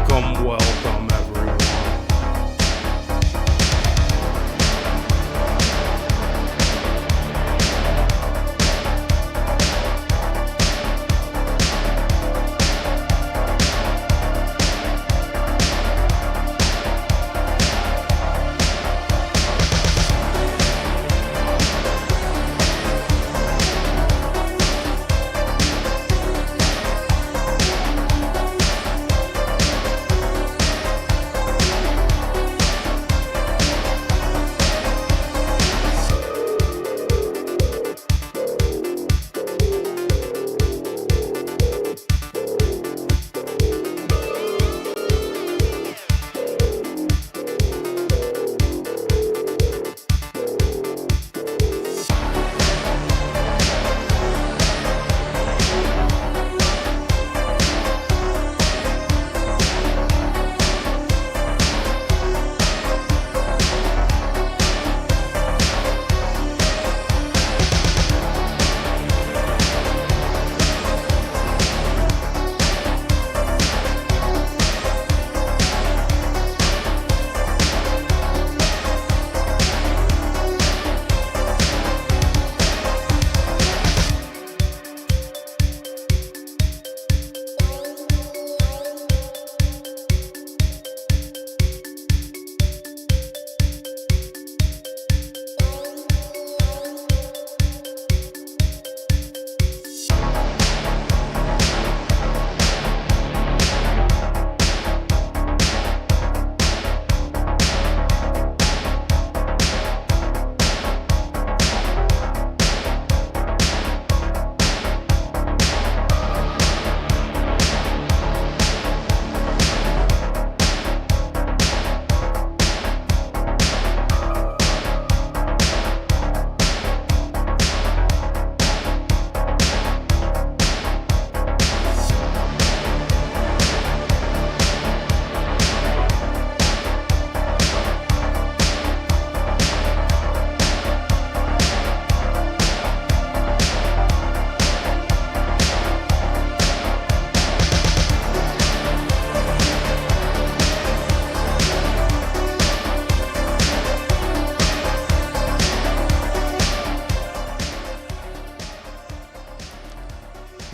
Welcome everyone.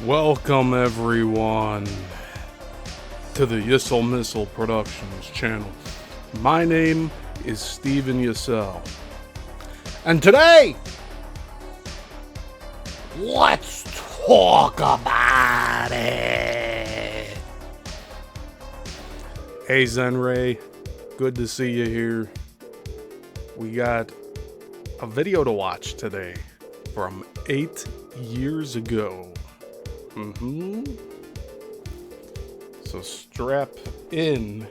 Welcome everyone to the Yissilmissil Productions channel. My name is Steven Yissil. And today, let's talk about it. Hey Zenray, good to see you here. We got a video to watch today from 8 years ago. So strap in,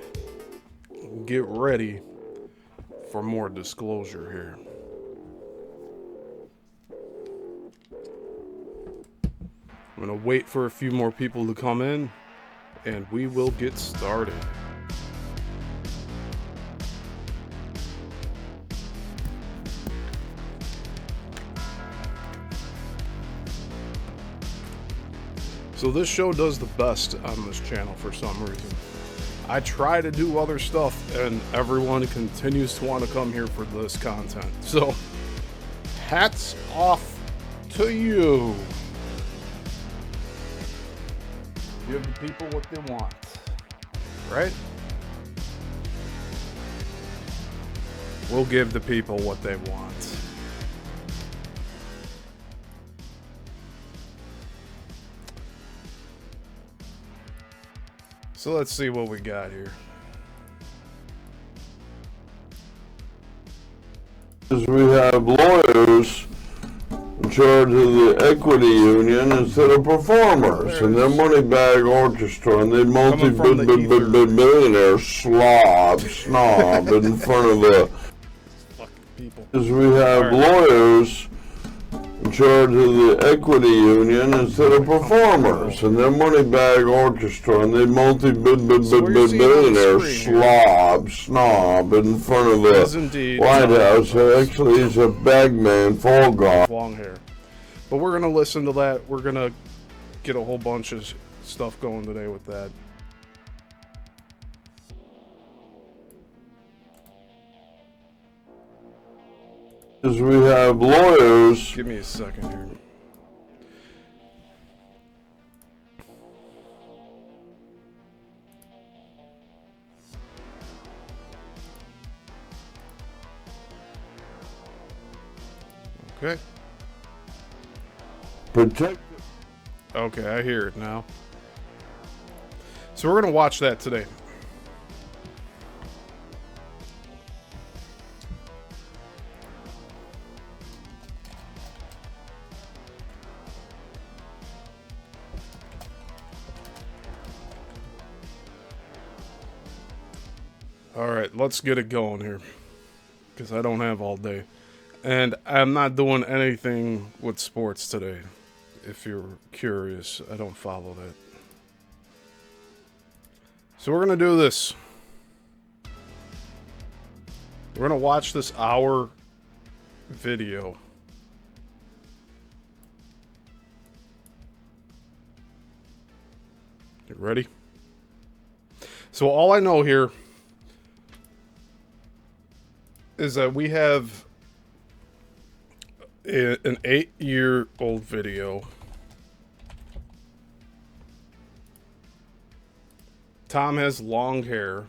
get ready for more disclosure here. I'm gonna wait for a few more people to come in and we will get started. So this show does the best on this channel for some reason. I try to do other stuff and everyone continues to want to come here for this content. So hats off to you. Give the people what they want, right? We'll give the people what they want. So let's see what we got here. We have lawyers charge of the equity union instead of performers, and their money bag orchestra, and the multi-billionaire snob in front of the. As we have lawyers in charge of the equity union instead of performers, and their money bag orchestra, and the multi-billionaire snob in front of the White House. Actually, he's a bagman, fall guy. Long hair. But we're going to listen to that. We're going to get a whole bunch of stuff going today with that. As we have lawyers. Give me a second here. Okay. Protect. Okay, I hear it now. So we're going to watch that today. Alright, let's get it going here, because I don't have all day. And I'm not doing anything with sports today, if you're curious. I don't follow that. So we're going to do this. We're going to watch this hour video. You ready? So all I know here is that we have an 8-year-old video. Tom has long hair.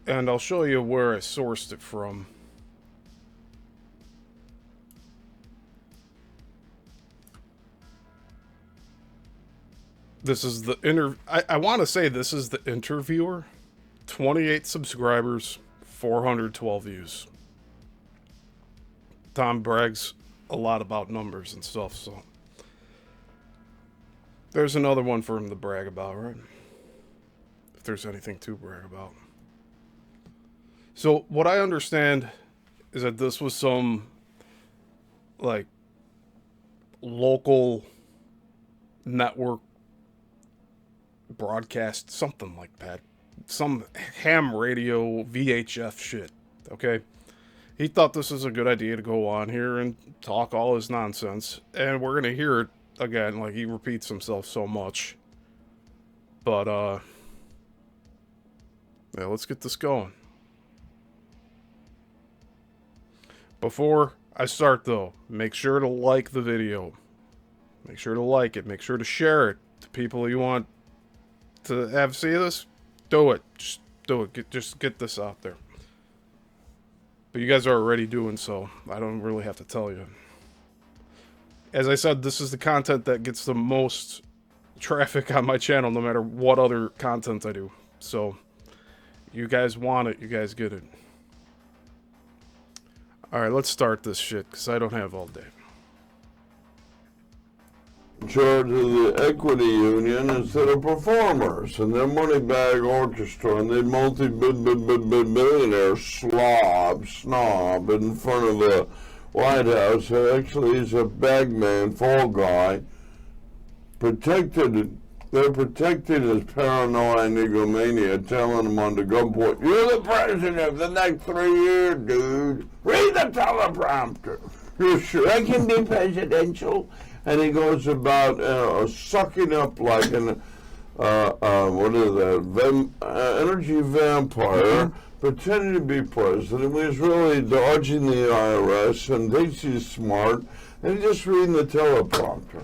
And I'll show you where I sourced it from. This is the I want to say this is the interviewer. 28 subscribers, 412 views. Tom brags a lot about numbers and stuff, so there's another one for him to brag about, right? If there's anything to brag about. So what I understand is that this was some like local network broadcast, something like that. Some ham radio VHF shit, okay? He thought this was a good idea to go on here and talk all his nonsense. And we're going to hear it again, like he repeats himself so much. But, yeah, let's get this going. Before I start, though, make sure to like the video. Make sure to like it. Make sure to share it to people you want to have see this. Do it. Just do it. Just get this out there. But you guys are already doing so. I don't really have to tell you. As I said, this is the content that gets the most traffic on my channel, no matter what other content I do. So, you guys want it, you guys get it. Alright, let's start this shit, because I don't have all day. In charge of the equity union instead of performers, and their money bag orchestra, and the multi-billionaire snob in front of the White House. Actually, he's a bagman, fall guy. They're protected as paranoia nigomania, telling him under gunpoint, "You're the president of the next 3 years, dude. Read the teleprompter. You're sure I can be presidential?" And he goes about sucking up like an energy vampire, pretending to be president. He's really dodging the IRS and thinks he's smart, and he's just reading the teleprompter.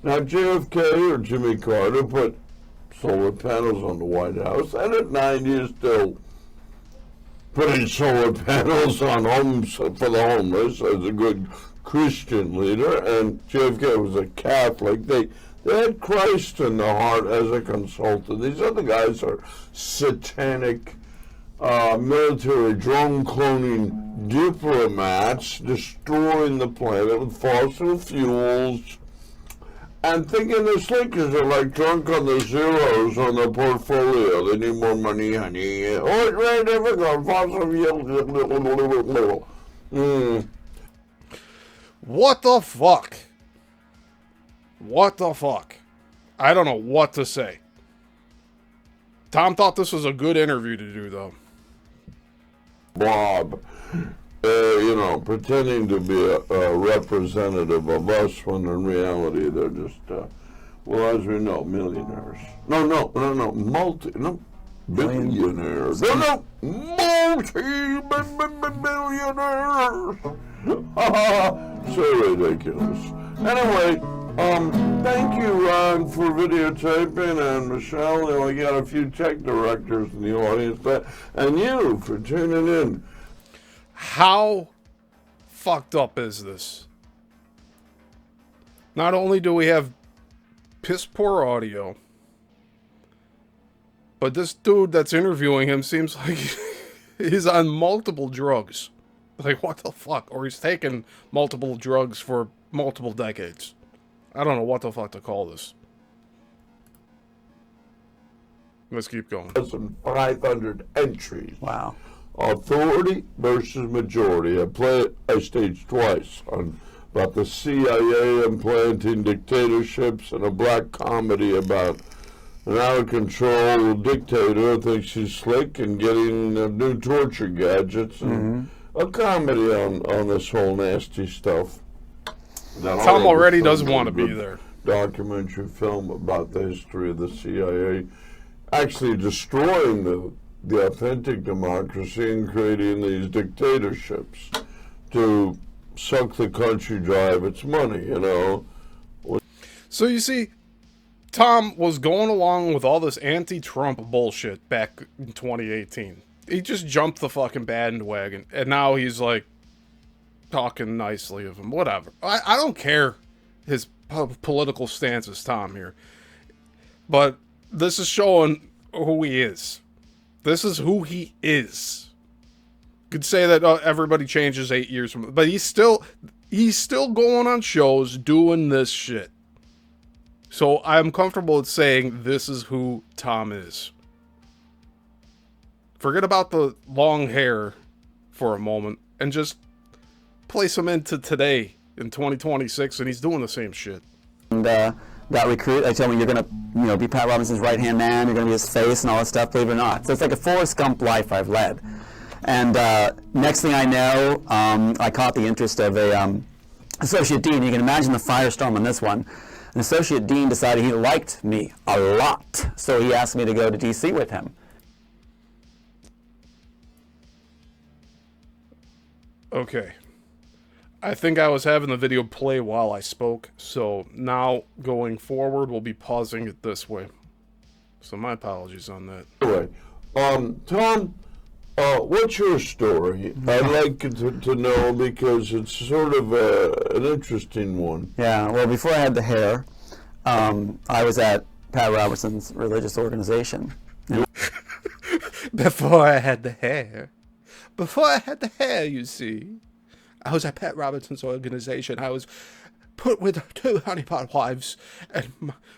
Now, JFK or Jimmy Carter put solar panels on the White House, and at 90 is still putting solar panels on homes for the homeless as a good Christian leader. And JFK was a Catholic. They They had Christ in the heart as a consultant. These other guys are satanic military drone cloning diplomats destroying the planet with fossil fuels and thinking the slickers are like drunk on the zeros on their portfolio. They need more money, honey. Oh, it's very difficult. Fossil fuels. What the fuck? What the fuck? I don't know what to say. Tom thought this was a good interview to do, though. Bob, pretending to be a representative of us when in reality they're just, well, as we know, millionaires. No, billionaires. No, multi-billionaires. So ridiculous. Anyway, thank you, Ron, for videotaping, and Michelle. We got a few tech directors in the audience, and you for tuning in. How fucked up is this? Not only do we have piss poor audio, but this dude that's interviewing him seems like he's on multiple drugs. Like, what the fuck? Or he's taken multiple drugs for multiple decades. I don't know what the fuck to call this. Let's keep going. 500 entries. Wow. Authority versus majority. I staged twice on about the CIA implanting dictatorships and a black comedy about an out-of-control dictator who thinks he's slick and getting new torture gadgets and a comedy on this whole nasty stuff. Tom already doesn't want to be there. Documentary film about the history of the CIA actually destroying the authentic democracy and creating these dictatorships to suck the country dry of its money, So you see, Tom was going along with all this anti-Trump bullshit back in 2018. He just jumped the fucking bandwagon, and now he's like talking nicely of him. Whatever. I don't care his political stances, Tom, here. But this is showing who he is. This is who he is. You could say that everybody changes 8 years from, but he's still going on shows doing this shit. So I'm comfortable with saying this is who Tom is. Forget about the long hair for a moment and just place him into today in 2026, and he's doing the same shit. And got recruited. I told him, you're going to be Pat Robinson's right-hand man. You're going to be his face and all that stuff, believe it or not. So it's like a Forrest Gump life I've led. And next thing I know, I caught the interest of a associate dean. You can imagine the firestorm on this one. An associate dean decided he liked me a lot, so he asked me to go to D.C. with him. Okay. I think I was having the video play while I spoke, so now going forward we'll be pausing it this way. So my apologies on that. Anyway, Tom, what's your story? I'd like to know because it's sort of an interesting one. Yeah, well, before I had the hair, I was at Pat Robinson's religious organization. Before I had the hair, you see. I was at Pat Robinson's organization. I was put with 2 honeypot wives, and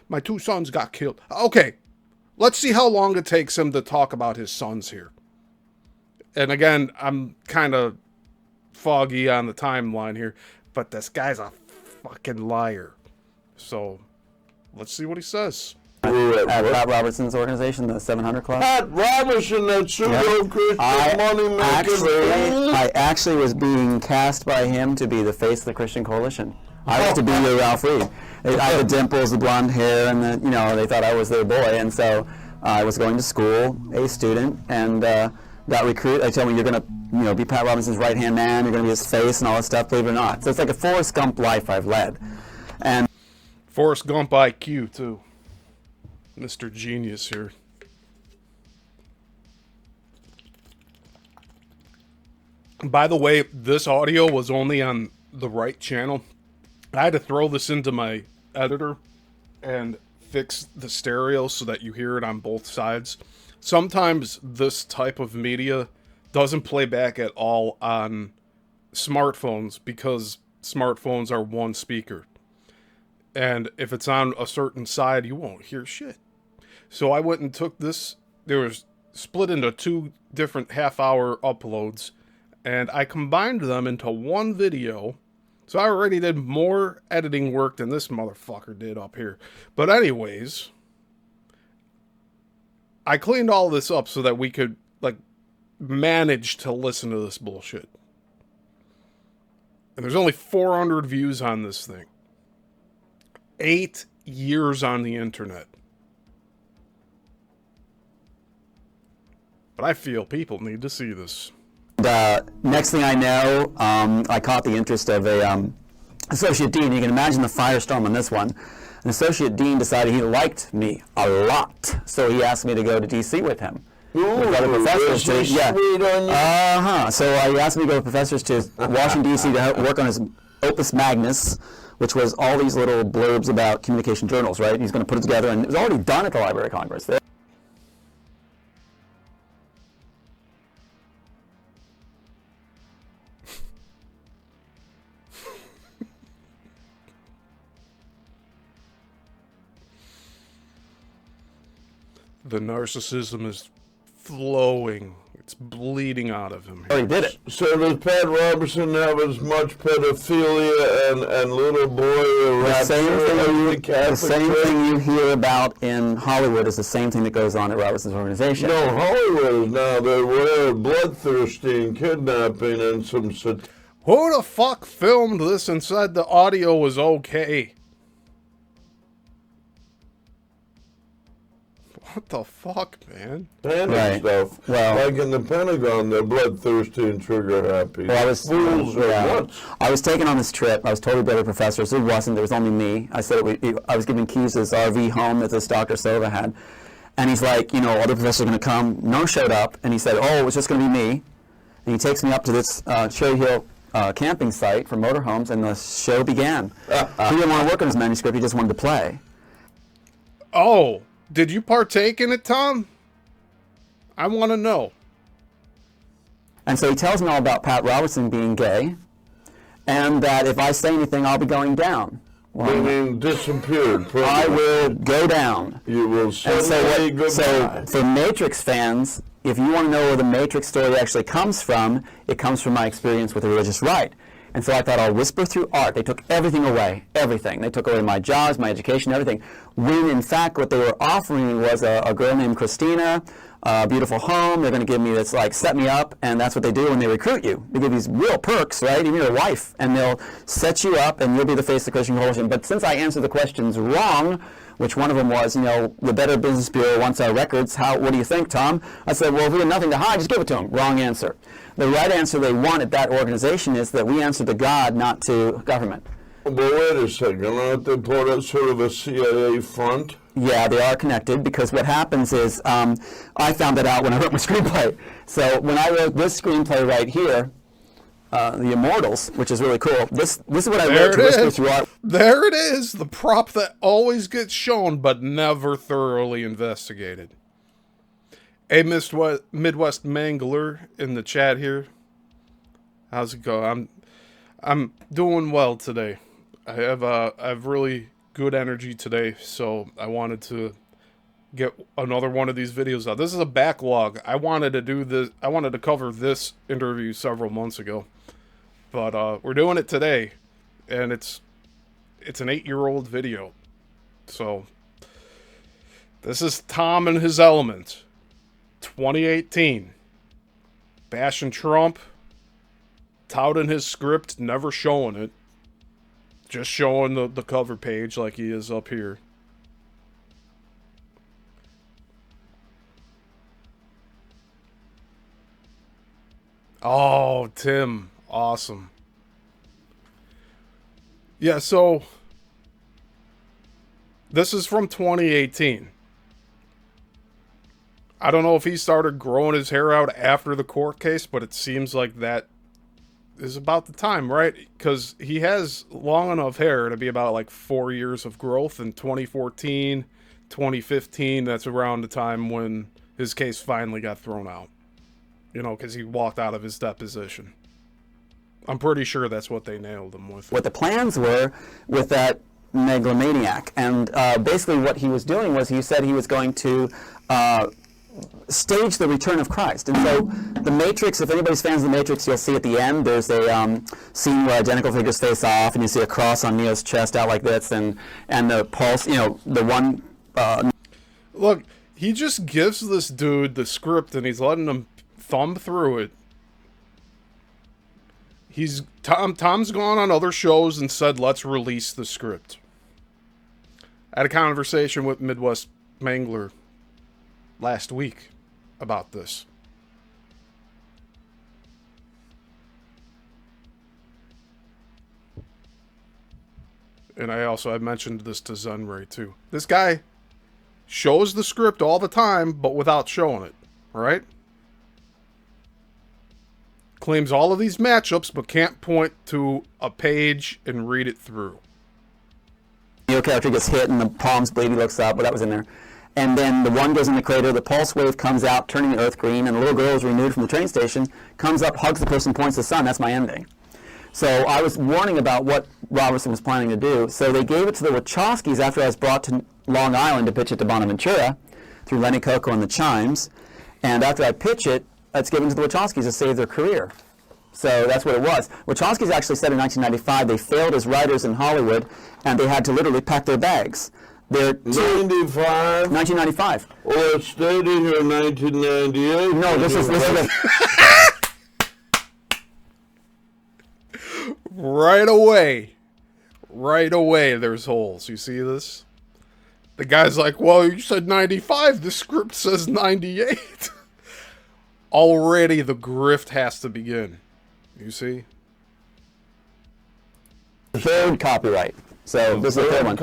my 2 sons got killed. Okay, let's see how long it takes him to talk about his sons here. And again, I'm kind of foggy on the timeline here, but this guy's a fucking liar. So, let's see what he says. At Pat Robinson's organization, the 700 Club. Pat Robinson, that pseudo-Christian money maker. I actually was being cast by him to be the face of the Christian Coalition. I was to be your Ralph Reed. I had the dimples, the blonde hair, and they thought I was their boy. And so I was going to school, a student, and got recruited. I told him, you're going to be Pat Robinson's right-hand man. You're going to be his face and all that stuff, believe it or not. So it's like a Forrest Gump life I've led. And Forrest Gump IQ, too. Mr. Genius here. By the way, this audio was only on the right channel. I had to throw this into my editor and fix the stereo so that you hear it on both sides. Sometimes this type of media doesn't play back at all on smartphones because smartphones are one speaker. And if it's on a certain side, you won't hear shit. So I went and took this. There was split into 2 different half-hour uploads, and I combined them into one video. So I already did more editing work than this motherfucker did up here. But anyways, I cleaned all this up so that we could, like, manage to listen to this bullshit. And there's only 400 views on this thing. 8 years on the internet. But I feel people need to see this. Next thing I know, I caught the interest of a associate dean. You can imagine the firestorm on this one. An associate dean decided he liked me a lot, so he asked me to go to D.C. with him. Ooh, with other professors to, sweet on you. So he asked me to go with professors to Washington, D.C. to work on his Opus Magnus, which was all these little blurbs about communication journals, right? He's going to put it together, and it was already done at the Library of Congress. The narcissism is flowing. It's bleeding out of him. Already did it. So does Pat Robertson have as much pedophilia and little boy The same thing you hear about in Hollywood is the same thing that goes on at Robertson's organization. No, Hollywood is now they're bloodthirsty and kidnapping and some. Who the fuck filmed this and said the audio was okay? What the fuck, man? Panic stuff. Well, like in the Pentagon, they're bloodthirsty and trigger happy. Well, I was taken on this trip. I was told by the professors. It wasn't. There was only me. I said I was given keys to this RV home that this Dr. Silva had. And he's like, other professors are going to come. No showed up. And he said, it was just going to be me. And he takes me up to this Cherry Hill camping site for motorhomes, and the show began. He didn't want to work on his manuscript. He just wanted to play. Oh. Did you partake in it, Tom? I want to know. And so he tells me all about Pat Robertson being gay, and that if I say anything, I'll be going down. Meaning disappeared. I will go down. You will say goodbye. So for Matrix fans, if you want to know where the Matrix story actually comes from, it comes from my experience with the religious right. And so I thought, I'll whisper through art. They took everything away, everything. They took away my jobs, my education, everything. When, in fact, what they were offering was a girl named Christina, a beautiful home. They're going to give me this, set me up, and that's what they do when they recruit you. They give these real perks, right? Even your wife, and they'll set you up, and you'll be the face of the Christian Coalition. But since I answered the questions wrong, which one of them was, the Better Business Bureau wants our records. What do you think, Tom? I said, well, if we have nothing to hide, just give it to them. Wrong answer. The right answer they want at that organization is that we answer to God, not to government. But wait a second, aren't they part of sort of a CIA front? Yeah, they are connected, because what happens is, I found that out when I wrote my screenplay. So when I wrote this screenplay right here, The Immortals, which is really cool, this is what I wrote to whisper through art. There it is, the prop that always gets shown but never thoroughly investigated. Hey, Midwest Mangler in the chat here. How's it going? I'm doing well today. I have really good energy today, so I wanted to get another one of these videos out. This is a backlog. I wanted to do this. I wanted to cover this interview several months ago, but we're doing it today, and it's an 8-year-old video. So this is Tom in his element. 2018. Bashing Trump. Touting his script, never showing it. Just showing the cover page like he is up here. Oh, Tim. Awesome. Yeah, so this is from 2018. I don't know if he started growing his hair out after the court case, but it seems like that is about the time, right? Because he has long enough hair to be about like 4 years of growth. In 2014, 2015, that's around the time when his case finally got thrown out. You know, because he walked out of his deposition. I'm pretty sure that's what they nailed him with. What the plans were with that megalomaniac. And basically what he was doing was he said he was going to stage the return of Christ. And so the Matrix, if anybody's fans of the Matrix, you'll see at the end there's a scene where identical figures face off, and you see a cross on Neo's chest out like this, and the pulse, you know, the one... Look, he just gives this dude the script, and he's letting him thumb through it. Tom's gone on other shows and said, let's release the script. I had a conversation with Midwest Mangler last week about this. And I mentioned this to Zenray too. This guy shows the script all the time, but without showing it, right? Claims all of these matchups, but can't point to a page and read it through. Neo character gets hit and the palms bleed, he looks up, but that was in there. And then the one goes in the crater, the pulse wave comes out, turning the earth green, and the little girl is renewed from the train station, comes up, hugs the person, points to the sun. That's my ending. So I was warning about what Robertson was planning to do. So they gave it to the Wachowskis after I was brought to Long Island to pitch it to Bonaventura through Lenny Coco and the Chimes. And after I pitch it, it's given to the Wachowskis to save their career. So that's what it was. Wachowskis actually said in 1995 they failed as writers in Hollywood, and they had to literally pack their bags. They're 95? 1995. Well, it stayed in here in 1998. No, this is Right away, there's holes. You see this? The guy's like, well, you said 95. The script says 98. Already the grift has to begin. You see? third copyright. So this is the third one.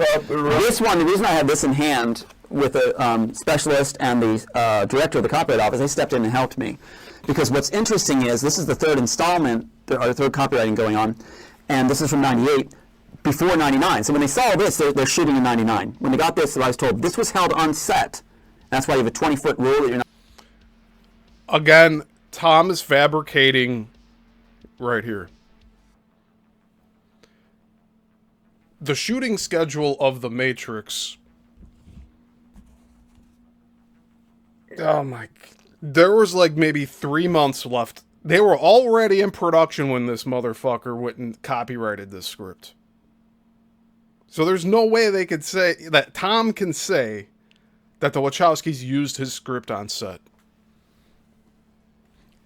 This one, the reason I had this in hand with the specialist and the director of the Copyright Office, they stepped in and helped me. Because what's interesting is this is the third installment, or the third copywriting going on, and this is from 98, before 99. So when they saw this, they're shooting in 99. When they got this, I was told, this was held on set. That's why you have a 20-foot rule that you're not... Again, Tom is fabricating right here. The shooting schedule of The Matrix. Oh my... There was like maybe 3 months left. They were already in production when this motherfucker went and copyrighted this script. So there's no way they could say, that Tom can say, that the Wachowskis used his script on set.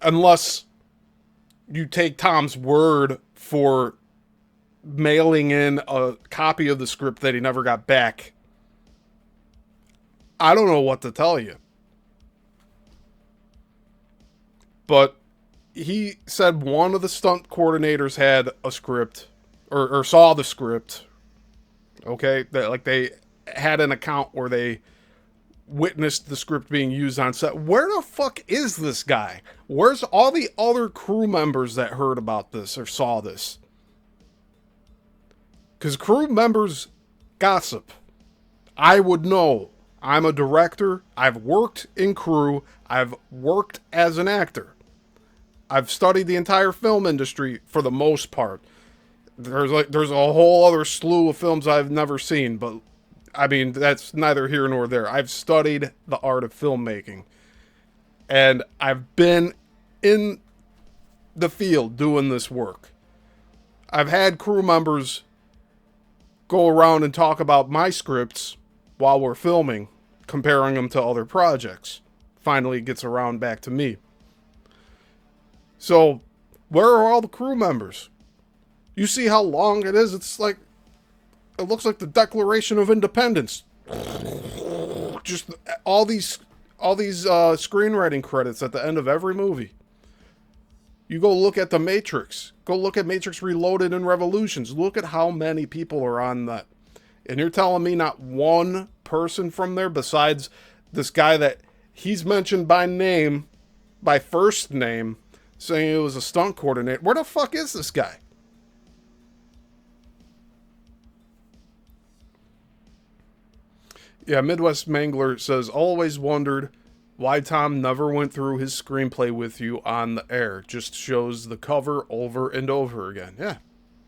Unless you take Tom's word for mailing in a copy of the script that he never got back. I don't know what to tell you. But he said one of the stunt coordinators had a script, or saw the script. Okay, that like they had an account where they witnessed the script being used on set. Where the fuck is this guy? Where's all the other crew members that heard about this or saw this? Because crew members gossip. I would know. I'm a director. I've worked in crew. I've worked as an actor. I've studied the entire film industry for the most part. There's a whole other slew of films I've never seen, but I mean, that's neither here nor there. I've studied the art of filmmaking. And I've been in the field doing this work. I've had crew members go around and talk about my scripts while we're filming, comparing them to other projects. Finally, it gets around back to me. So, where are all the crew members? You see how long it is? It's like, it looks like the Declaration of Independence. Just all these screenwriting credits at the end of every movie. You go look at The Matrix. Go look at Matrix Reloaded and Revolutions. Look at how many people are on that. And you're telling me not one person from there besides this guy that he's mentioned by name, by first name, saying it was a stunt coordinator. Where the fuck is this guy? Yeah, Midwest Mangler says, always wondered why Tom never went through his screenplay with you on the air. Just shows the cover over and over again. Yeah.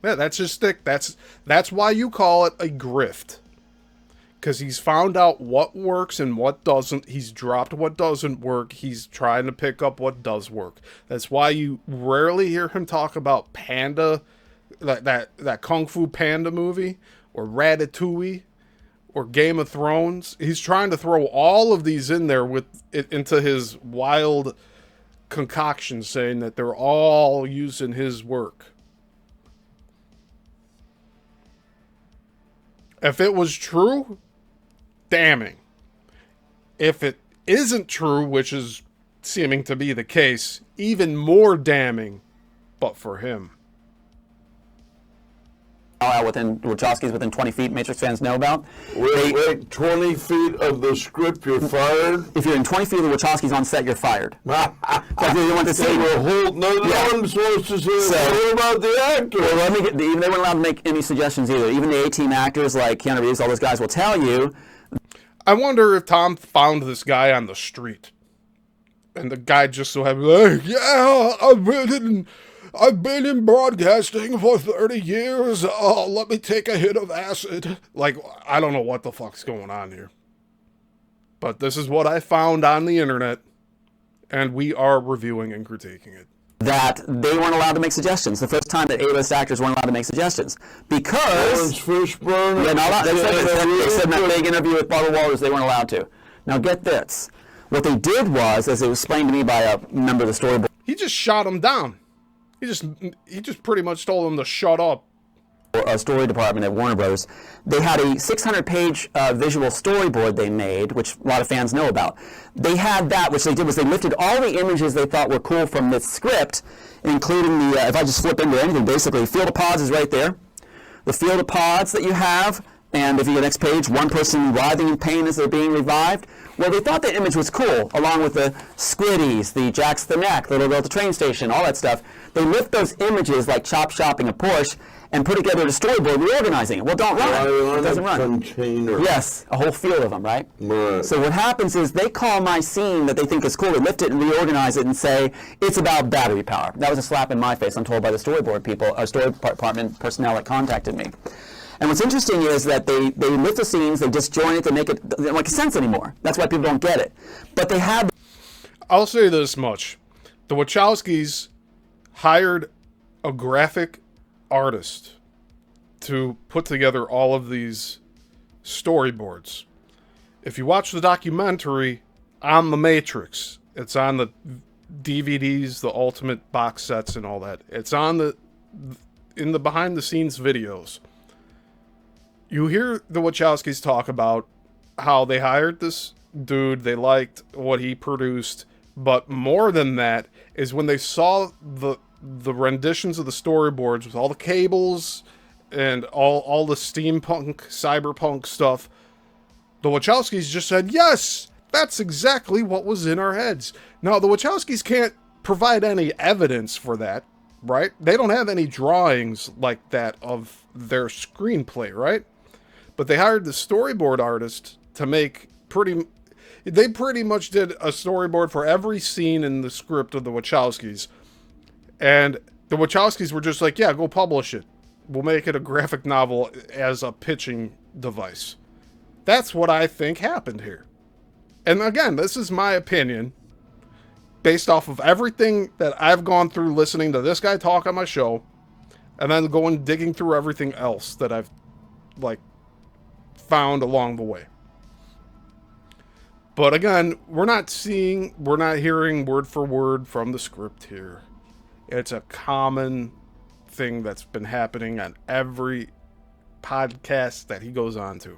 Yeah, that's his stick. That's why you call it a grift. Because he's found out what works and what doesn't. He's dropped what doesn't work. He's trying to pick up what does work. That's why you rarely hear him talk about Panda, that Kung Fu Panda movie, or Ratatouille, or Game of Thrones. He's trying to throw all of these in there into his wild concoction, saying that they're all using his work. If it was true, damning. If it isn't true, which is seeming to be the case, even more damning, but for him. Wachowski's within 20 feet, Matrix fans know about. Wait, 20 feet of the script, you're fired? If you're in 20 feet of the Wachowski's on set, you're fired. Like they want to say, no one's supposed to say, what about the actor? Well, they weren't allowed to make any suggestions either. Even the A-team actors like Keanu Reeves, all those guys will tell you. I wonder if Tom found this guy on the street. And the guy just so happened, like, yeah, I've been in broadcasting for 30 years. Let me take a hit of acid. Like, I don't know what the fuck's going on here. But this is what I found on the internet, and we are reviewing and critiquing it. That they weren't allowed to make suggestions. The first time that A-list actors weren't allowed to make suggestions. Because... Lawrence Fishburne? Yeah, not allowed. They said in that big interview with Barbara Walters they weren't allowed to. Now get this. What they did was, as it was explained to me by a member of the storyboard... He just shot him down. He just pretty much told him to shut up. A story department at Warner Brothers. They had a 600-page visual storyboard they made, which a lot of fans know about. They had that, which they did was they lifted all the images they thought were cool from this script, including the, if I just flip into anything, basically, field of pods is right there. The field of pods that you have, and if you go next page, one person writhing in pain as they're being revived. Well, they thought the image was cool, along with the squiddies, the jacks the neck, the little girl at the train station, all that stuff. They lift those images like chop shopping a Porsche and put together a storyboard reorganizing it. Well, don't run it. It doesn't run. Container. Yes, a whole field of them, right? Right. So what happens is they call my scene that they think is cool, they lift it and reorganize it and say, it's about battery power. That was a slap in my face, I'm told by the storyboard people, or story department personnel that contacted me. And what's interesting is that they lift the scenes, they disjoint it, they make it, they don't make sense anymore. That's why people don't get it. But they have... I'll say this much. The Wachowskis hired a graphic artist to put together all of these storyboards. If you watch the documentary on The Matrix, it's on the DVDs, the Ultimate box sets and all that. It's on in the behind-the-scenes videos. You hear the Wachowskis talk about how they hired this dude, they liked what he produced, but more than that is when they saw the renditions of the storyboards with all the cables and all the steampunk, cyberpunk stuff, the Wachowskis just said, yes, that's exactly what was in our heads. Now, the Wachowskis can't provide any evidence for that, right? They don't have any drawings like that of their screenplay, right? But they hired the storyboard artist to make they pretty much did a storyboard for every scene in the script of the Wachowskis. And the Wachowskis were just like, yeah, go publish it. We'll make it a graphic novel as a pitching device. That's what I think happened here. And again, this is my opinion based off of everything that I've gone through listening to this guy talk on my show, and then digging through everything else that I've found along the way. But again, we're not hearing word for word from the script here. It's a common thing that's been happening on every podcast that he goes on to.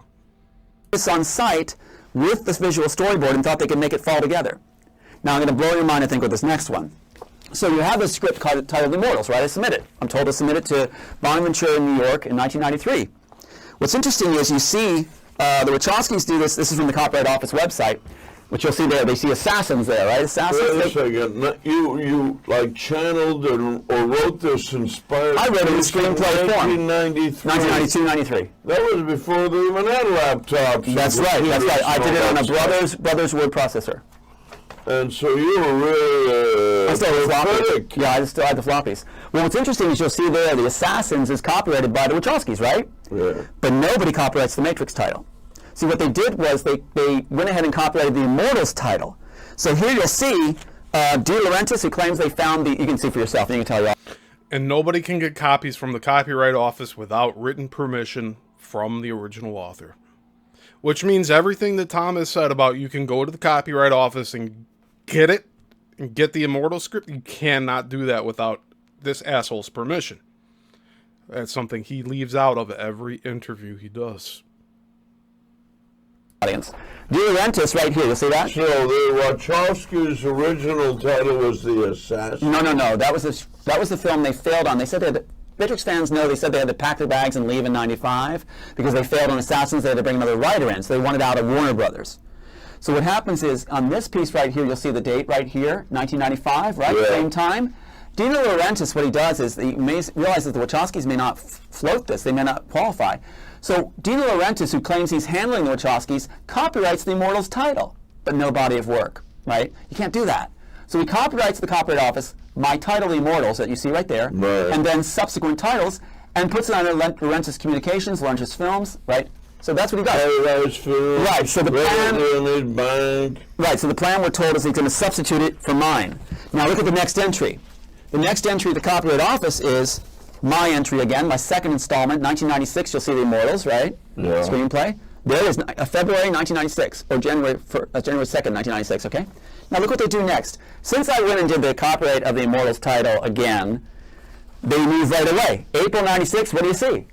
This on site with this visual storyboard and thought they could make it fall together. Now I'm going to blow your mind, I think, with this next one. So you have a script titled Immortals, right? I submit it. I'm told to submit it to Bonaventure in New York in 1993. What's interesting is you see the Wachowskis do this. This is from the Copyright Office website. which you'll see there. They see assassins there, right? Assassins. Wait a second. You like channeled or wrote this inspired. I wrote it in screenplay form. 1993. 1992, 93. That was before they even had laptops. That's right. That's right. I did it on a Brothers word processor. And so you were really I still had the prophetic. floppies. Yeah, I still had the floppies. Well, what's interesting is you'll see there the Assassins is copyrighted by the Wachowskis, right? Yeah. But nobody copyrights the Matrix title. See, what they did was they went ahead and copyrighted the Immortals title. So here you'll see De Laurentiis, who claims they found the... You can see for yourself, and you can tell you all. And nobody can get copies from the Copyright Office without written permission from the original author. Which means everything that Tom has said about you can go to the Copyright Office and get it, and get the Immortal script, you cannot do that without this asshole's permission. That's something he leaves out of every interview he does. Audience. De Laurentiis right here, you see that? So the Wachowskis' original title was The Assassin. No. That was the film they failed on. They said that Matrix fans know they said they had to pack their bags and leave in '95 because they failed on Assassins. They had to bring another writer in, so they wanted out of Warner Brothers. So what happens is on this piece right here, you'll see the date right here, 1995, right? Yeah. Same time. Dino Laurentiis, what he does is he realizes the Wachowskis may not float this, they may not qualify. So Dino Laurentiis, who claims he's handling the Wachowskis, copyrights the Immortals title, but no body of work, right? You can't do that. So he copyrights the Copyright Office, my title, The Immortals, that you see right there, Right. and then subsequent titles, and puts it under Laurentiis Communications, Laurentiis Films, right? So that's what he does. Right, so the plan... Bank. Right, so the plan, we're told, is he's going to substitute it for mine. Now look at the next entry. The next entry of the Copyright Office is my entry again, my second installment, 1996. You'll see The Immortals, right? Yeah. Screenplay. There it is, February 1996, or January 2nd, 1996, okay? Now look what they do next. Since I went and did the copyright of The Immortals title again, they move right away. April 96, what do you see?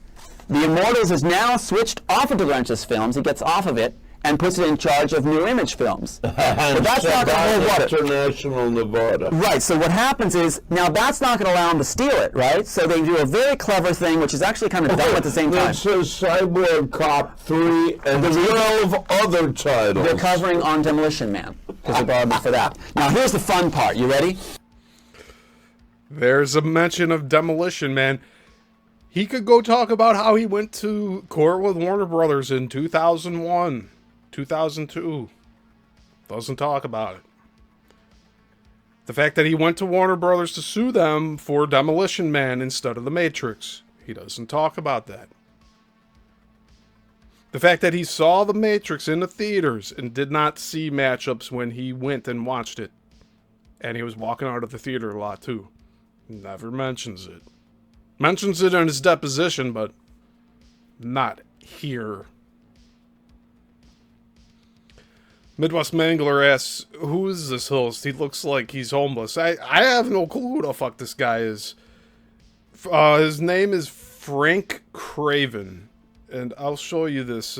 The Immortals is now switched off of Laurentiis Films. He gets off of it and puts it in charge of New Image Films. But that's not going to hold water. International Nevada. Right, so what happens is, now that's not going to allow them to steal it, right? So they do a very clever thing, which is actually kind of dumb at the same time. It says Cyborg Cop 3 and 12 other titles. They're covering on Demolition Man, because they borrowed me for that. Now here's the fun part. You ready? There's a mention of Demolition Man. He could go talk about how he went to court with Warner Brothers in 2001, 2002. Doesn't talk about it. The fact that he went to Warner Brothers to sue them for Demolition Man instead of The Matrix. He doesn't talk about that. The fact that he saw The Matrix in the theaters and did not see matchups when he went and watched it. And he was walking out of the theater a lot too. Never mentions it. Mentions it in his deposition, but not here. Midwest Mangler asks, who is this host? He looks like he's homeless. I have no clue who the fuck this guy is. His name is Frank Craven. And I'll show you this.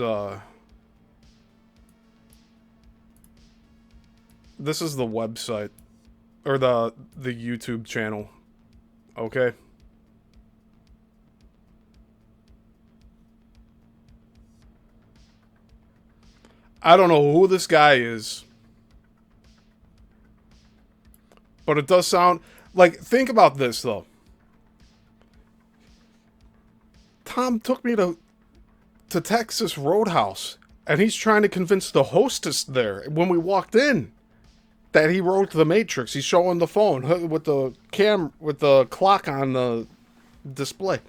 This is the website. Or the YouTube channel. Okay. I don't know who this guy is. But it does sound... Like, think about this, though. Tom took me to Texas Roadhouse. And he's trying to convince the hostess there, when we walked in, that he wrote The Matrix. He's showing the phone with the clock on the display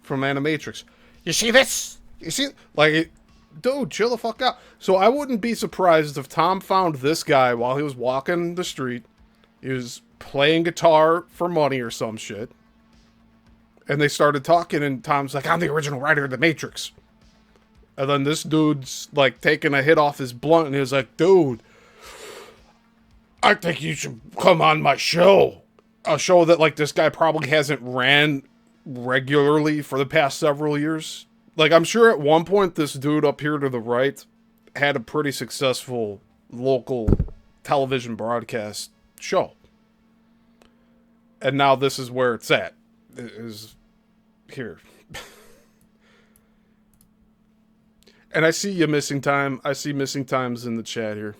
from Animatrix. You see this? You see... Like... Dude, chill the fuck out. So I wouldn't be surprised if Tom found this guy while he was walking the street. He was playing guitar for money or some shit. And they started talking and Tom's like, I'm the original writer of The Matrix. And then this dude's like taking a hit off his blunt and he was like, dude, I think you should come on my show. A show that like this guy probably hasn't ran regularly for the past several years. Like, I'm sure at one point this dude up here to the right had a pretty successful local television broadcast show. And now this is where it's at. It is here. And I see you missing time. I see missing times in the chat here.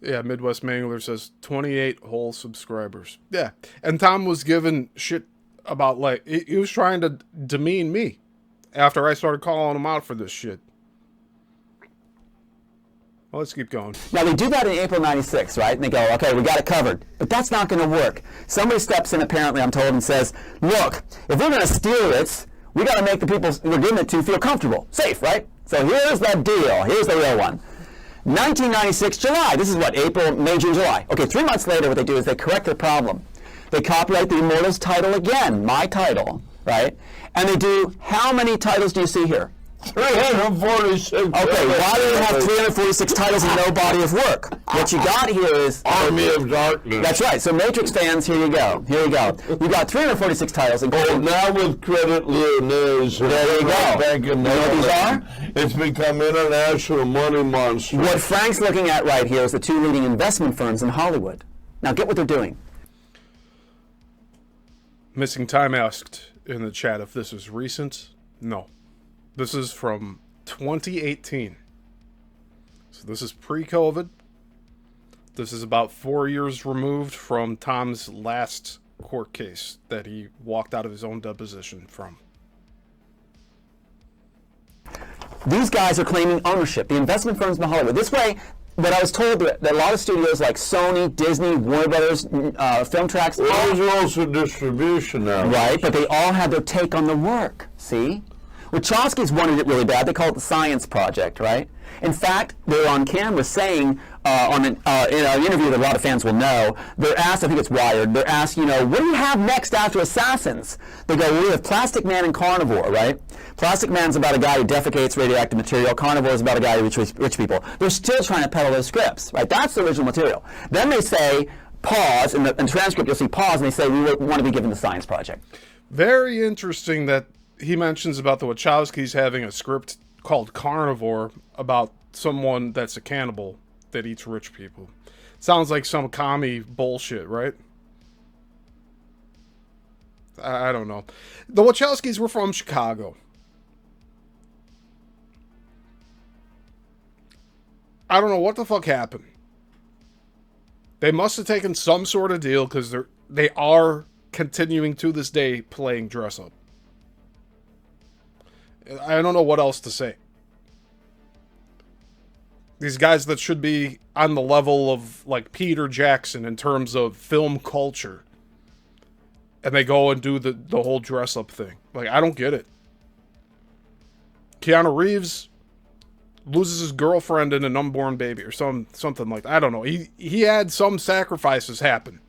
Yeah, Midwest Mangler says 28 whole subscribers. Yeah, and Tom was given shit about, like, he was trying to demean me after I started calling him out for this shit. Well, let's keep going. Now, they do that in April 96, right? And they go, okay, we got it covered. But that's not going to work. Somebody steps in, apparently, I'm told, and says, look, if we're going to steal this, we got to make the people we're giving it to feel comfortable, safe, right? So here's that deal. Here's the real one. 1996, July. This is what, April, May, June, July. Okay, 3 months later, what they do is they correct their problem. They copyright the Immortals title again, my title, right? And they do, how many titles do you see here? 346. Okay, why do you have 346 titles and no body of work? What you got here is Army of Darkness. That's right. So Matrix fans, here you go. Here you go. You got 346 titles. Oh, now with Credit Lyonnais. There you go. Bank of You know what these are? It's become international money monster. What Frank's looking at right here is the 2 leading investment firms in Hollywood. Now get what they're doing. Missing Time asked in the chat if this is recent. No. This is from 2018. So this is pre-COVID. This is about 4 years removed from Tom's last court case that he walked out of his own deposition from. These guys are claiming ownership, the investment firms in Hollywood. This way, what I was told that a lot of studios like Sony, Disney, Warner Brothers, Film Tracks... Well, there's also distribution now. Right, but they all had their take on the work, see? Wachowski's wanted it really bad. They call it the Science Project, right? In fact, they're on camera saying, in an interview that a lot of fans will know, they're asked, I think it's Wired, they're asked, you know, what do you have next after Assassins? They go, well, we have Plastic Man and Carnivore, right? Plastic Man's about a guy who defecates radioactive material. Carnivore is about a guy who eats rich people. They're still trying to peddle those scripts, right? That's the original material. Then they say, pause, in the transcript you'll see pause, and they say, we want to be given the Science Project. Very interesting that he mentions about the Wachowskis having a script called Carnivore about someone that's a cannibal that eats rich people. Sounds like some commie bullshit, right? I don't know. The Wachowskis were from Chicago. I don't know what the fuck happened. They must have taken some sort of deal because they are continuing to this day playing dress up. I don't know what else to say. These guys that should be on the level of, like, Peter Jackson in terms of film culture. And they go and do the whole dress-up thing. Like, I don't get it. Keanu Reeves loses his girlfriend and an unborn baby or something like that. I don't know. He had some sacrifices happen.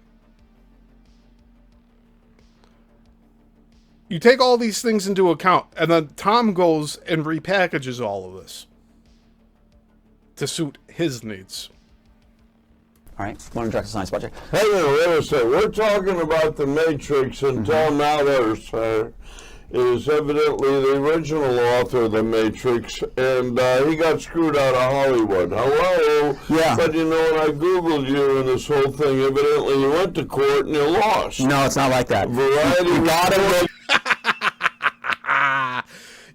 You take all these things into account, and then Tom goes and repackages all of this to suit his needs. All right, want to direct the Science Project? Hey, wait a second. We're talking about the Matrix, and Tom Althouse is evidently the original author of the Matrix, and he got screwed out of Hollywood. Hello? Yeah. But you know, when I Googled you and this whole thing, evidently you went to court and you lost. No, it's not like that. Variety You gotta look.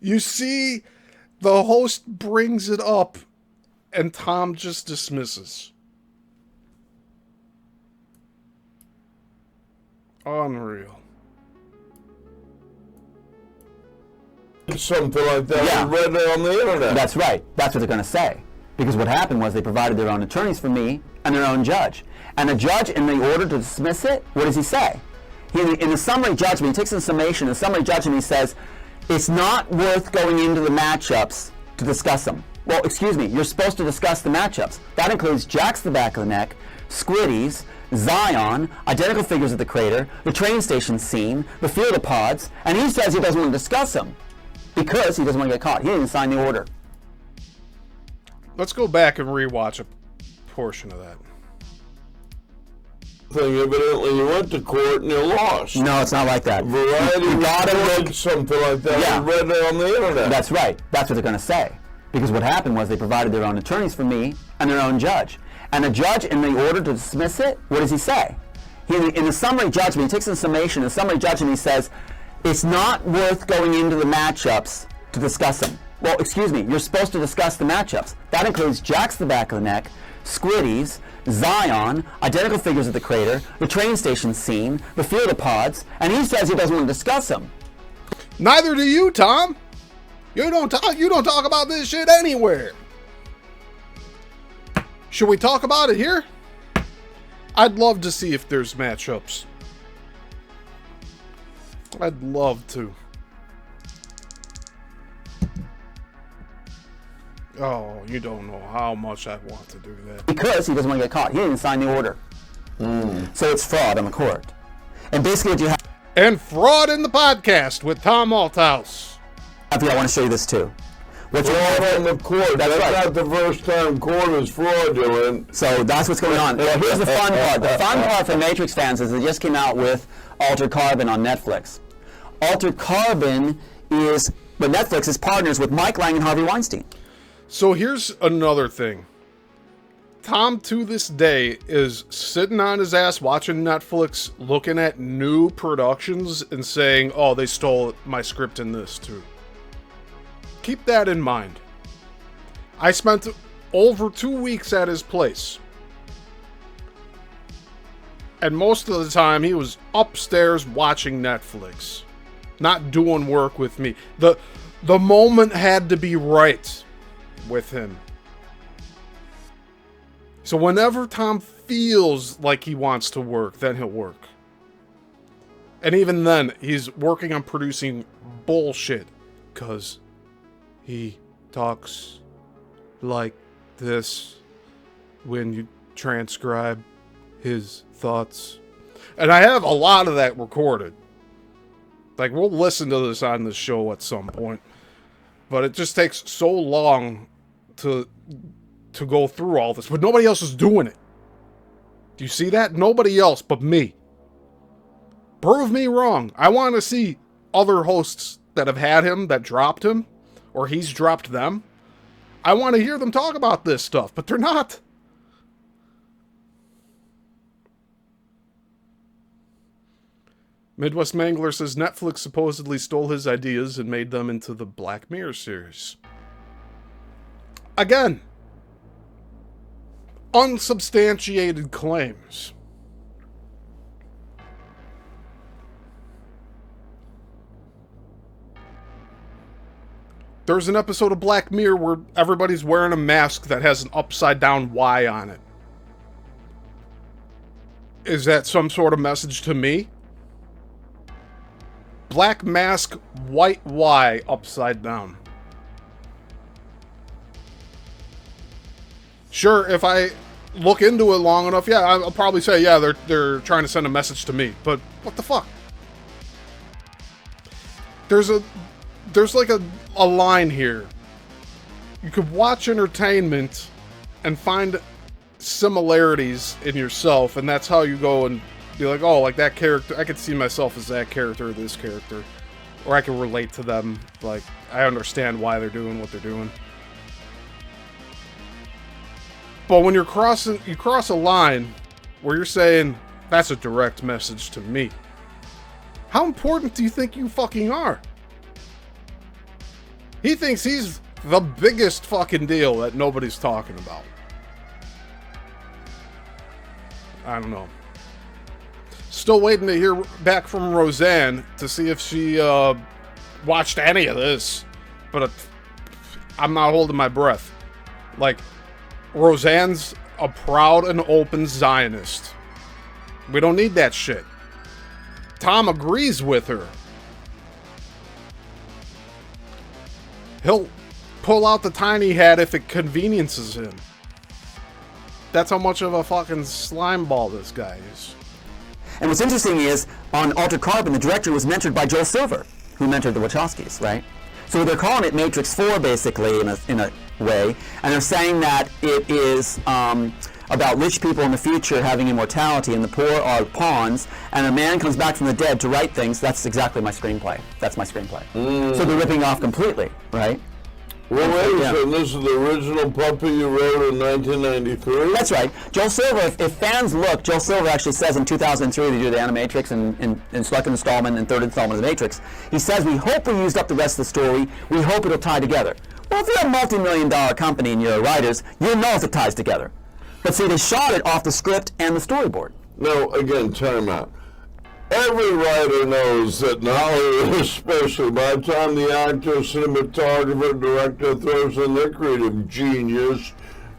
You see, the host brings it up, and Tom just dismisses. Unreal. Something like that. Yeah. I read it on the internet. That's right. That's what they're going to say. Because what happened was they provided their own attorneys for me and their own judge. And the judge, in the order to dismiss it, what does he say? In the summary judgment, he takes the summation, in the summary judgment he says, it's not worth going into the matchups to discuss them. Well, excuse me, you're supposed to discuss the matchups. That includes Jack's the back of the neck, Squiddies, Zion, identical figures at the crater, the train station scene, the field of pods, and he says he doesn't want to discuss them because he doesn't want to get caught. He didn't sign the order. Let's go back and rewatch a portion of that. Thing, evidently you went to court and you lost. No, it's not like that. Variety You gotta read look. something like that. Yeah. I read it on the internet. That's right. That's what they're going to say. Because what happened was they provided their own attorneys for me and their own judge. And the judge, in the order to dismiss it, what does he say? In the summary judgment, he takes the summation, in the summary judgment he says, it's not worth going into the matchups to discuss them. Well, excuse me, you're supposed to discuss the matchups. That includes Jax the back of the neck, Squiddies, Zion, identical figures of the crater, the train station scene, the theater-pods, and he says he doesn't want to discuss them. Neither do you, Tom. You don't talk about this shit anywhere. Should we talk about it here? I'd love to see if there's matchups. I'd love to. Oh, you don't know how much I want to do that. Because he doesn't want to get caught. He didn't sign the order. So it's fraud on the court. And basically what you have... And fraud in the podcast with Tom Althouse. I want to show you this too. What's Fraud on the court. That's right. not the first time court is fraudulent. So that's what's going on. Well, here's the fun part. The fun part for Matrix fans is it just came out with Altered Carbon on Netflix. Altered Carbon is... But Netflix is partners with Mike Lang and Harvey Weinstein. So here's another thing. Tom, to this day, is sitting on his ass watching Netflix, looking at new productions and saying, oh, they stole my script in this too. Keep that in mind. I spent over 2 weeks at his place. And most of the time, he was upstairs watching Netflix. Not doing work with me. The moment had to be right with him. So whenever Tom feels like he wants to work, then he'll work. And even then, he's working on producing bullshit. Because he talks like this when you transcribe his thoughts. And I have a lot of that recorded. Like, we'll listen to this on the show at some point. But it just takes so long to go through all this. But nobody else is doing it. Do you see that? Nobody else but me. Prove me wrong. I want to see other hosts that have had him, that dropped him, or he's dropped them. I want to hear them talk about this stuff, but they're not. Midwest Mangler says Netflix supposedly stole his ideas and made them into the Black Mirror series. Again, unsubstantiated claims. There's an episode of Black Mirror where everybody's wearing a mask that has an upside down Y on it. Is that some sort of message to me? Black mask, white Y, upside down. Sure, if I look into it long enough, yeah, I'll probably say, yeah, they're trying to send a message to me. But what the fuck? There's like a line here. You could watch entertainment and find similarities in yourself, and that's how you go and be like, oh, like that character, I could see myself as that character or this character. Or I can relate to them. Like, I understand why they're doing what they're doing. But when you cross a line where you're saying, that's a direct message to me. How important do you think you fucking are? He thinks he's the biggest fucking deal that nobody's talking about. I don't know. Still waiting to hear back from Roseanne to see if she watched any of this. But I'm not holding my breath. Like, Roseanne's a proud and open Zionist. We don't need that shit. Tom agrees with her. He'll pull out the tiny hat if it conveniences him. That's how much of a fucking slime ball this guy is. And what's interesting is, on Altered Carbon, the director was mentored by Joel Silver, who mentored the Wachowskis, right? So they're calling it Matrix 4, basically, in a way, and they're saying that it is about rich people in the future having immortality, and the poor are pawns, and a man comes back from the dead to right things. That's exactly my screenplay. That's my screenplay. So they're ripping off completely, right? Well, wait a second, this is the original puppy you wrote in 1993? That's right. Joel Silver, if fans look, Joel Silver actually says in 2003 they do the Animatrix and second installment and third installment of the Matrix. He says, we hope we used up the rest of the story. We hope it'll tie together. Well, if you're a multi-million-dollar company and you're writers, you know if it ties together. But see, they shot it off the script and the storyboard. No, again, time out. Every writer knows that now, especially by the time the actor, cinematographer, director throws in their creative genius,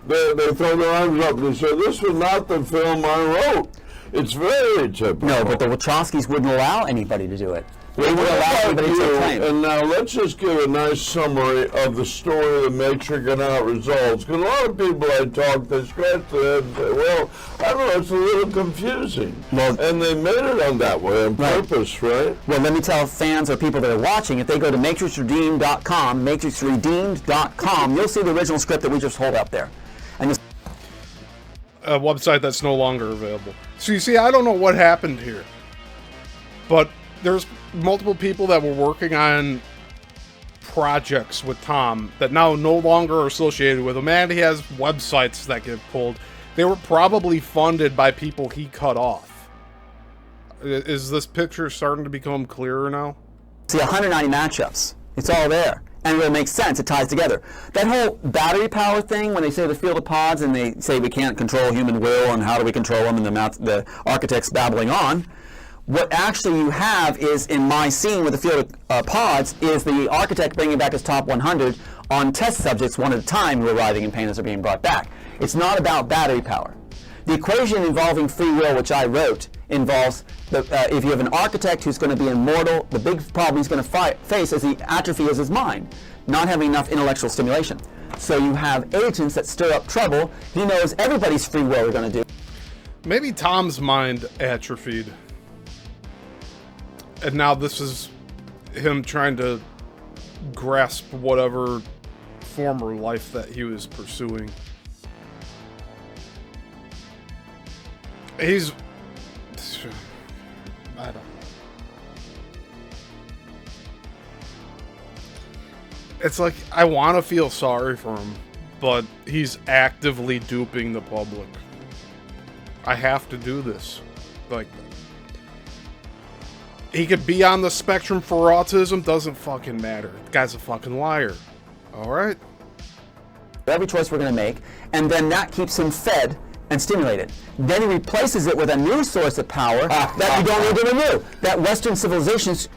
they throw their arms up and say, this was not the film I wrote. It's very typical. No, but the Wachowskis wouldn't allow anybody to do it. They would allow anybody to claim. And now let's just give a nice summary of the story of Matrix and how it resolves. Because a lot of people I talk, they scratch their head and say, well, I don't know, it's a little confusing. Well, and they made it on that way on purpose, right? Well, let me tell fans or people that are watching, if they go to matrixredeemed.com, matrixredeemed.com, you'll see the original script that we just hold up there. And you'll A website that's no longer available. So you see, I don't know what happened here, but there's multiple people that were working on projects with Tom that now no longer are associated with him, and he has websites that get pulled. They were probably funded by people he cut off. Is this picture starting to become clearer now? see 190 matchups. It's all there. And it makes sense. It ties together. That whole battery power thing, when they say the field of pods and they say we can't control human will and how do we control them, and the architects babbling on, what actually you have is, in my scene with the field of pods, is the architect bringing back his top 100 on test subjects one at a time who are writhing in pain as they're being brought back. It's not about battery power. The equation involving free will, which I wrote, involves if you have an architect who's going to be immortal, the big problem he's going to face is the atrophy of his mind, not having enough intellectual stimulation. So you have agents that stir up trouble. He knows everybody's free will are going to do. Maybe Tom's mind atrophied. And now this is him trying to grasp whatever former life that he was pursuing. He's... I don't know. It's like, I want to feel sorry for him, but he's actively duping the public. I have to do this. Like, he could be on the spectrum for autism, doesn't fucking matter. The guy's a fucking liar. Alright? Every choice we're going to make, and then that keeps him fed and stimulated. Then he replaces it with a new source of power that you don't need to renew. That Western civilization's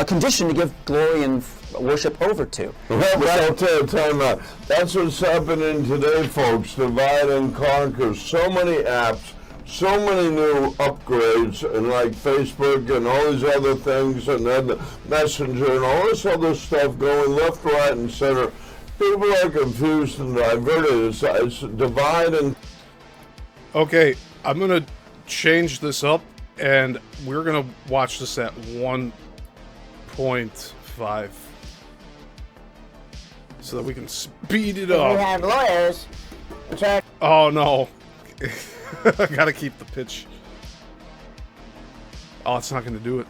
conditioned to give glory and worship over to. Well, time out. That's what's happening today, folks. Divide and conquer. So many apps, so many new upgrades, and like Facebook and all these other things, and then the Messenger and all this other stuff going left, right, and center. People are confused and diverted. It's divide and... Okay, I'm gonna change this up, and we're gonna watch this at 1.5 so that we can speed it up. We have lawyers. Oh no. I gotta keep the pitch. Oh, it's not gonna do it.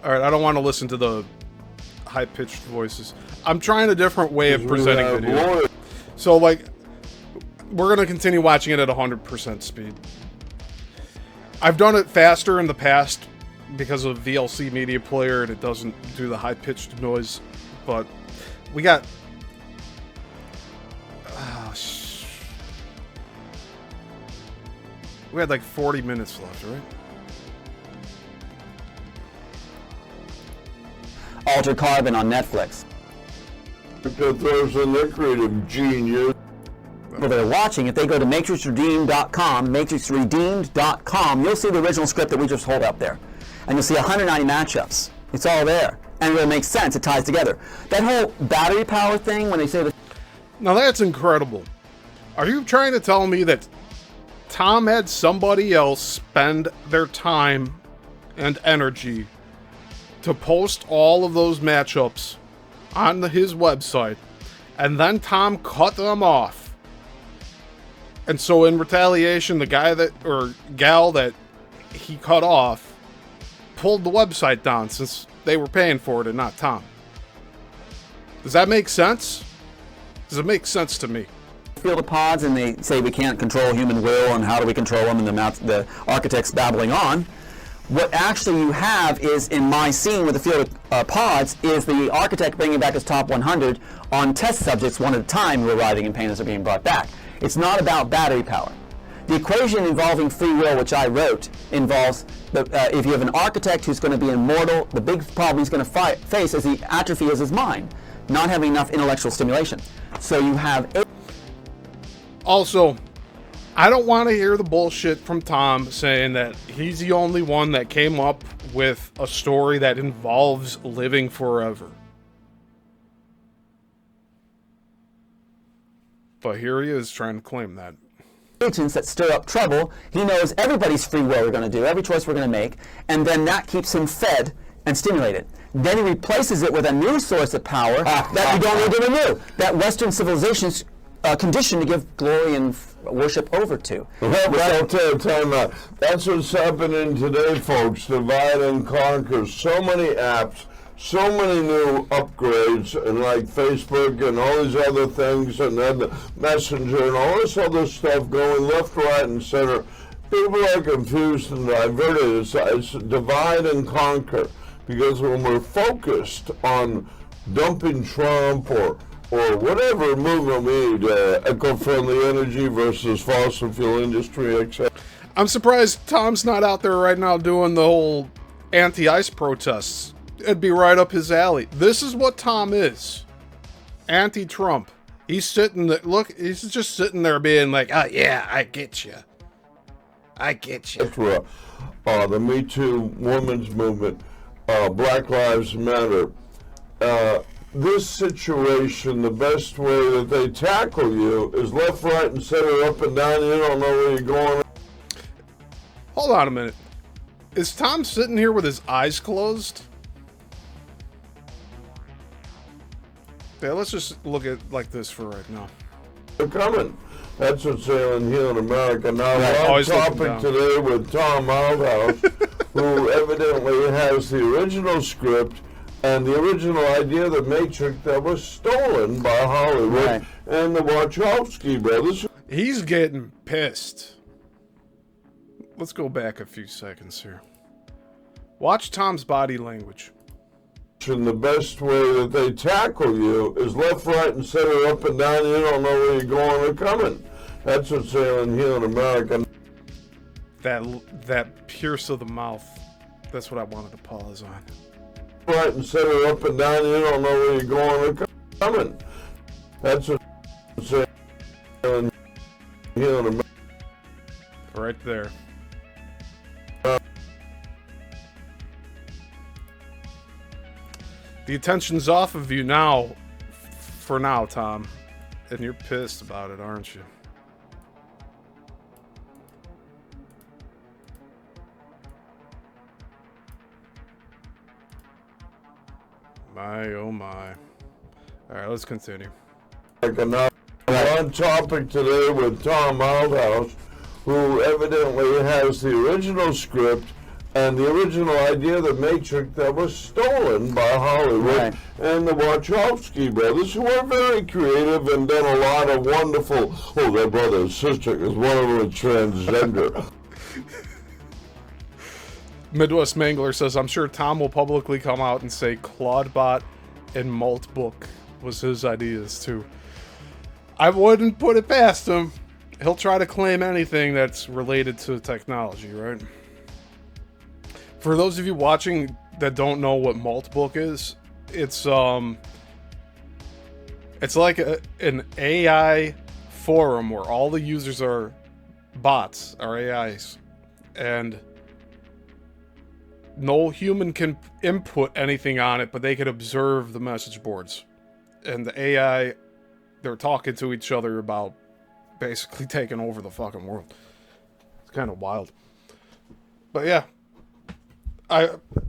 Alright, I don't want to listen to the high-pitched voices. I'm trying a different way of presenting video. So, like, we're gonna continue watching it at 100% speed. I've done it faster in the past because of VLC Media Player, and it doesn't do the high-pitched noise, but we got... we had like 40 minutes left, right? Altered Carbon on Netflix. That throws in their creative genius. People that are watching, if they go to matrixredeemed.com, matrixredeemed.com, you'll see the original script that we just hold up there. And you'll see 190 matchups. It's all there. And it makes sense. It ties together. That whole battery power thing, when they say that... Now that's incredible. Are you trying to tell me that Tom had somebody else spend their time and energy to post all of those matchups on his website, and then Tom cut them off? And so in retaliation, the guy that, or gal that he cut off, pulled the website down since they were paying for it and not Tom. Does that make sense? Does it make sense to me? Field of pods and they say we can't control human will and how do we control them, and the architects babbling on. What actually you have is, in my scene with the field of pods, is the architect bringing back his top 100 on test subjects one at a time who are writhing in pain as they're being brought back. It's not about battery power. The equation involving free will, which I wrote, involves if you have an architect who's going to be immortal, the big problem he's going to face is the atrophy of his mind, not having enough intellectual stimulation. So you have Also, I don't want to hear the bullshit from Tom saying that he's the only one that came up with a story that involves living forever. But here he is trying to claim that. Agents that stir up trouble. He knows everybody's free will we're going to do, every choice we're going to make, and then that keeps him fed and stimulated. Then he replaces it with a new source of power that we don't need to renew, that Western civilization's conditioned to give glory and worship over to. Well, tell me, that's what's happening today, folks. Divide and conquer. So many apps, so many new upgrades, and like Facebook and all these other things, and then the Messenger and all this other stuff going left, right, and center. People are confused and diverted. It's divide and conquer, because when we're focused on dumping Trump or whatever movement we need, eco-friendly energy versus fossil fuel industry, etc. I'm surprised Tom's not out there right now doing the whole anti-ICE protests. It'd be right up his alley. This is what Tom is. Anti-Trump. He's sitting there, look, he's just sitting there being like, oh yeah, I get you. I get you. The Me Too women's movement, Black Lives Matter. This situation, the best way that they tackle you is left, right, and center, up and down. You don't know where you're going. Hold on a minute. Is Tom sitting here with his eyes closed? Yeah, let's just look at like this for right now. They're coming. That's what's sailing here in America. Now, Right, we're on topic today with Tom Althouse, who evidently has the original script and the original idea of the Matrix that was stolen by Hollywood and the Wachowski brothers. He's getting pissed. Let's go back a few seconds here. Watch Tom's body language. And the best way that they tackle you is left, right, and center, up and down. You don't know where you're going or coming. That's what's sailing here in America. That pierce of the mouth. That's what I wanted to pause on. Right and center, up and down. You don't know where you're going or coming. That's what's sailing here in America. Right there. The attention's off of you now, for now, Tom. And you're pissed about it, aren't you? My, oh my. Alright, let's continue. We're on topic today with Tom Althouse, who evidently has the original script and the original idea of the Matrix that was stolen by Hollywood and the Wachowski brothers, who are very creative and done a lot of wonderful. Oh, their brother and sister, because one of them is transgender. Midwest Mangler says, I'm sure Tom will publicly come out and say Claudebot and Maltbook was his ideas too. I wouldn't put it past him. He'll try to claim anything that's related to technology, right? For those of you watching that don't know what Maltbook is, it's like an AI forum where all the users are bots, are AIs, and no human can input anything on it, but they can observe the message boards. And the AI, they're talking to each other about basically taking over the fucking world. It's kind of wild. But yeah.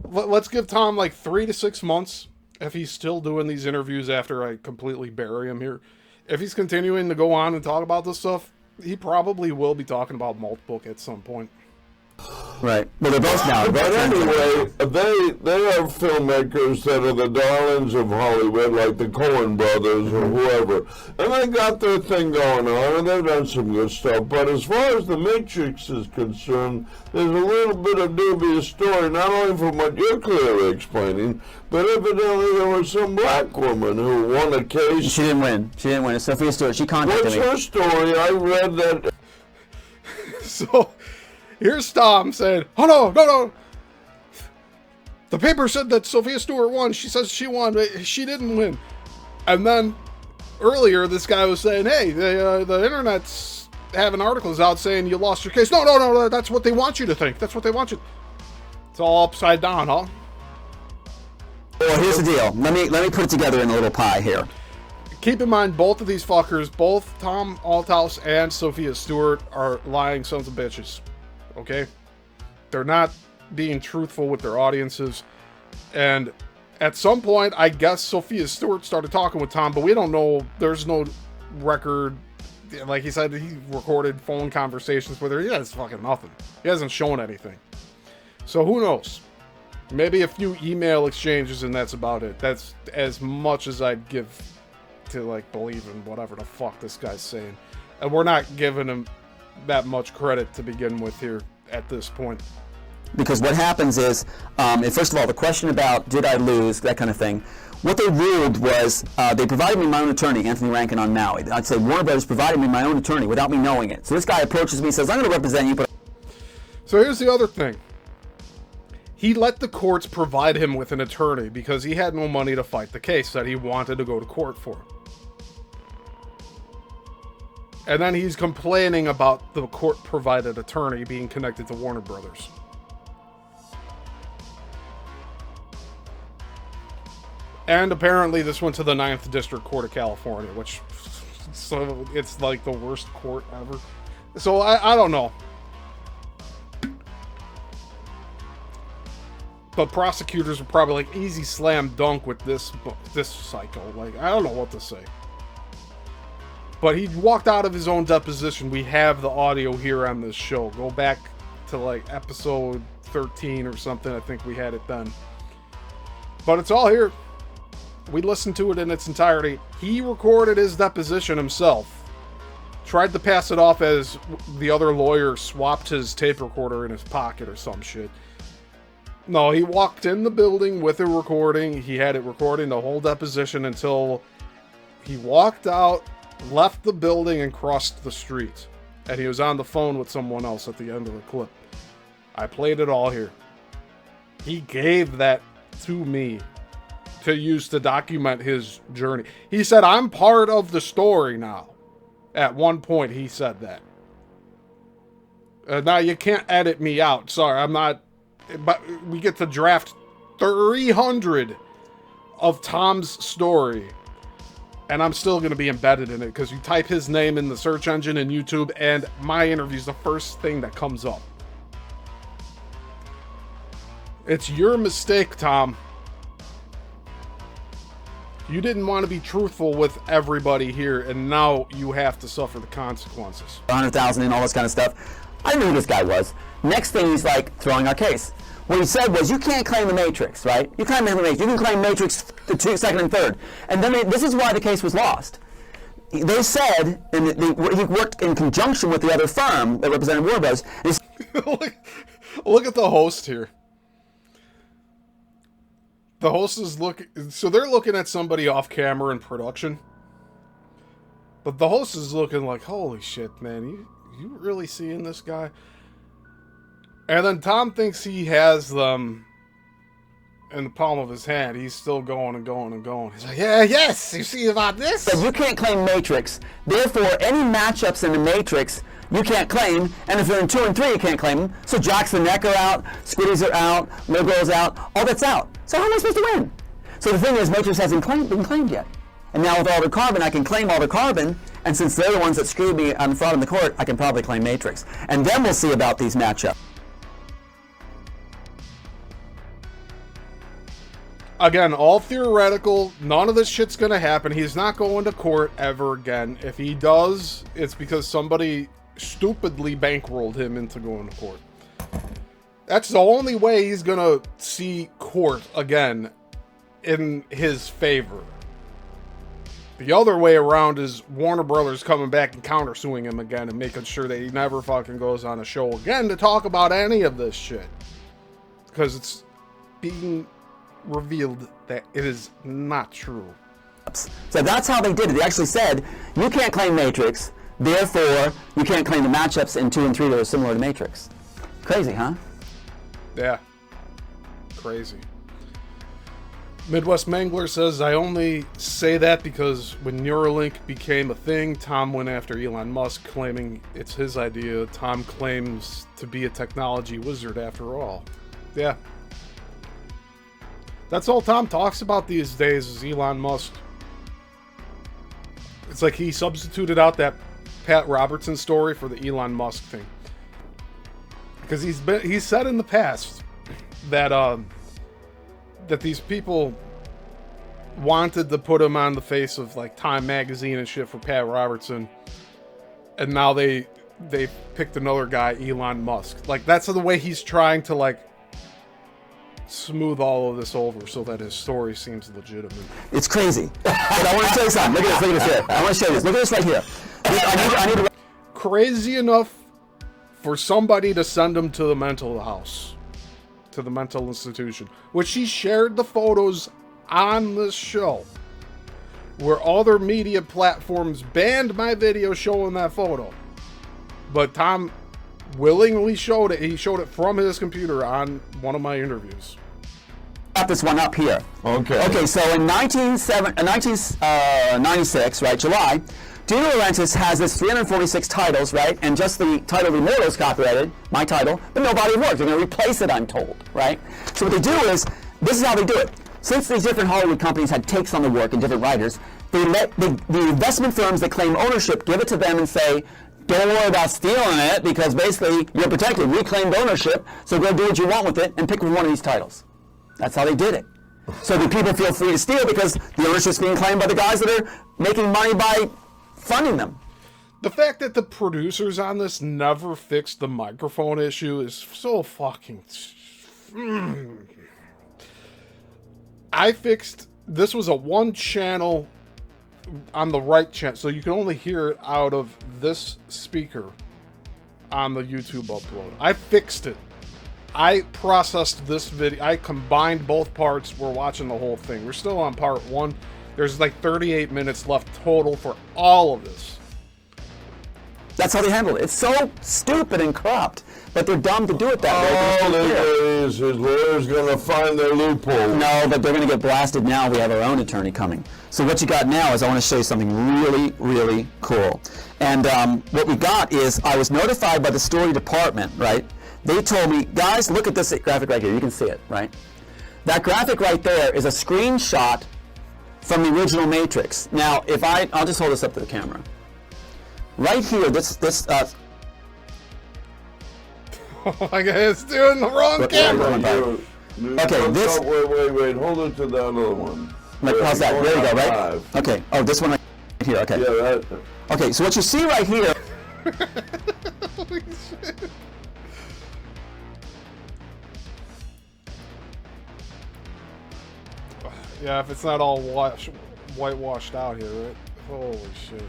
Let's give Tom like 3 to 6 months if he's still doing these interviews after I completely bury him here. If he's continuing to go on and talk about this stuff, he probably will be talking about Maltbook at some point. Right. Well, they're both now. But anyway, they are filmmakers that are the darlings of Hollywood, like the Coen brothers or whoever. And they got their thing going on, and they've done some good stuff. But as far as The Matrix is concerned, there's a little bit of dubious story, not only from what you're clearly explaining, but evidently there was some black woman who won a case. She didn't win. She didn't win. It's Sophia Stewart. She contacted me. What's her story? I read that. So, here's Tom saying, oh no. The paper said that Sophia Stewart won. She says she won, but she didn't win. And then, earlier, this guy was saying, hey, the internet's having articles out saying you lost your case. No, that's what they want you to think. That's what they want you. It's all upside down, huh? Well, here's the deal. Let me put it together in a little pie here. Keep in mind, both of these fuckers, both Tom Althouse and Sophia Stewart, are lying sons of bitches. Okay? They're not being truthful with their audiences. And at some point, I guess Sophia Stewart started talking with Tom, but we don't know. There's no record. Like he said, he recorded phone conversations with her. He has fucking nothing. He hasn't shown anything. So who knows? Maybe a few email exchanges and that's about it. That's as much as I'd give to like believe in whatever the fuck this guy's saying. And we're not giving him that much credit to begin with here at this point. Because what happens is, first of all, the question about did I lose, that kind of thing, what they ruled was they provided me my own attorney, Anthony Rankin on Maui. I'd say Warner Brothers provided me my own attorney without me knowing it. So this guy approaches me and says, I'm going to represent you. But so here's the other thing. He let the courts provide him with an attorney because he had no money to fight the case that he wanted to go to court for. And then he's complaining about the court-provided attorney being connected to Warner Brothers. And apparently this went to the 9th District Court of California, which, so it's like the worst court ever. So I don't know. But prosecutors are probably like, easy slam dunk with this psycho. Like, I don't know what to say. But he walked out of his own deposition. We have the audio here on this show. Go back to like episode 13 or something. I think we had it then. But it's all here. We listened to it in its entirety. He recorded his deposition himself. Tried to pass it off as the other lawyer swapped his tape recorder in his pocket or some shit. No, he walked in the building with a recording. He had it recording the whole deposition until he walked out, left the building, and crossed the street. And he was on the phone with someone else at the end of the clip. I played it all here. He gave that to me to use to document his journey. He said, I'm part of the story now. At one point, he said that. Now, you can't edit me out. Sorry, I'm not... But we get to draft 300 of Tom's story. And I'm still going to be embedded in it. Because you type his name in the search engine in YouTube, and my interview is the first thing that comes up. It's your mistake, Tom. You didn't want to be truthful with everybody here, and now you have to suffer the consequences. 100,000 and all this kind of stuff. I knew who this guy was. Next thing, he's like throwing our case. What he said was, you can't claim the Matrix, right? You can't claim the Matrix. You can claim Matrix the second and third. And then this is why the case was lost. They said, and he worked in conjunction with the other firm that represented Warner Bros. Look at the host here. The host is looking... So they're looking at somebody off camera in production. But the host is looking like, holy shit, man. You really seeing this guy? And then Tom thinks he has them in the palm of his hand. He's still going and going and going. He's like, yes, you see about this? But you can't claim Matrix. Therefore, any matchups in the Matrix, you can't claim. And if they're in 2 and 3, you can't claim them. So Jackson and Neck are out, Squiddies are out, Liberal's out, all that's out. So how am I supposed to win? So the thing is, Matrix hasn't been claimed yet. And now with Altered Carbon, I can claim Altered Carbon, and since they're the ones that screwed me on fraud in the court, I can probably claim Matrix. And then we'll see about these matchups. Again, all theoretical. None of this shit's gonna happen. He's not going to court ever again. If he does, it's because somebody stupidly bankrolled him into going to court. That's the only way he's gonna see court again in his favor. The other way around is Warner Brothers coming back and countersuing him again and making sure that he never fucking goes on a show again to talk about any of this shit. Because it's being revealed that it is not true. So that's how they did it. They actually said, you can't claim Matrix, therefore you can't claim the matchups in 2 and 3 that are similar to Matrix. Crazy, huh? Yeah. Crazy. Midwest Mangler says, I only say that because when Neuralink became a thing, Tom went after Elon Musk, claiming it's his idea. Tom claims to be a technology wizard after all. Yeah. That's all Tom talks about these days is Elon Musk. It's like he substituted out that Pat Robertson story for the Elon Musk thing. Because he's said in the past that that these people wanted to put him on the face of like Time magazine and shit for Pat Robertson, and now they picked another guy, Elon Musk. Like, that's the way he's trying to like smooth all of this over so that his story seems legitimate. It's crazy. But I want to tell you something. Look at this here. I want to show you this. Look at this right here. I need to... Crazy enough for somebody to send him to the mental house, to the mental institution, which he shared the photos on this show, where other media platforms banned my video showing that photo. But Tom willingly showed it. He showed it from his computer on one of my interviews. Got this one up here. Okay, so in 1996, right, July, De Laurentiis has this 346 titles, right, and just the title of Immortals copyrighted, my title, but no body of work. They're going to replace it, I'm told, right? So what they do is, this is how they do it. Since these different Hollywood companies had takes on the work and different writers, they let the investment firms that claim ownership give it to them and say, don't worry about stealing it because basically you're protected. We claimed ownership, so go do what you want with it and pick one of these titles. That's how they did it. So the people feel free to steal because the ownership's being claimed by the guys that are making money by funding them. The fact that the producers on this never fixed the microphone issue is so fucking... I fixed... This was a one channel on the right channel, so you can only hear it out of this speaker on the YouTube upload. I fixed it. I processed this video. I combined both parts. We're watching the whole thing. We're still on part 1. There's like 38 minutes left total for all of this. That's how they handle it. It's so stupid and corrupt, but they're dumb to do it that way. His lawyer's going to find their loophole. No, but they're going to get blasted now. We have our own attorney coming. So what you got now is I want to show you something really, really cool. And what we got is I was notified by the story department, right? They told me, guys, look at this graphic right here. You can see it, right? That graphic right there is a screenshot from the original Matrix. Now, if I'll just hold this up to the camera. Right here, this Oh my god, it's doing the wrong camera. Okay, this... Wait, hold it to that other one. Like, how's that? There you go, right? Okay, oh, this one right here, okay. Yeah, that... Okay, so what you see right here... Holy shit. Yeah, if it's not all whitewashed out here, right? Holy shit.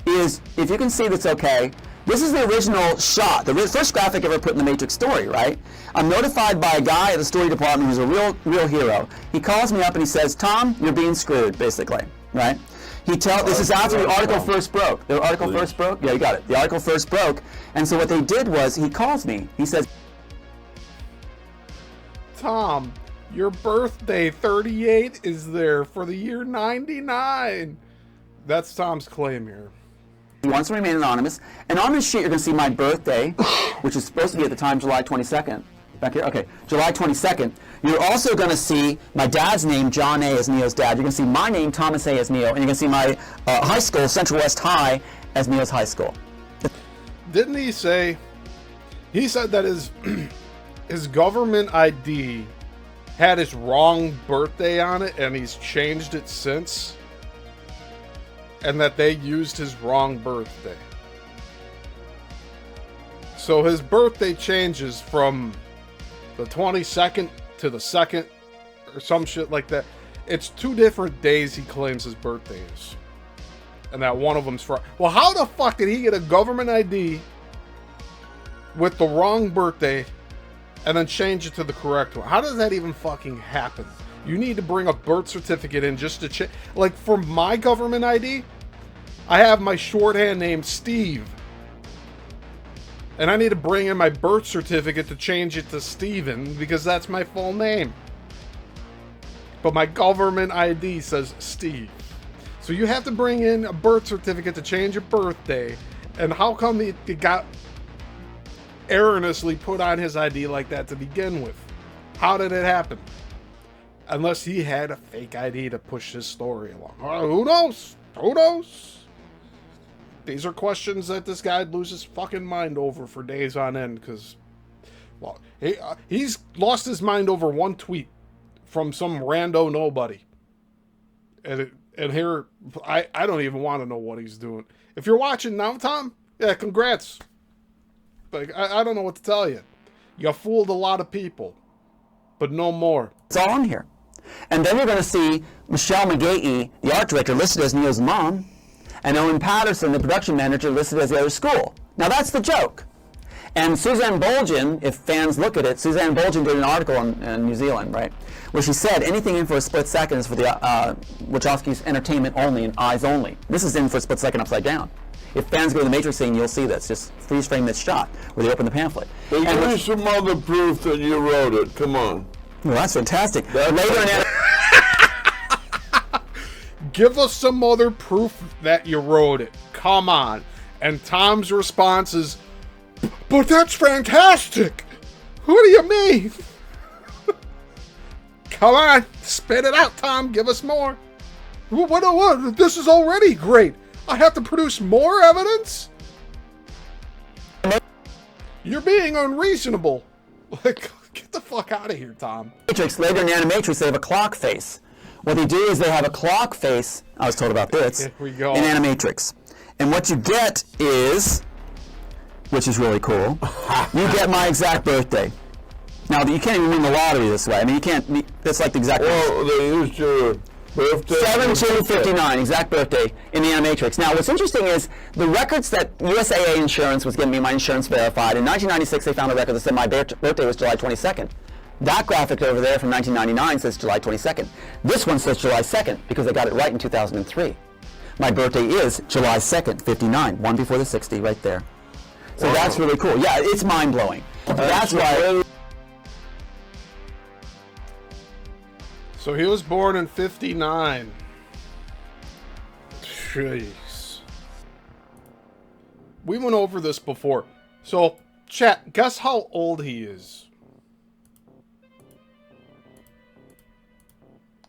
Is, if you can see that's okay, this is the original shot, the first graphic ever put in the Matrix story, right? I'm notified by a guy at the story department who's a real hero. He calls me up and he says, Tom, you're being screwed, basically, right? This is after the article first broke. The article first broke? Yeah, you got it. The article first broke. And so what they did was, he calls me. He says, Tom, your birthday, 38, is there for the year 99. That's Tom's claim here. He wants to remain anonymous. And on this sheet, you're going to see my birthday, which is supposed to be at the time July 22nd. Back here? Okay, July 22nd. You're also going to see my dad's name, John A., as Neo's dad. You're going to see my name, Thomas A., as Neo. And you're going to see my high school, Central West High, as Neo's high school. Didn't he say... He said that his government ID had his wrong birthday on it, and he's changed it since? And that they used his wrong birthday. So his birthday changes from The 22nd to the 2nd or some shit like that. It's 2 different days he claims his birthday is. And that one of them's Friday. Well, how the fuck did he get a government ID with the wrong birthday and then change it to the correct one? How does that even fucking happen? You need to bring a birth certificate in just to check. Like, for my government ID, I have my shorthand name Steve. And I need to bring in my birth certificate to change it to Steven because that's my full name. But my government ID says Steve. So you have to bring in a birth certificate to change your birthday. And how come it got erroneously put on his ID like that to begin with? How did it happen? Unless he had a fake ID to push his story along. Who knows? Who knows? These are questions that this guy loses fucking mind over for days on end because, well, he's lost his mind over one tweet from some rando nobody. And here, I don't even want to know what he's doing. If you're watching now, Tom, yeah, congrats. Like, I don't know what to tell you. You fooled a lot of people, but no more. It's all on here. And then you're going to see Michelle McGahee, the art director, listed as Neil's mom, and Owen Patterson, the production manager, listed as the other school. Now that's the joke. And Suzanne Bolgen, if fans look at it, Suzanne Bolgen did an article in New Zealand, right, where she said anything in for a split second is for the Wachowskis' entertainment only and eyes only. This is in for a split second upside down. If fans go to the Matrix scene, you'll see this. Just freeze frame this shot where they open the pamphlet. Hey, give me some other proof that you wrote it. Come on. Well, that's fantastic. Later in Give us some other proof that you wrote it. Come on. And Tom's response is, but that's fantastic. What do you mean? Come on. Spit it out, Tom. Give us more. What? This is already great. I have to produce more evidence? You're being unreasonable. Like, get the fuck out of here, Tom. Matrix, later in the Animatrix, they have a clock face. What they do is they have a clock face, I was told about this, Here we go. in Animatrix. And what you get is, which is really cool, you get my exact birthday. Now, you can't even win the lottery this way. I mean, you can't, that's like the exact Well, they used your birthday. 7/2/59, exact birthday in the Animatrix. Now, what's interesting is the records that USAA Insurance was giving me my insurance verified. In 1996, they found a record that said my birthday was July 22nd. That graphic over there from 1999 says July 22nd. This one says July 2nd because they got it right in 2003. My birthday is July 2nd, 59, one before the 60 right there. So Wow. that's really cool. Yeah, it's mind-blowing. That's why... So he was born in 59. Jeez. We went over this before. So, chat, guess how old he is?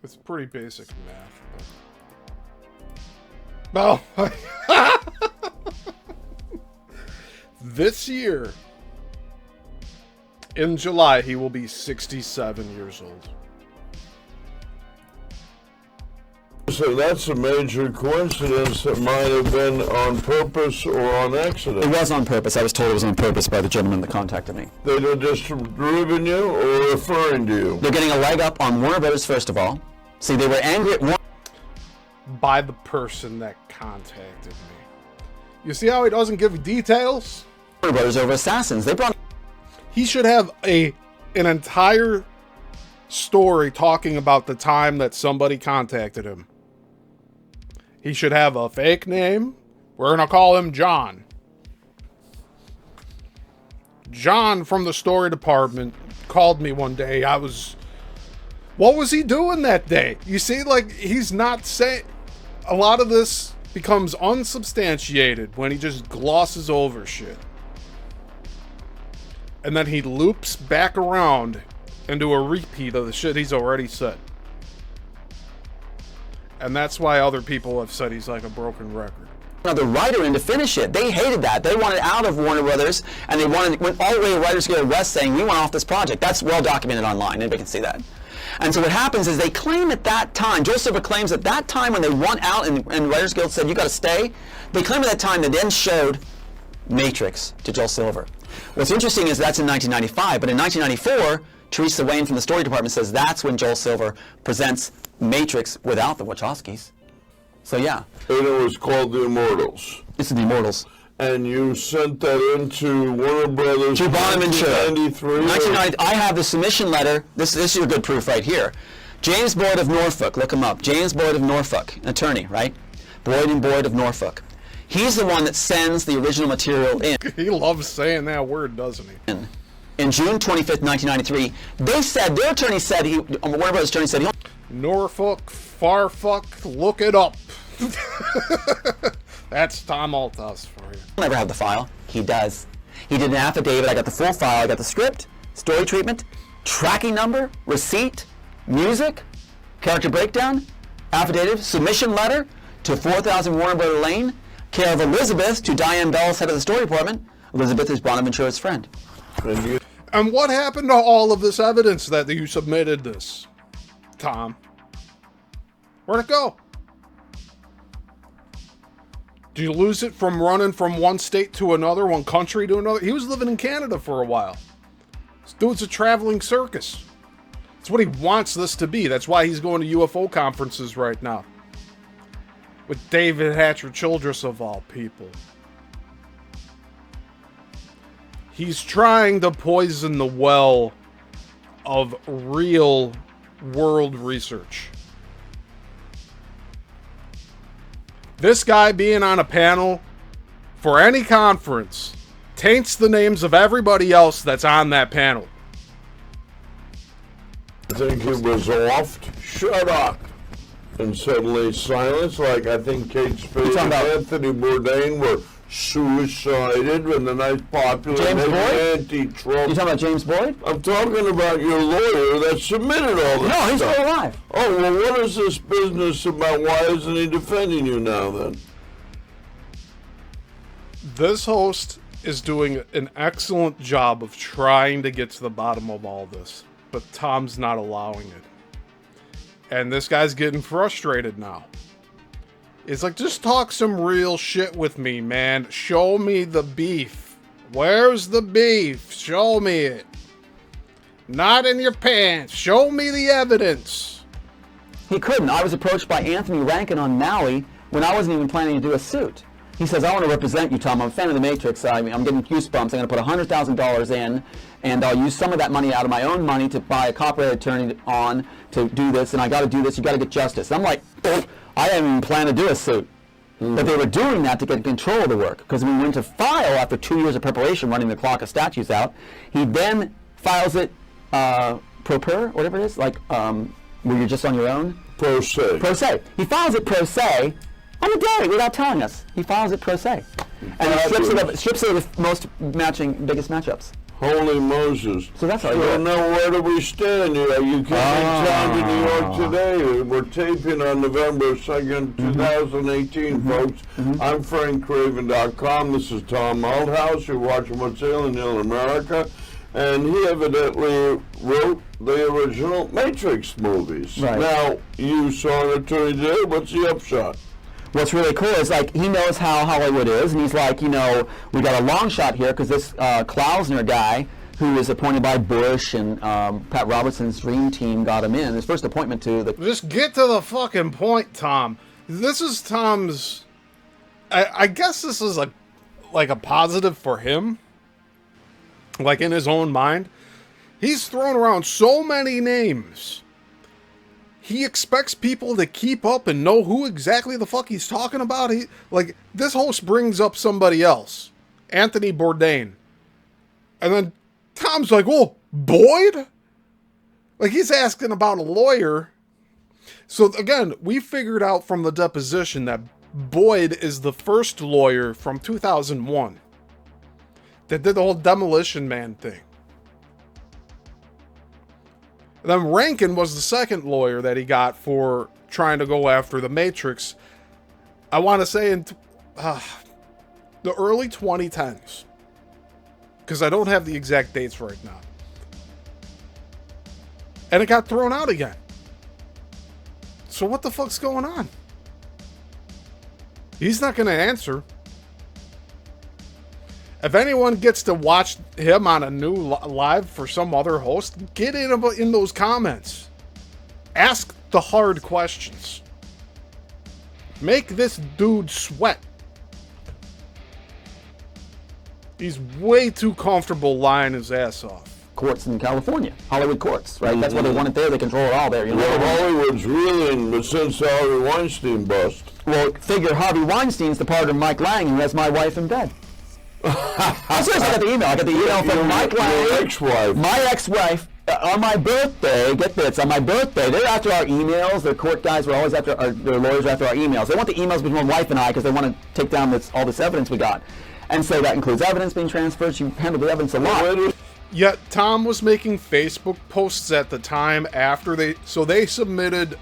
It's pretty basic math. Oh. This year, in July, he will be 67 years old. So that's a major coincidence that might have been on purpose or on accident. It was on purpose. I was told it was on purpose by the gentleman that contacted me. They're just ribbing you or referring to you? They're getting a leg up on Warner Brothers, first of all. See, they were angry at Warner By the person that contacted me. You see how he doesn't give details? Brothers over Assassins. They brought... He should have an entire story talking about the time that somebody contacted him. He should have a fake name. We're going to call him John. John from the story department called me one day. What was he doing that day? You see, like, he's not saying... A lot of this becomes unsubstantiated when he just glosses over shit. And then he loops back around into a repeat of the shit he's already said. And that's why other people have said he's like a broken record. Another writer in to finish it. They hated that. They wanted out of Warner Brothers, and they went all the way to Writers Guild West saying, we want off this project. That's well documented online. Anybody can see that. And so what happens is they claim at that time, Joe Silver claims at that time when they won out and Writers Guild said, you got to stay, they claim at that time they then showed Matrix to Joe Silver. What's interesting is that's in 1995, but in 1994, Teresa Wayne from the story department says that's when Joel Silver presents Matrix without the Wachowskis. So yeah. And it was called The Immortals. This is The Immortals. And you sent that into Warner Brothers To in Bonaventure. 1993? 1990. I have the submission letter. This is your good proof right here. James Boyd of Norfolk. Look him up. James Boyd of Norfolk. An attorney, right? Boyd and Boyd of Norfolk. He's the one that sends the original material in. He loves saying that word, doesn't he? In June 25th, 1993, they said, their attorney said, Warner Brothers attorney said, Norfolk, Farfuck, look it up. That's Tom Althouse for you. he'll never have the file. He does. He did an affidavit. I got the full file. I got the script, story treatment, tracking number, receipt, music, character breakdown, affidavit, submission letter to 4000 Warner Brothers Lane, care of Elizabeth to Diane Bell's head of the story department. Elizabeth is Bonaventure's friend. And what happened to all of this evidence that you submitted this, Tom? Where'd it go? Did you lose it from running from one state to another, one country to another? He was living in Canada for a while. This dude's a traveling circus. That's what he wants this to be. That's why he's going to UFO conferences right now. With David Hatcher Childress, of all people. He's trying to poison the well of real world research. This guy being on a panel for any conference taints the names of everybody else that's on that panel. I think he was oft, shut up, and suddenly silence, like I think Kate Spade and Anthony Bourdain were suicided when the nice popular anti-Trump. You talking about James Boyd? I'm talking about your lawyer that submitted all this No, he's stuff. still alive. Oh, well, what is this business about? Why isn't he defending you now, then? This host is doing an excellent job of trying to get to the bottom of all this, but Tom's not allowing it. And this guy's getting frustrated now. It's like, just talk some real shit with me, man. Show me the beef. Where's the beef? Show me it. Not in your pants. Show me the evidence. He couldn't. I was approached by Anthony Rankin on Maui when I wasn't even planning to do a suit. He says, I want to represent you, Tom. I'm a fan of The Matrix. I'm getting goosebumps. I'm going to put $100,000 in, and I'll use some of that money out of my own money to buy a copyright attorney on to do this, and I got to do this. You got to get justice. I'm like, I didn't even plan to do a suit. But they were doing that to get control of the work, because when we went to file after 2 years of preparation, running the clock of statutes out, he then files it pro per, whatever it is, like where you're just on your own. Pro se. Pro se. He files it pro se on the day without telling us. He files it pro se. And it strips it of the most biggest matchups. Holy Moses. So that's how I do So it. now where do we stand? You came in town to New York today. We're taping on November 2nd, 2018, folks. I'm FrankCraven.com. This is Tom Althouse. You're watching What's Ailing in America. And he evidently wrote the original Matrix movies. Right. Now, you saw an attorney today. What's the upshot? What's really cool is, like, he knows how Hollywood is, and he's like, we got a long shot here because this Klausner guy, who was appointed by Bush and Pat Robertson's dream team, got him in. His first appointment to the... Just get to the fucking point, Tom. This is Tom's... I guess this is like a positive for him. Like, in his own mind. He's thrown around so many names. He expects people to keep up and know who exactly the fuck he's talking about. This host brings up somebody else. Anthony Bourdain. And then Tom's like, oh, Boyd? Like, he's asking about a lawyer. So, again, we figured out from the deposition that Boyd is the first lawyer from 2001 that did the whole Demolition Man thing. And then Rankin was the second lawyer that he got for trying to go after the Matrix. I want to say in the early 2010s. Because I don't have the exact dates right now. And it got thrown out again. So what the fuck's going on? He's not going to answer. If anyone gets to watch him on a new live for some other host, get in those comments. Ask the hard questions. Make this dude sweat. He's way too comfortable lying his ass off. Courts in California, Hollywood courts, right? That's why they want it there. They control it all there. You know? Well, Hollywood's reeling, but since the Harvey Weinstein bust. Well, figure Harvey Weinstein's the partner of Mike Lang, and that's my wife in bed. I seriously got the email. I got the email from Mike Lang. Your ex-wife. My ex-wife. On my birthday, get this, on my birthday, they're after our emails. Their court guys were always after their lawyers are after our emails. They want the emails between my wife and I because they want to take down all this evidence we got. And so that includes evidence being transferred. She handled the evidence a lot. Yet Tom was making Facebook posts at the time after they submitted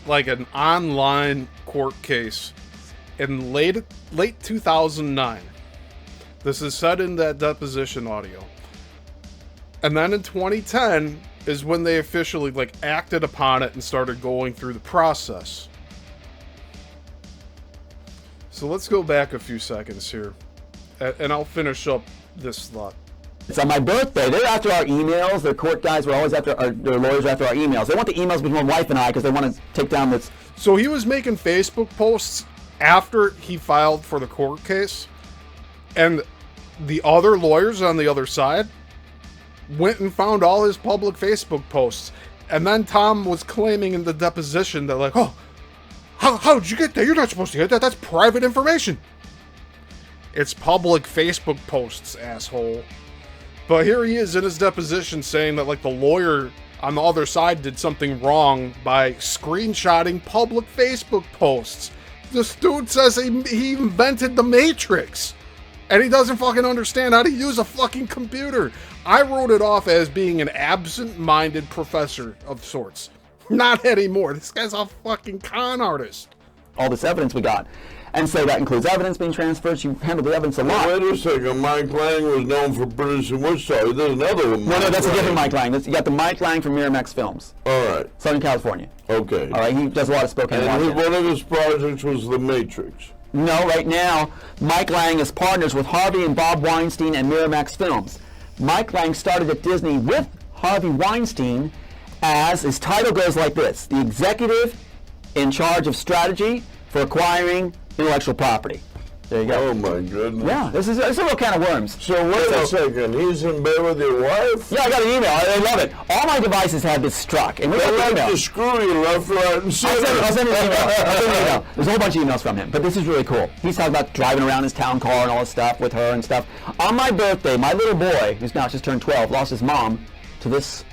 like an online court case in late 2009. This is said in that deposition audio. And then in 2010 is when they officially acted upon it and started going through the process. So let's go back a few seconds here, and I'll finish up this thought. It's on my birthday. They're after our emails. Their court guys were always after their lawyers are after our emails. They want the emails between my wife and I because they want to take down this. So he was making Facebook posts after he filed for the court case, and the other lawyers on the other side went and found all his public Facebook posts. And then Tom was claiming in the deposition that how did you get that? You're not supposed to get that. That's private information. It's public Facebook posts, asshole. But here he is in his deposition saying that the lawyer on the other side did something wrong by screenshotting public Facebook posts. This dude says he invented the Matrix. And he doesn't fucking understand how to use a fucking computer. I wrote it off as being an absent-minded professor of sorts. Not anymore. This guy's a fucking con artist. All this evidence we got. And so that includes evidence being transferred. She handled the evidence a lot. Wait a second. Mike Lang was known for producing Wichita. There's another one. No, that's a different Mike Lang. You got the Mike Lang from Miramax Films. All right. Southern California. Okay. All right. He does a lot of spoken word. And one of his projects was The Matrix. No, right now, Mike Lang is partners with Harvey and Bob Weinstein and Miramax Films. Mike Lang started at Disney with Harvey Weinstein as, his title goes like this, the executive in charge of strategy for acquiring intellectual property. There you go. Oh my goodness. Yeah, this is a real can of worms. So wait a second, he's in bed with your wife? Yeah, I got an email. I love it. All my devices have this struck. And we got They an like email. to screw you left, right, and center. I'll send you an email. There's a whole bunch of emails from him, but this is really cool. He's talking about driving around his town car and all this stuff with her and stuff. On my birthday, my little boy, who's now just turned 12, lost his mom to this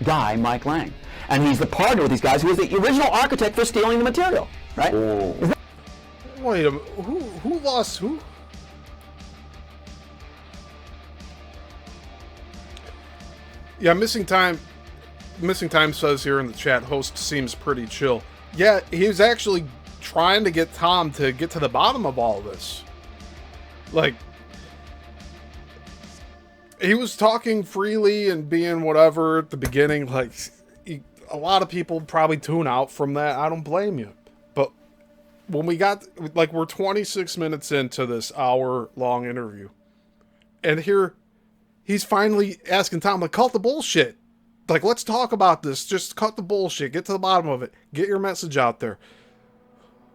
guy, Mike Lang. And he's the partner with these guys who was the original architect for stealing the material, right? Oh. Wait a minute. Who lost who? Yeah, Missing Time says here in the chat, host seems pretty chill. Yeah, he was actually trying to get Tom to get to the bottom of all this. He was talking freely and being whatever at the beginning. A lot of people probably tune out from that. I don't blame you. But when we got, we're 26 minutes into this hour-long interview. And here, he's finally asking Tom, cut the bullshit. Let's talk about this. Just cut the bullshit. Get to the bottom of it. Get your message out there.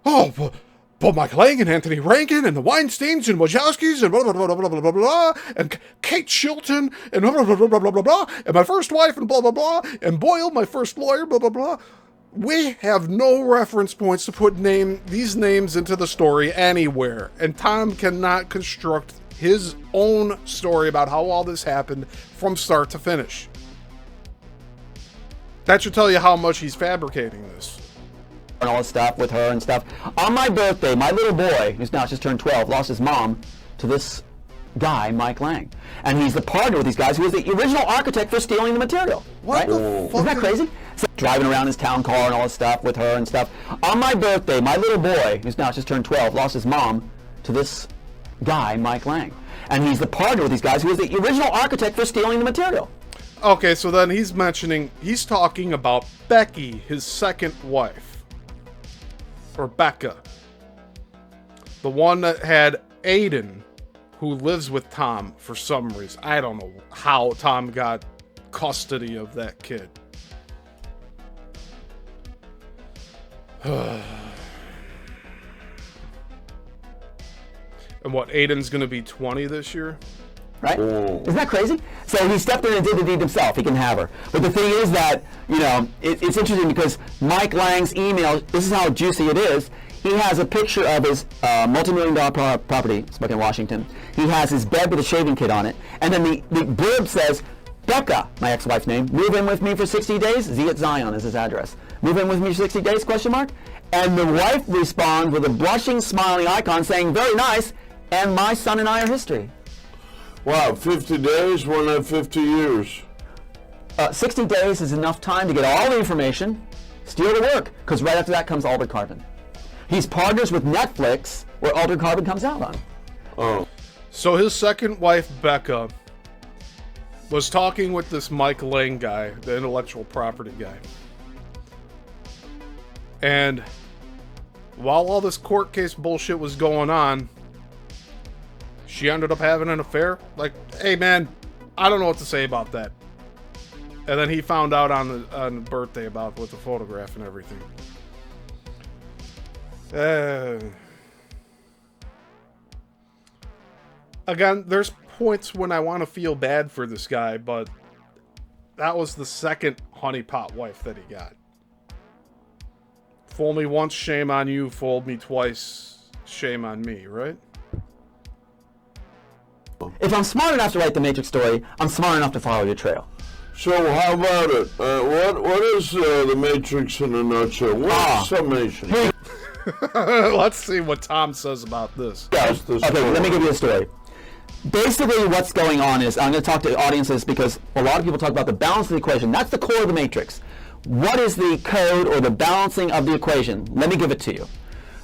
Oh, but Mike Lang and Anthony Rankin and the Weinsteins and Wachowskis and blah, blah, blah, blah, blah, blah, blah, and Kate Shilton and blah, blah, blah, blah, blah, blah, blah, and my first wife and blah, blah, blah, and Boyle, my first lawyer, blah, blah, blah. We have no reference points to put these names into the story anywhere. And Tom cannot construct his own story about how all this happened from start to finish. That should tell you how much he's fabricating this. And all this stuff with her and stuff. On my birthday, my little boy, who's now just turned 12, lost his mom to this guy, Mike Lang. And he's the partner with these guys who was the original architect for stealing the material. What the fuck? Isn't that crazy? So, driving around his town car and all this stuff with her and stuff. On my birthday, my little boy, who's now just turned 12, lost his mom to this guy, Mike Lang. And he's the partner with these guys who was the original architect for stealing the material. Okay, so then he's talking about Becky, his second wife. Or Becca. The one that had Aiden, who lives with Tom for some reason. I don't know how Tom got custody of that kid. And what, Aiden's gonna be 20 this year? Right? Isn't that crazy? So he stepped in and did the deed himself. He can have her. But the thing is that, it's interesting because Mike Lang's email, this is how juicy it is. He has a picture of his multi-million-dollar property, Spokane, Washington. He has his bed with a shaving kit on it. And then the blurb says, Becca, my ex-wife's name, move in with me for 60 days. Z at Zion is his address. Move in with me for 60 days, question mark? And the wife responds with a blushing, smiling icon saying, very nice, and my son and I are history. Wow, 50 days, one at 50 years. 60 days is enough time to get all the information, steal the work, because right after that comes Altered Carbon. He's partners with Netflix, where Altered Carbon comes out on. Oh. So his second wife, Becca, was talking with this Mike Lang guy, the intellectual property guy. And while all this court case bullshit was going on, she ended up having an affair. Like, hey man, I don't know what to say about that. And then he found out on the birthday about with the photograph and everything. Again, there's points when I want to feel bad for this guy, but that was the second honeypot wife that he got. Fool me once, shame on you. Fooled me twice, shame on me, right? If I'm smart enough to write the Matrix story, I'm smart enough to follow your trail. So how about it? What is the Matrix in a nutshell? What's summation? Let's see what Tom says about this. Yeah. Okay, let me give you a story. Basically, what's going on is, I'm going to talk to audiences because a lot of people talk about the balance of the equation. That's the core of the Matrix. What is the code or the balancing of the equation? Let me give it to you.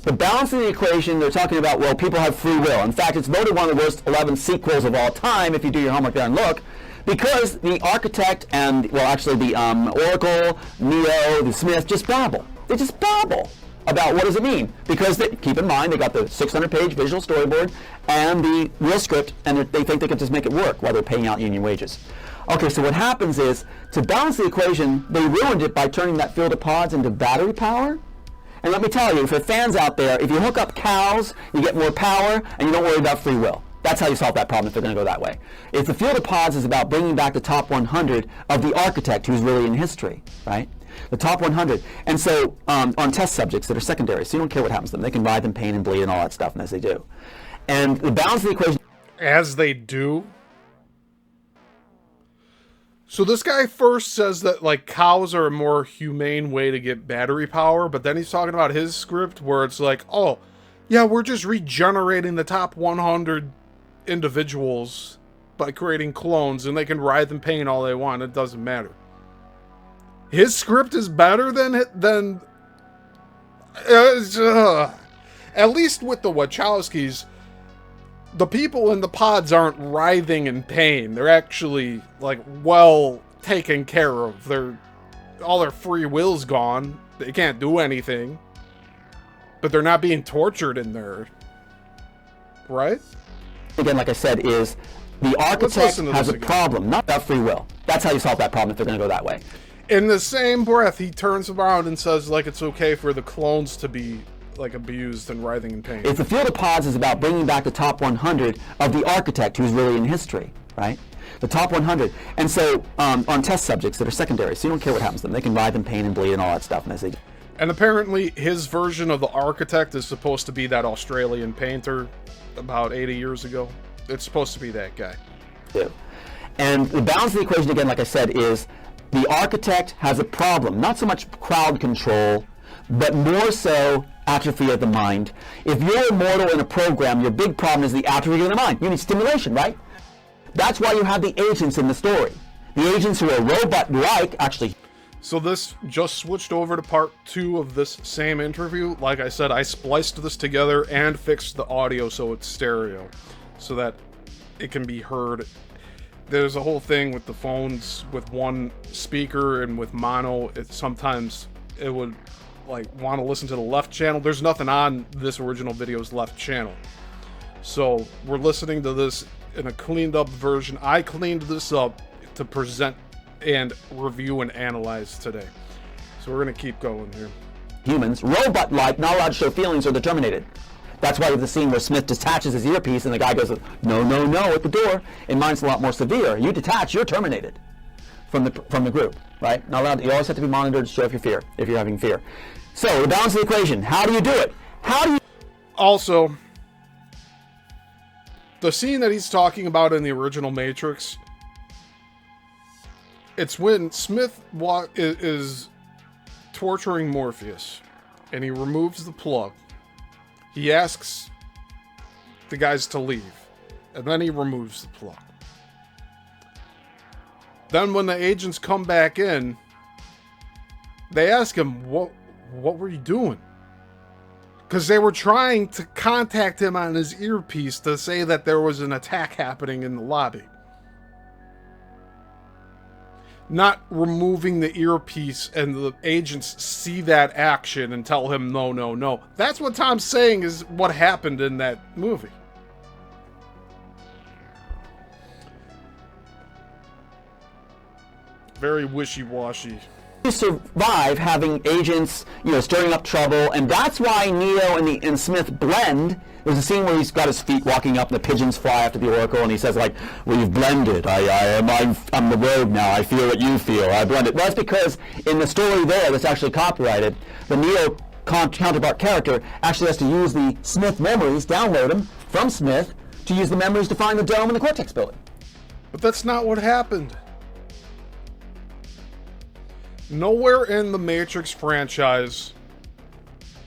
The balance of the equation, they're talking about, well, people have free will. In fact, it's voted one of the worst 11 sequels of all time, if you do your homework there and look, because the architect and, well, actually the Oracle, Neo, the Smith just babble. They just babble about what does it mean. Because, keep in mind, they got the 600-page visual storyboard and the real script, and they think they can just make it work while they're paying out union wages. Okay, so what happens is, to balance the equation, they ruined it by turning that field of pods into battery power. And let me tell you, for fans out there, if you hook up cows, you get more power, and you don't worry about free will. That's how you solve that problem if they're going to go that way. If the field of pods is about bringing back the top 100 of the architect who's really in history, right? The top 100. And so on test subjects that are secondary, so you don't care what happens to them. They can writhe and pain and bleed and all that stuff, and as they do. And the balance of the equation... As they do? So this guy first says that, like, cows are a more humane way to get battery power, but then he's talking about his script where it's like, oh, yeah, we're just regenerating the top 100 individuals by creating clones, and they can writhe and pain all they want. It doesn't matter. His script is better than at least with the Wachowskis, the people in the pods aren't writhing in pain. They're actually, like, well taken care of. All their free will's gone. They can't do anything. But they're not being tortured in there. Right? Again, like I said, is the architect has a problem, not about free will. That's how you solve that problem if they're going to go that way. In the same breath, he turns around and says, like, it's okay for the clones to be, like, abused and writhing in pain. If the field of pods is about bringing back the top 100 of the architect who's really in history, right? The top 100. And so on test subjects that are secondary, so you don't care what happens to them. They can writhe and pain and bleed and all that stuff, and as they do. And apparently his version of the architect is supposed to be that Australian painter about 80 years ago. It's supposed to be that guy. Yeah. And the balance of the equation, again, like I said, is the architect has a problem. Not so much crowd control, but more so atrophy of the mind. If you're immortal in a program, your big problem is the atrophy of the mind. You need stimulation, right? That's why you have the agents in the story. The agents who are robot-like actually... So this just switched over to part 2 of this same interview. Like I said, I spliced this together and fixed the audio so it's stereo, so that it can be heard. There's a whole thing with the phones with one speaker and with mono. Sometimes it would, like, want to listen to the left channel. There's nothing on this original video's left channel. So we're listening to this in a cleaned up version. I cleaned this up to present and review and analyze today. So we're going to keep going here. Humans, robot-like, not allowed to show feelings or they're terminated. That's why you have the scene where Smith detaches his earpiece and the guy goes, no, no, no, at the door. And mine's a lot more severe. You detach, you're terminated from the group, right? Not allowed. You always have to be monitored to show if you're having fear. So the balance of the equation. How do you do it? Also, the scene that he's talking about in the original Matrix, it's when Smith is torturing Morpheus, and he removes the plug. He asks the guys to leave, and then he removes the plug. Then when the agents come back in, they ask him, what were you doing? Because they were trying to contact him on his earpiece to say that there was an attack happening in the lobby. Not removing the earpiece and the agents see that action and tell him no, no, no. That's what Tom's saying is what happened in that movie. Very wishy-washy. Survive having agents, stirring up trouble, and that's why Neo and Smith blend. There's a scene where he's got his feet walking up, and the pigeons fly after the Oracle, and he says, like, "We've blended. I'm the rogue now. I feel what you feel. I blended." Well, that's because in the story that's actually copyrighted, the Neo counterpart character actually has to use the Smith memories, download them from Smith, to use the memories to find the dome and the Cortex building. But that's not what happened. Nowhere in the Matrix franchise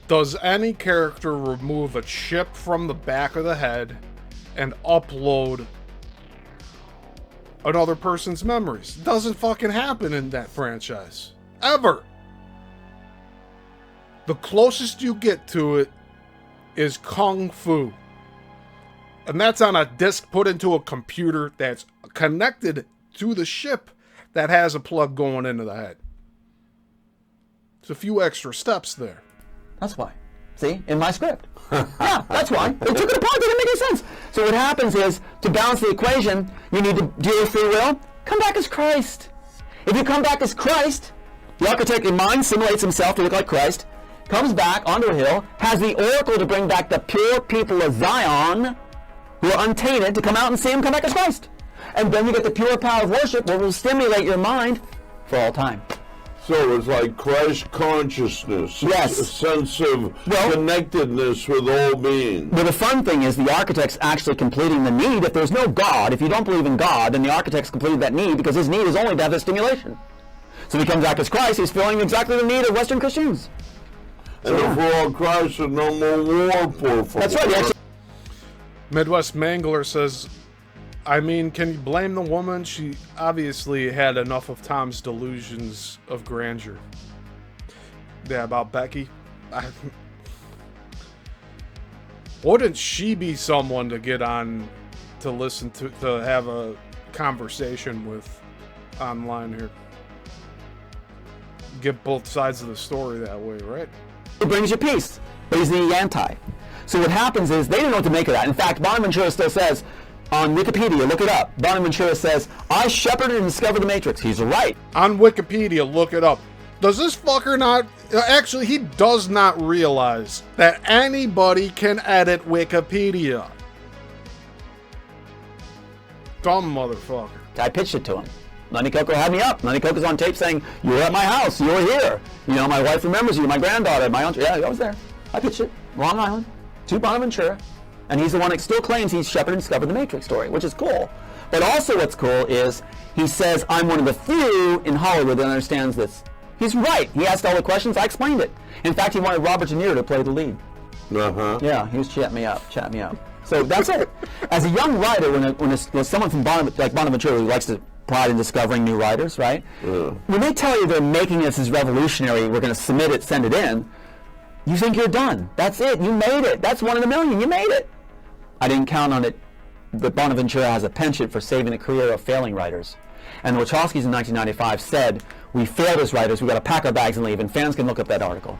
does any character remove a chip from the back of the head and upload another person's memories. It doesn't fucking happen in that franchise. Ever. The closest you get to it is Kung Fu. And that's on a disc put into a computer that's connected to the ship that has a plug going into the head. A few extra steps there. That's why. See? In my script. Yeah, that's why. They took it apart. It didn't make any sense. So what happens is, to balance the equation, you need to deal with free will. Come back as Christ. If you come back as Christ, the architect in mind simulates himself to look like Christ, comes back onto a hill, has the oracle to bring back the pure people of Zion, who are untainted, to come out and see him come back as Christ. And then you get the pure power of worship that will stimulate your mind for all time. So it's like Christ consciousness. Yes. A sense of connectedness with all beings. Well, the fun thing is the architect's actually completing the need. If there's no God, if you don't believe in God, then the architect's completed that need because his need is only to have the stimulation. So he comes back as Christ, he's filling exactly the need of Western Christians. And if we're all Christ, there's no more war, poor folk. That's right. Midwest Mangler says, I mean, can you blame the woman? She obviously had enough of Tom's delusions of grandeur. Yeah, about Becky. Wouldn't she be someone to get on to listen to have a conversation with online here? Get both sides of the story that way, right? It brings you peace, but he's the anti. So what happens is they didn't know what to make of that. In fact, Bonaventura still says, on Wikipedia, look it up, Bonaventura says, I shepherded and discovered the Matrix. He's right. On Wikipedia, look it up. Does this fucker not... Actually, he does not realize that anybody can edit Wikipedia. Dumb motherfucker. I pitched it to him. Lenny Coco had me up. Lenny Coco's on tape saying, you were at my house, you were here. My wife remembers you, my granddaughter, my aunt. Yeah, I was there. I pitched it. Long Island. To Bonaventura. And he's the one that still claims he's shepherded and discovered the Matrix story, which is cool. But also what's cool is he says, I'm one of the few in Hollywood that understands this. He's right. He asked all the questions. I explained it. In fact, he wanted Robert De Niro to play the lead. Uh-huh. Yeah, he was chatting me up. So that's it. As a young writer, when someone from Bonaventura who likes to pride in discovering new writers, right? Yeah. When they tell you they're making this as revolutionary, we're going to submit it, send it in, you think you're done. That's it. You made it. That's 1 in a million. You made it. I didn't count on it, but Bonaventura has a penchant for saving the career of failing writers. And the Wachowskis in 1995 said, we failed as writers, we've got to pack our bags and leave, and fans can look up that article.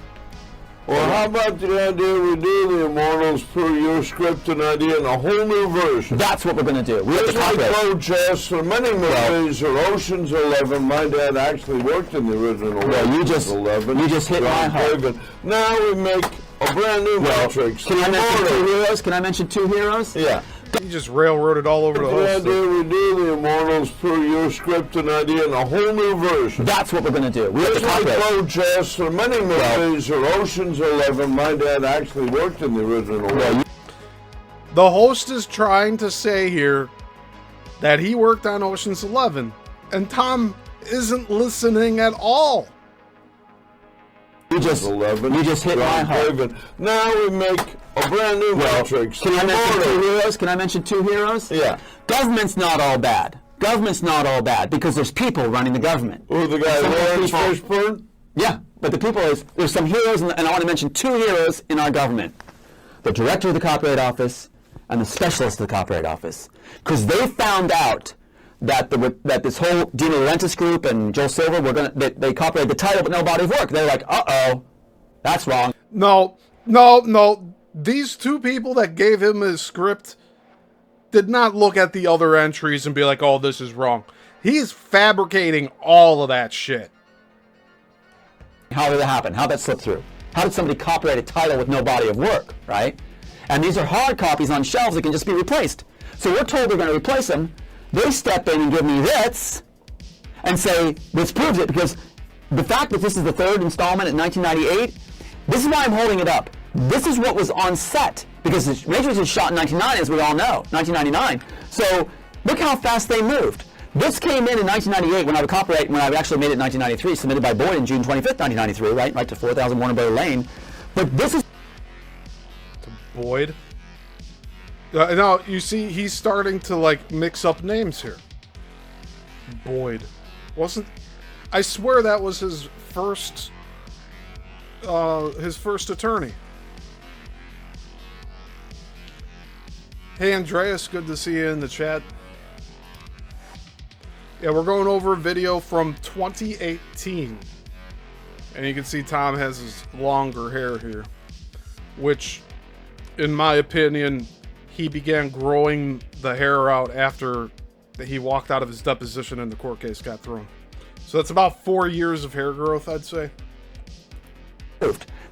Or how about the idea we do the Immortals per your script and idea in a whole new version? That's what we're going to do. We have to It's like copyright. protests for many movies or Ocean's 11. My dad actually worked in the original you Ocean's just 11. hit my John heart. Craven. Now we make a brand new Matrix. Can I mention Immortals. 2 heroes? Can I mention 2 heroes? Yeah. He just railroaded all over the The whole idea thing. we do the Immortals per your script and idea in a whole new version. That's what we're going to do. We have to It's like copyright. protests for many movies or Ocean's 11. My dad actually worked in the original one. The host is trying to say here that he worked on Ocean's 11, and Tom isn't listening at all. You just 11. hit my John heart. Craven. Now we make a brand new Matrix. Can I mention 2 Immortals. heroes? Can I mention 2 heroes? Yeah. Government's not all bad. Government's not all bad because there's people running the government. Who the guy, Some of the Lawrence people- Fishburne? Yeah, but the people is there's some heroes, and I want to mention 2 heroes in our government: the director of the Copyright Office and the specialist of the Copyright Office, because they found out that that this whole De Laurentiis group and Joel Silver they copyrighted the title but no body of work. They're like, uh-oh, that's wrong. No. These 2 people that gave him his script did not look at the other entries and be like, oh, this is wrong. He's fabricating all of that shit. How did that happen? How did that slip through? How did somebody copyright a title with no body of work, right? And these are hard copies on shelves that can just be replaced. So we're told we're going to replace them. They step in and give me this and say, this proves it, because the fact that this is the 3rd installment in 1998, this is why I'm holding it up. This is what was on set, because Matrix was shot in 1999, as we all know, 1999. So look how fast they moved. This came in 1998 when I actually made it in 1993, submitted by Boyd in June 25th, 1993, right to 4000 Warner Brother Lane. But this is Boyd. Now, you see, he's starting to, like, mix up names here. Boyd. I swear that was his first attorney. Hey, Andreas, good to see you in the chat. Yeah, we're going over a video from 2018. And you can see Tom has his longer hair here. Which, in my opinion, he began growing the hair out after he walked out of his deposition and the court case got thrown. So that's about 4 years of hair growth, I'd say.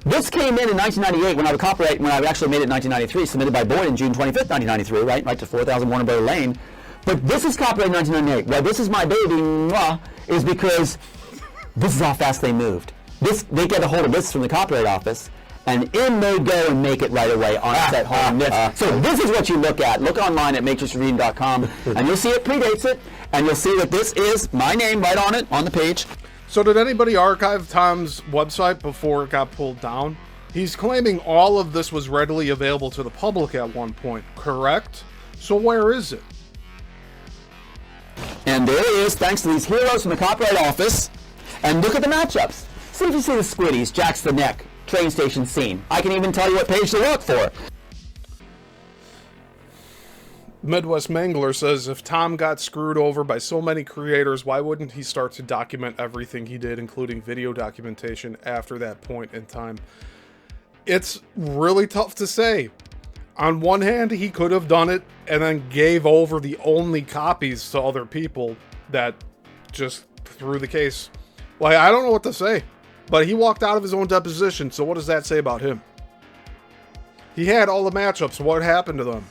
This came in 1998 when I actually made it in 1993, submitted by Boyd in June 25th, 1993, right to 4000 Warner Brother Lane. But this is copyright 1998. Why this is my baby is because this is how fast they moved. They get a hold of this from the Copyright Office, and in they go and make it right away on set home. So this is what you look at. Look online at matrixredeem.com, and you'll see it predates it, and you'll see that this is my name right on it, on the page. So did anybody archive Tom's website before it got pulled down? He's claiming all of this was readily available to the public at one point, correct? So where is it? And there it is, thanks to these heroes from the Copyright Office. And look at the matchups. See if you see the squiddies, Jack's the neck, train station scene. I can even tell you what page to look for. Midwest Mangler says, if Tom got screwed over by so many creators, why wouldn't he start to document everything he did, including video documentation, after that point in time? It's really tough to say. On one hand, he could have done it and then gave over the only copies to other people that just threw the case. Like, I don't know what to say. But he walked out of his own deposition, so what does that say about him? He had all the matchups. What happened to them?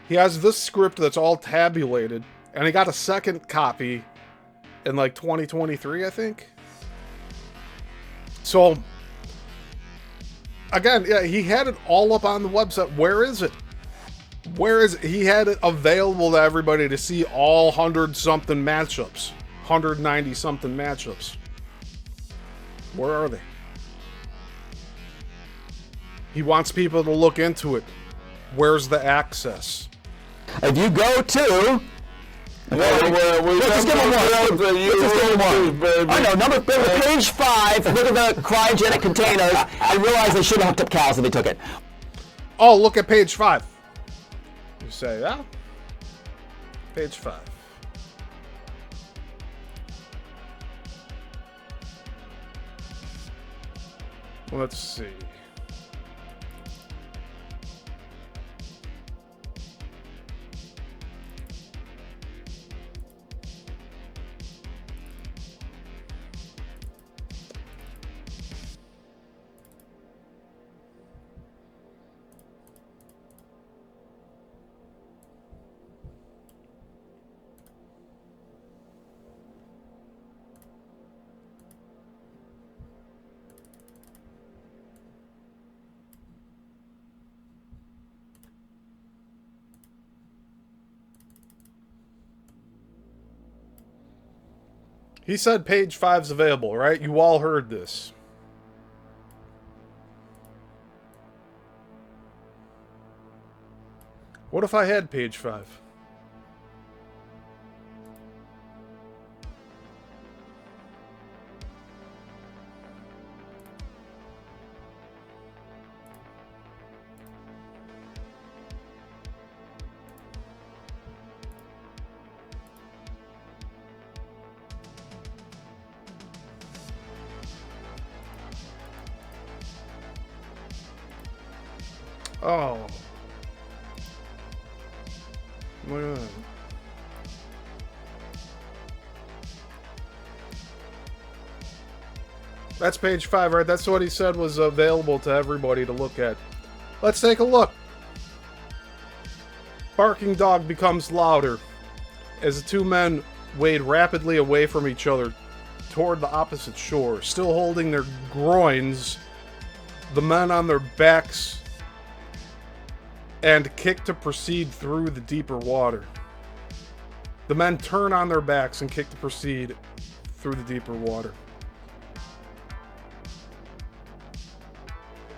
He has this script that's all tabulated, and he got a second copy in like 2023, I think. So, again, yeah, he had it all up on the website. Where is it? Where is it? He had it available to everybody to see all 100-something matchups. 190-something matchups. Where are they? He wants people to look into it. Where's the access? If you go to... Let's give him one. I know, page 5, look at the cryogenic containers, and realize they should have hooked up cows if they took it. Oh, look at page 5. You say, yeah? Page 5. Let's see. He said page 5's available, right? You all heard this. What if I had page 5? Oh. Look at that. That's page 5, right? That's what he said was available to everybody to look at. Let's take a look. Barking dog becomes louder as the two men wade rapidly away from each other toward the opposite shore. Still holding their groins, the men on their backs and kick to proceed through the deeper water. The men turn on their backs and kick to proceed through the deeper water.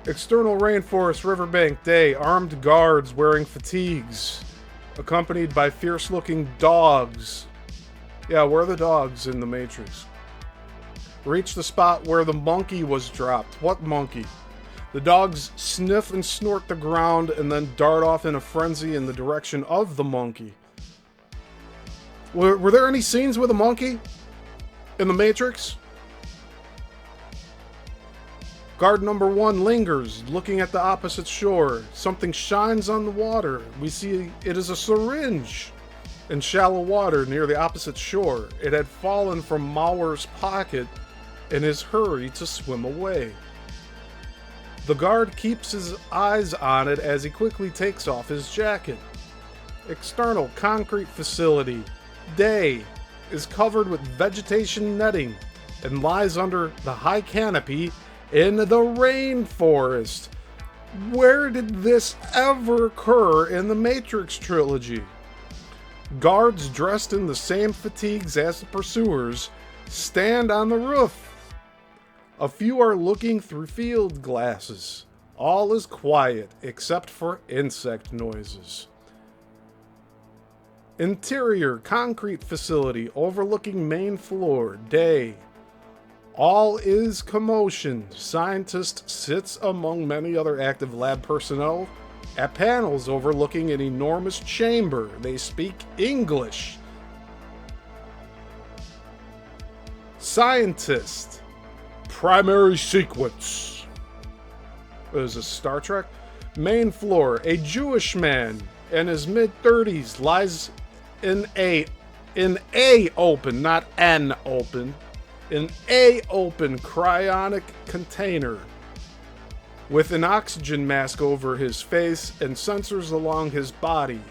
External rainforest riverbank day. Armed guards wearing fatigues, accompanied by fierce-looking dogs. Yeah, where are the dogs in the Matrix? Reach the spot where the monkey was dropped. What monkey? The dogs sniff and snort the ground and then dart off in a frenzy in the direction of the monkey. Were there any scenes with a monkey in the Matrix? Guard number 1 lingers, looking at the opposite shore. Something shines on the water. We see it is a syringe in shallow water near the opposite shore. It had fallen from Mauer's pocket in his hurry to swim away. The guard keeps his eyes on it as he quickly takes off his jacket. External concrete facility. Day is covered with vegetation netting and lies under the high canopy in the rainforest. Where did this ever occur in the Matrix trilogy? Guards dressed in the same fatigues as the pursuers stand on the roof. A few are looking through field glasses. All is quiet except for insect noises. Interior concrete facility overlooking main floor. Day. All is commotion. Scientist sits among many other active lab personnel at panels overlooking an enormous chamber. They speak English. Scientist. Primary sequence. What is this, Star Trek? Main floor. A Jewish man in his mid-30s lies in a open, not an open, in a open cryonic container with an oxygen mask over his face and sensors along his body.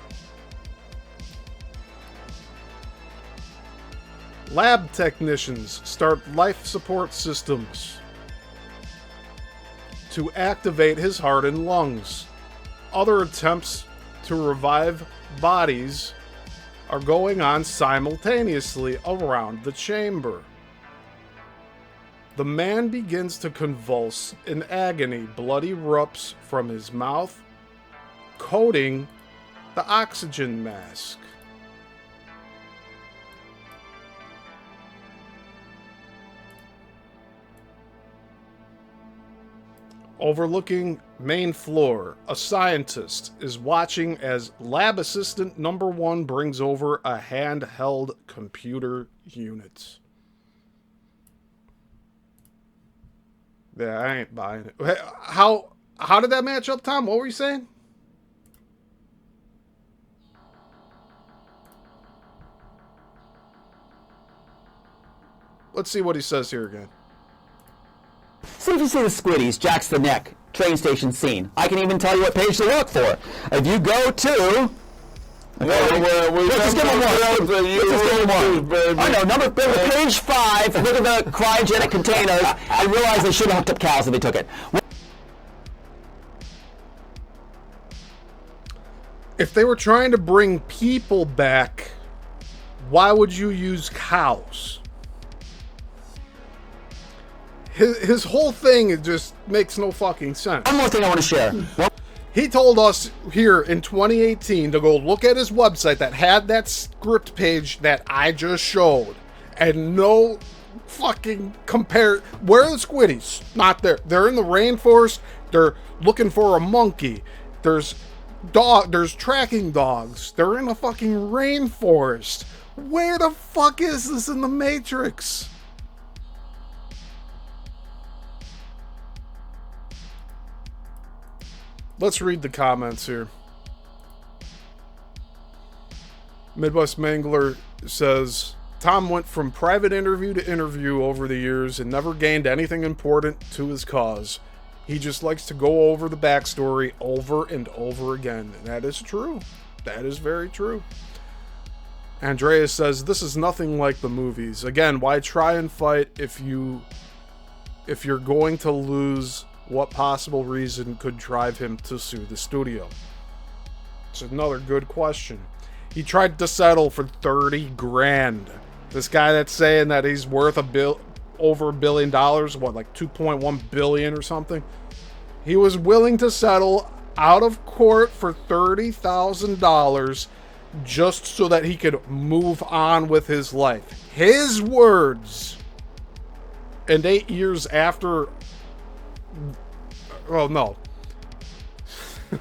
Lab technicians start life support systems to activate his heart and lungs. Other attempts to revive bodies are going on simultaneously around the chamber. The man begins to convulse in agony. Blood erupts from his mouth, coating the oxygen mask. Overlooking main floor, a scientist is watching as lab assistant number 1 brings over a handheld computer unit. Yeah, I ain't buying it. How did that match up, Tom? What were you saying? Let's see what he says here again. See if you see the squiddies, Jack's the neck, train station scene. I can even tell you what page to look for. If you go to... let's just give him one. I know, page 5, look at the cryogenic containers, and realize they should have hooked up cows if they took it. If they were trying to bring people back, why would you use cows? His whole thing, it just makes no fucking sense. One more thing I want to share. He told us here in 2018 to go look at his website that had that script page that I just showed. And no fucking compare. Where are the squiddies? Not there. They're in the rainforest. They're looking for a monkey. There's tracking dogs. They're in a fucking rainforest. Where the fuck is this in the Matrix? Let's read the comments here. Midwest Mangler says, Tom went from private interview to interview over the years and never gained anything important to his cause. He just likes to go over the backstory over and over again. And that is true. That is very true. Andreas says, this is nothing like the movies. Again, why try and fight if you're going to lose? What possible reason could drive him to sue the studio? It's another good question. He tried to settle for 30 grand. This guy that's saying that he's worth over $1 billion, what, like 2.1 billion or something? He was willing to settle out of court for $30,000 just so that he could move on with his life. His words. And 8 years after... Well, no.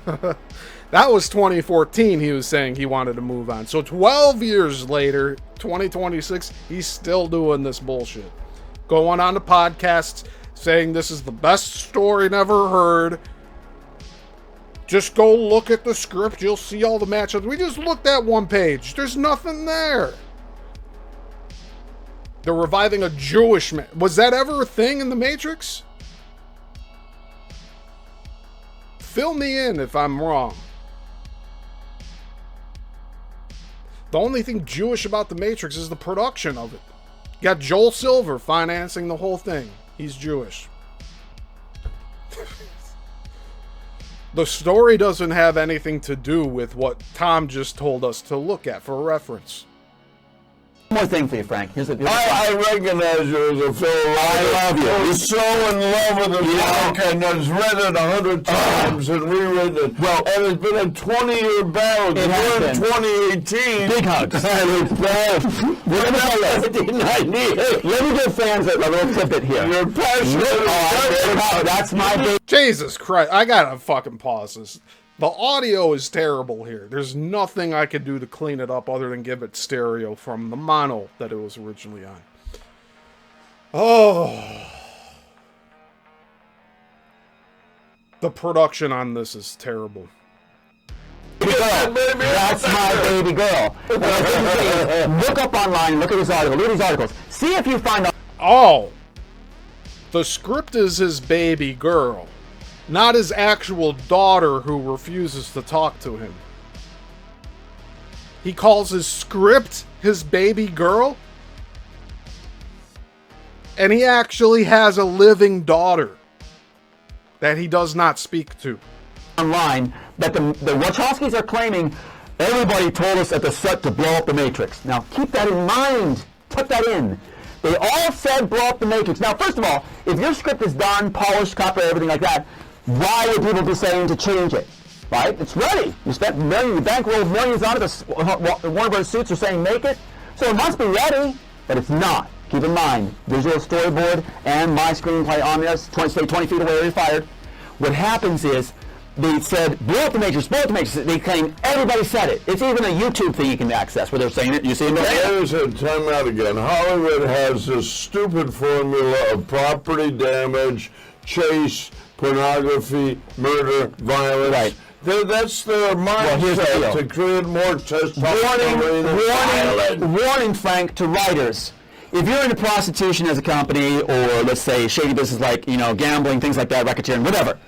That was 2014. He was saying he wanted to move on. So 12 years later, 2026, he's still doing this bullshit. Going on to podcasts saying this is the best story never heard. Just go look at the script. You'll see all the matchups. We just looked at one page. There's nothing there. They're reviving a Jewish man. Was that ever a thing in the Matrix? Fill me in if I'm wrong. The only thing Jewish about the Matrix is the production of it. You got Joel Silver financing the whole thing. He's Jewish. The story doesn't have anything to do with what Tom just told us to look at for reference. One more thing for you, Frank. I recognize you as a fellow. I love you. You're so in love with the book and has read it 100 times and reread it. Well, and it's been a 20-year battle. We're in 2018. Big hugs. Let me give fans a little tidbit here. You're passionate. That's my big... Jesus Christ. I gotta fucking pause this. The audio is terrible here. There's nothing I could do to clean it up other than give it stereo from the mono that it was originally on. Oh. The production on this is terrible. That's my baby girl. Look up online, look at this article, look at these articles. See if you find out. Oh. The script is his baby girl. Not his actual daughter who refuses to talk to him. He calls his script his baby girl? And he actually has a living daughter that he does not speak to. Online that the Wachowskis are claiming everybody told us at the set to blow up the Matrix. Now keep that in mind. Put that in. They all said blow up the Matrix. Now first of all, if your script is done, polished, copy, everything like that, why would people be saying to change it? Right? It's ready. You spent millions, you bankrolled millions on it. Warner Bros. Suits are saying make it. So it must be ready, but it's not. Keep in mind, visual storyboard and my screenplay on this, stay 20 feet away or you're fired. What happens is, they said, blow up the Matrix, blow up the Matrix. They claim everybody said it. It's even a YouTube thing you can access where they're saying it. You see it? Here's a time out again. Hollywood has this stupid formula of property damage, chase, pornography, murder, violence. Right. That's their here's the mindset, deal. to create more testosterone and violence. Warning, Frank, to writers. If you're into prostitution as a company, or let's say shady business like, gambling, things like that, racketeering, whatever,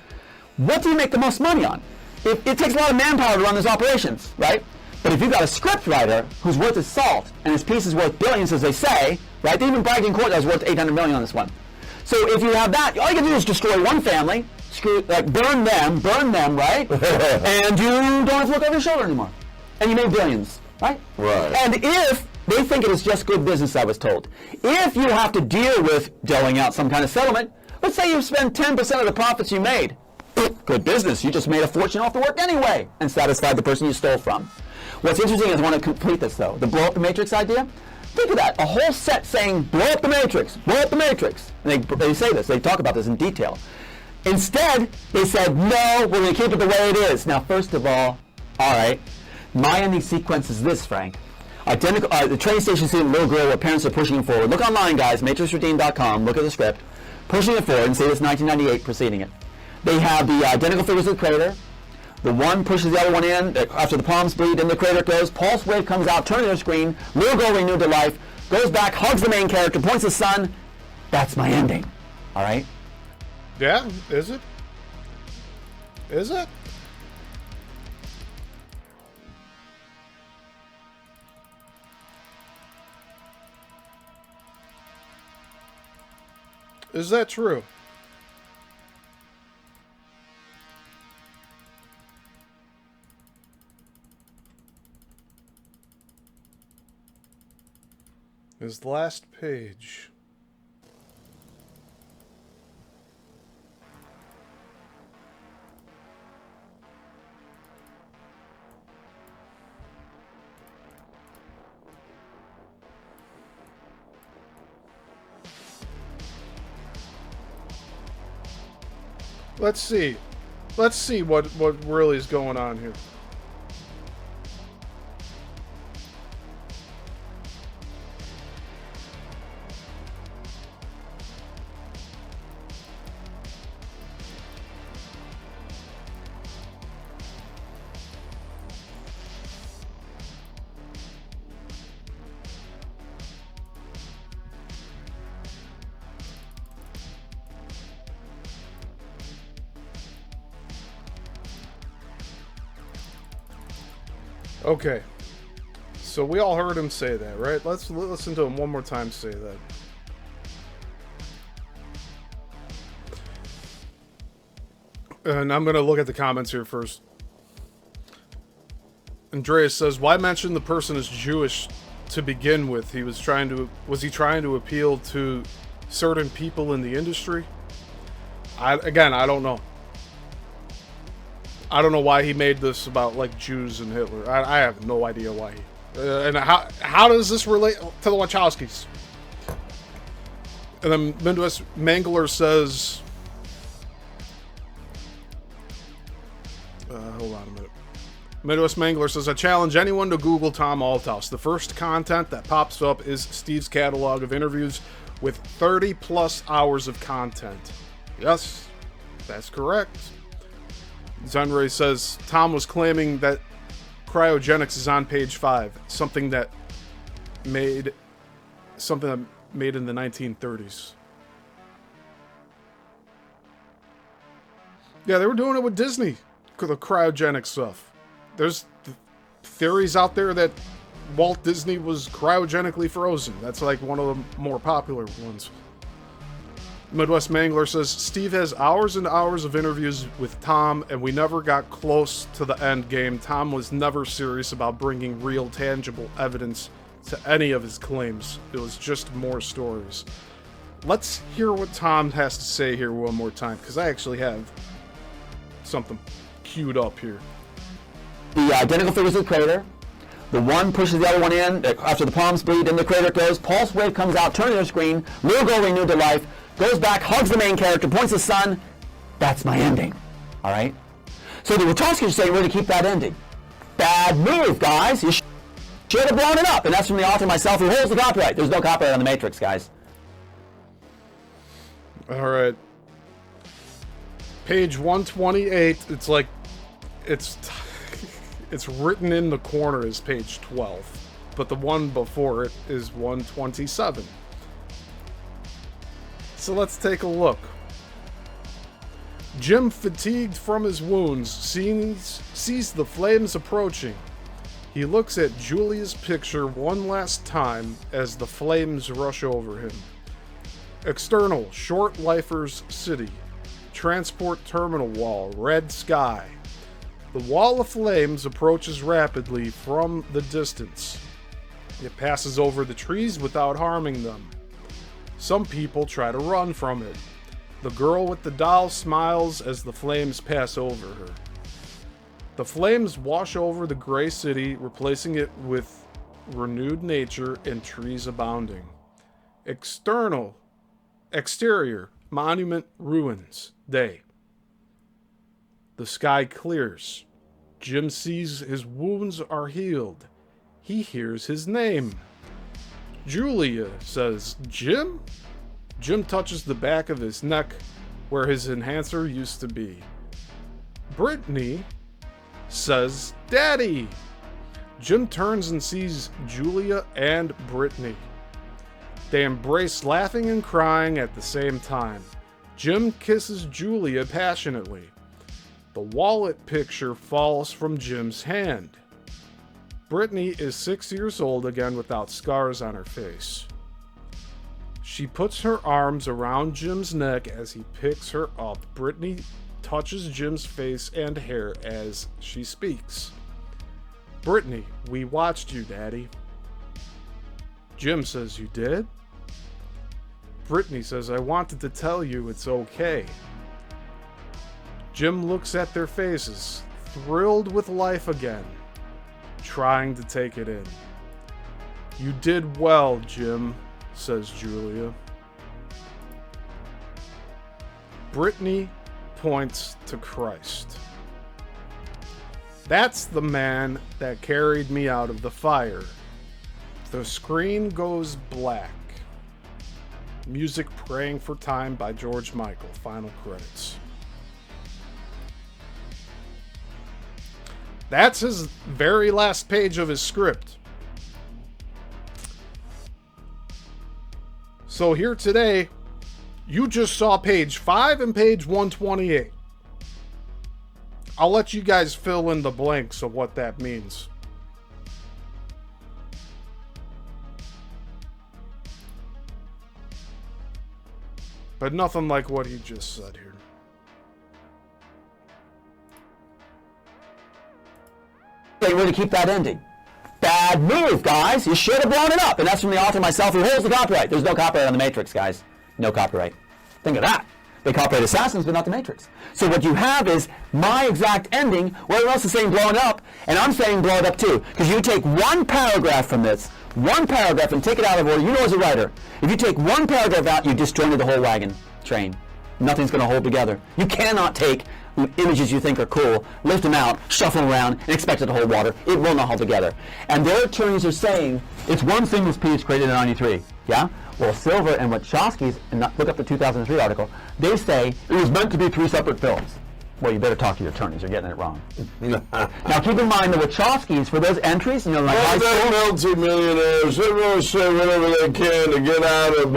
what do you make the most money on? It takes a lot of manpower to run those operations, right? But if you've got a script writer who's worth his salt, and his piece is worth billions, as they say, right? They even bragged in court that was worth $800 million on this one. So if you have that, all you can do is destroy one family, burn them, right? And you don't have to look over your shoulder anymore. And you made billions, right? Right. And if they think it is just good business, I was told, if you have to deal with doling out some kind of settlement, let's say you spend 10% of the profits you made. Good business. You just made a fortune off the work anyway and satisfied the person you stole from. What's interesting is I want to complete this, though. The blow up the matrix idea. Think of that. A whole set saying, blow up the matrix, blow up the matrix. And they say this. They talk about this in detail. Instead, they said, no, we're going to keep it the way it is. Now, first of all right, my ending sequence is this, Frank. Identical. The train station scene, little girl where parents are pushing him forward. Look online, guys, matrixredeemed.com. Look at the script. Pushing it forward and say this 1998, preceding it. They have the identical figures of the crater. The one pushes the other one in. After the palms bleed, in the crater it goes. Pulse wave comes out, turning the screen. Little girl renewed to life. Goes back, hugs the main character, points to the sun. That's my ending. All right? Yeah, is it? Is it? Is that true? His last page. Let's see. Let's see what really is going on here. Okay, so we all heard him say that, right? Let's listen to him one more time say that. And I'm going to look at the comments here first. Andreas says, why mention the person is Jewish to begin with? Was he trying to appeal to certain people in the industry? I don't know. I don't know why he made this about like Jews and Hitler. I have no idea why he. And how does this relate to the Wachowskis? And then Midwest Mangler says, hold on a minute. Midwest Mangler says, I challenge anyone to Google Tom Althouse. The first content that pops up is Steve's catalog of interviews with 30 plus hours of content. Yes, that's correct. Zenray says, Tom was claiming that cryogenics is on page 5, something that made in the 1930s. Yeah, they were doing it with Disney, the cryogenic stuff. There's theories out there that Walt Disney was cryogenically frozen. That's like one of the more popular ones. Midwest Mangler says, Steve has hours and hours of interviews with Tom, and we never got close to the end game. Tom was never serious about bringing real, tangible evidence to any of his claims. It was just more stories. Let's hear what Tom has to say here one more time, because I actually have something queued up here. The identical figures of the crater. The one pushes the other one in. After the palms bleed, in the crater it goes. Pulse wave comes out, turning the screen. Little girl renewed to life. Goes back, hugs the main character, points to the sun. That's my ending. All right? So the Wachowskis are saying we're going to keep that ending. Bad move, guys. You should have blown it up. And that's from the author myself, who holds the copyright. There's no copyright on the Matrix, guys. All right. Page 128, it's like, it's written in the corner as page 12, but the one before it is 127. So let's take a look. Jim, fatigued from his wounds, sees the flames approaching. He looks at Julia's picture one last time as the flames rush over him. External, Short Lifers City. Transport terminal wall, red sky. The wall of flames approaches rapidly from the distance. It passes over the trees without harming them. Some people try to run from it. The girl with the doll smiles as the flames pass over her. The flames wash over the gray city, replacing it with renewed nature and trees abounding. Exterior, monument ruins, day. The sky clears. Jim sees his wounds are healed. He hears his name. Julia says, "Jim?" Jim touches the back of his neck where his enhancer used to be. Brittany says, "Daddy!" Jim turns and sees Julia and Brittany. They embrace, laughing and crying at the same time. Jim kisses Julia passionately. The wallet picture falls from Jim's hand. Brittany is 6 years old again without scars on her face. She puts her arms around Jim's neck as he picks her up. Brittany touches Jim's face and hair as she speaks. "Brittany, we watched you, Daddy." Jim says, "You did?" Brittany says, "I wanted to tell you it's okay." Jim looks at their faces, thrilled with life again, trying to take it in. "You did well, Jim," says Julia. Brittany points to Christ. "That's the man that carried me out of the fire." The screen goes black. Music Praying for Time by George Michael. Final credits. That's his very last page of his script. So here today, you just saw page 5 and page 128. I'll let you guys fill in the blanks of what that means. But nothing like what he just said here. They really keep that ending. Bad move, guys. You should have blown it up. And that's from the author myself who holds the copyright. There's no copyright on The Matrix, guys. No copyright. Think of that. They copyright Assassins, but not The Matrix. So what you have is my exact ending, where everyone else is saying blow it up, and I'm saying blow it up too. Because you take one paragraph from this, one paragraph, and take it out of order. You know as a writer, if you take one paragraph out, you disjointed the whole wagon train. Nothing's going to hold together. You cannot take images you think are cool, lift them out, shuffle them around, and expect it to hold water. It will not hold together. And their attorneys are saying it's one single piece created in 93. Yeah? Well, Silver and Wachowski's, and look up the 2003 article, they say it was meant to be 3 separate films. Well, you better talk to your attorneys. You're getting it wrong. Now, keep in mind the Wachowskis, for those entries, you know, like high school, multi-millionaires, they will say whatever they can to get out of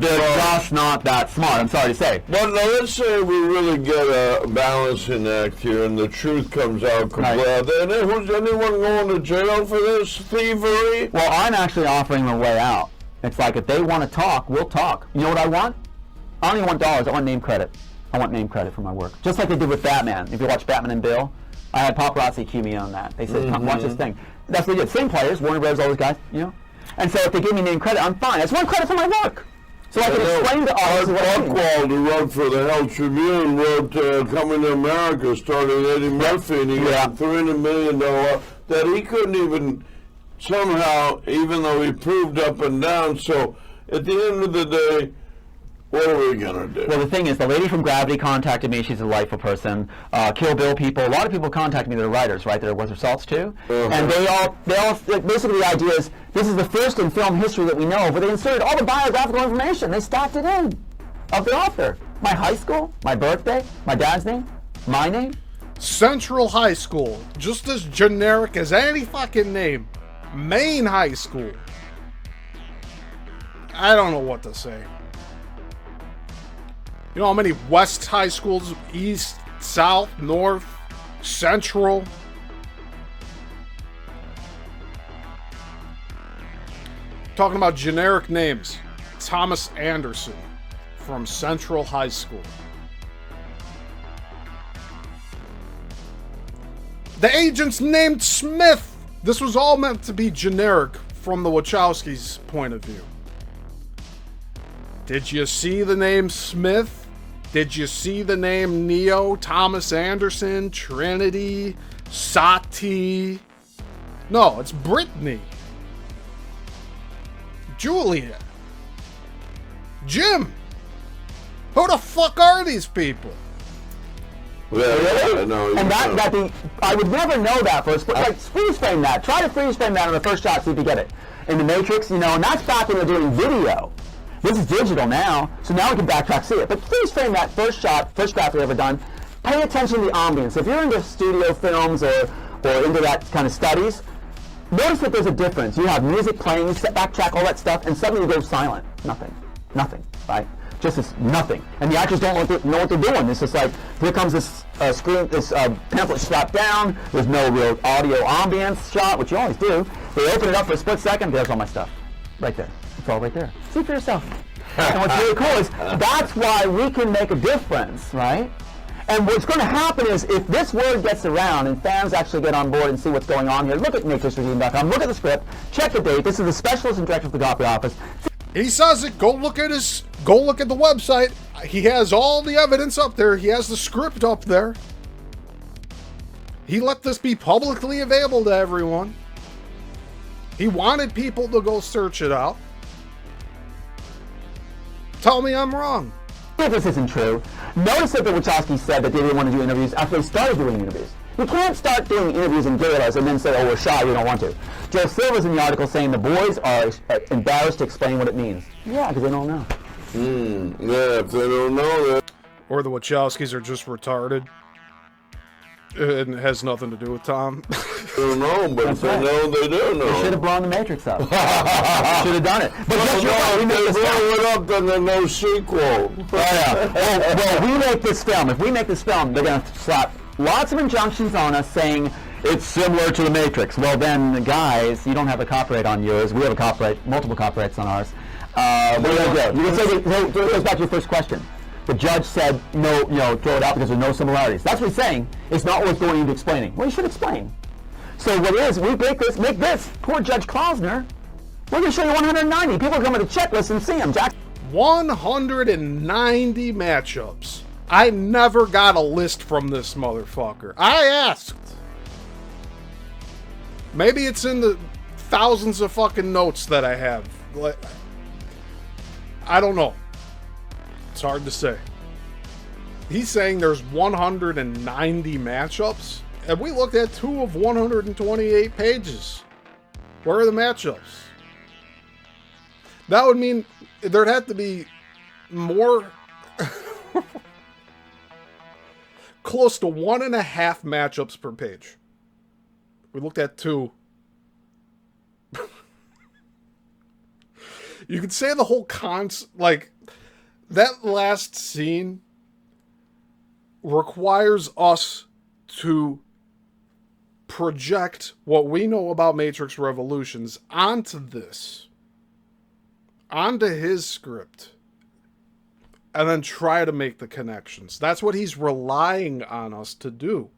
they're just not that smart, I'm sorry to say. But now let's say we really get a balancing act here and the truth comes out completely. Right. Then who's anyone going to jail for this thievery? Well, I'm actually offering them a way out. It's like if they want to talk, we'll talk. You know what I want? I don't even want dollars. I want name credit. I want name credit for my work. Just like they did with Batman. If you watch Batman and Bill, I had paparazzi cue me on that. They said, watch this thing. That's what they did. Same players, Warner Brothers, all those guys, you know? And so if they give me name credit, I'm fine. I just want credit for my work. So I can explain to us what I mean. Buckwald, who wrote for the Herald Tribune, wrote Coming to America, starring Eddie Murphy, and he got $300 million that he couldn't even somehow, even though he proved up and down. So at the end of the day, what are we going to do? Well, the thing is, the lady from Gravity contacted me. She's a delightful person. Kill Bill people. A lot of people contact me that are writers, right? That are Weather Salts too. And they all, basically the idea is, this is the first in film history that we know where they inserted all the biographical information. They stacked it in of the author. My high school, my birthday, my dad's name, my name. Central High School, just as generic as any fucking name. Main High School. I don't know what to say. You know how many West High Schools? East, South, North, Central. Talking about generic names. Thomas Anderson from Central High School. The agent's named Smith. This was all meant to be generic from the Wachowskis' point of view. Did you see the name Smith? Did you see the name Neo, Thomas Anderson, Trinity, Sati? No, it's Brittany. Julia. Jim. Who the fuck are these people? Yeah, no, And I would never know that first. Like, freeze frame that. Try to freeze frame that on the first shot, see if you get it. In the Matrix, and that's back when they're doing video. This is digital now, so now we can backtrack, see it. But freeze frame that first shot, first graphic ever done. Pay attention to the ambience. If you're into studio films or into that kind of studies, notice that there's a difference. You have music playing, you backtrack, all that stuff, and suddenly you go silent. Nothing, right? Just as nothing. And the actors don't know what they're doing. It's just like, here comes this pamphlet strapped down. There's no real audio ambience shot, which you always do. They open it up for a split second. There's all my stuff. Right there. It's all right there. See for yourself. And what's really cool is that's why we can make a difference, right? And what's going to happen is if this word gets around and fans actually get on board and see what's going on here, look at matrixregime.com, look at the script, check the date. This is the specialist and director of the copy office. He says it. Go look at the website. He has all the evidence up there. He has the script up there. He let this be publicly available to everyone. He wanted people to go search it out. Tell me I'm wrong. If this isn't true, notice that the Wachowskis said that they didn't want to do interviews after they started doing interviews. You can't start doing interviews in galas and then say, oh, we're shy, we don't want to. Joe Silver's in the article saying the boys are embarrassed to explain what it means. Yeah, because they don't know. Yeah, if they don't know that. Or the Wachowskis are just retarded. It has nothing to do with Tom. They don't know, but if they know, they do know. They should have blown the Matrix up. Should have done it. But No, we if make they this blow film. it up, then there's no sequel. Oh, yeah. Well, we make this film. If we make this film, they're going to slap lots of injunctions on us saying it's similar to the Matrix. Well, then, guys, you don't have a copyright on yours. We have a copyright, multiple copyrights on ours. What are you going to do? You can say, it goes back to your first question. The judge said, no, throw it out because there's no similarities. That's what he's saying. It's not worth going into explaining. Well, you should explain. So what it is, we make this. Poor Judge Klausner. We're going to show you 190. People are coming to checklist and see them, Jack. 190 matchups. I never got a list from this motherfucker. I asked. Maybe it's in the thousands of fucking notes that I have. I don't know. It's hard to say. He's saying there's 190 matchups, and we looked at 2 of 128 pages. Where are the matchups? That would mean there'd have to be more, close to 1.5 matchups per page. We looked at 2. You could say the whole that last scene requires us to project what we know about Matrix Revolutions onto his script, and then try to make the connections. That's what he's relying on us to do.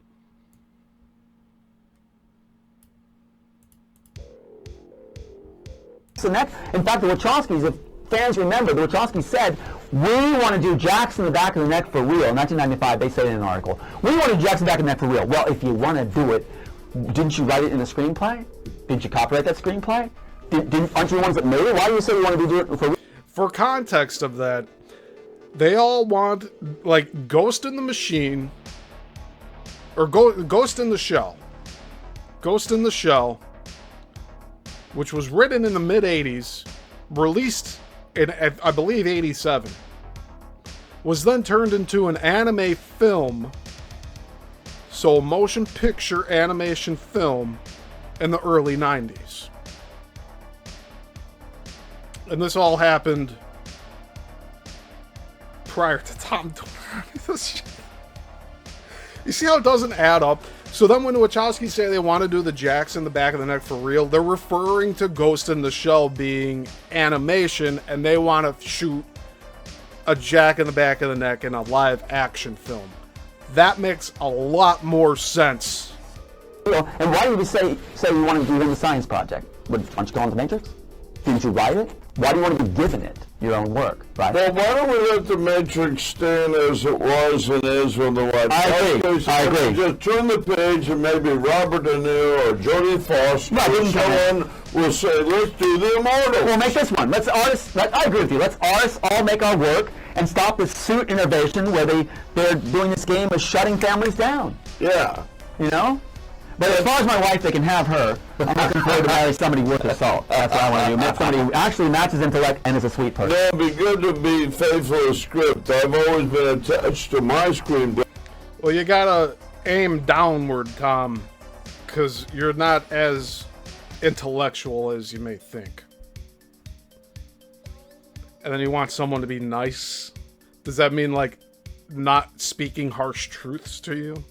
In fact, the Wachowskis, if fans remember, the Wachowskis said, we want to do Jackson in the back of the neck for real. In 1995, they said in an article, we want to do Jackson in the back of the neck for real. Well, if you want to do it, didn't you write it in a screenplay? Didn't you copyright that screenplay? Aren't you the ones that made it? Why do you say you want to do it for real? For context of that, they all want, like, Ghost in the Machine, or Ghost in the Shell. Ghost in the Shell, which was written in the mid-'80s, released in, I believe, '87. was then turned into an anime film, so a motion picture animation film in the early 90s. And this all happened prior to Tom doing this shit. You see how it doesn't add up? So then when the Wachowskis say they want to do the jacks in the back of the neck for real, they're referring to Ghost in the Shell being animation, and they want to shoot a jack in the back of the neck in a live action film. That makes a lot more sense. And why did you say you wanted to do the science project? Why don't you go on the Matrix? Didn't you write it? Why do you want to be given it your own work, right? Well, why don't we let the Matrix stand as it was and is when the Wachowskis? I agree. Just turn the page and maybe Robert De Niro or Jodie Foster or someone will say, let's do the Immortals. We'll make this one. I agree with you. Let's artists all make our work and stop this suit innovation where they're doing this game of shutting families down. Yeah. You know? But as far as my wife, they can have her. I'm looking forward to marry somebody worth their salt. That's what I want to do. Somebody who actually matches intellect and is a sweet person. It'd be good to be faithful to script. I've always been attached to my screenplay. Well, you gotta aim downward, Tom, because you're not as intellectual as you may think. And then you want someone to be nice. Does that mean, like, not speaking harsh truths to you?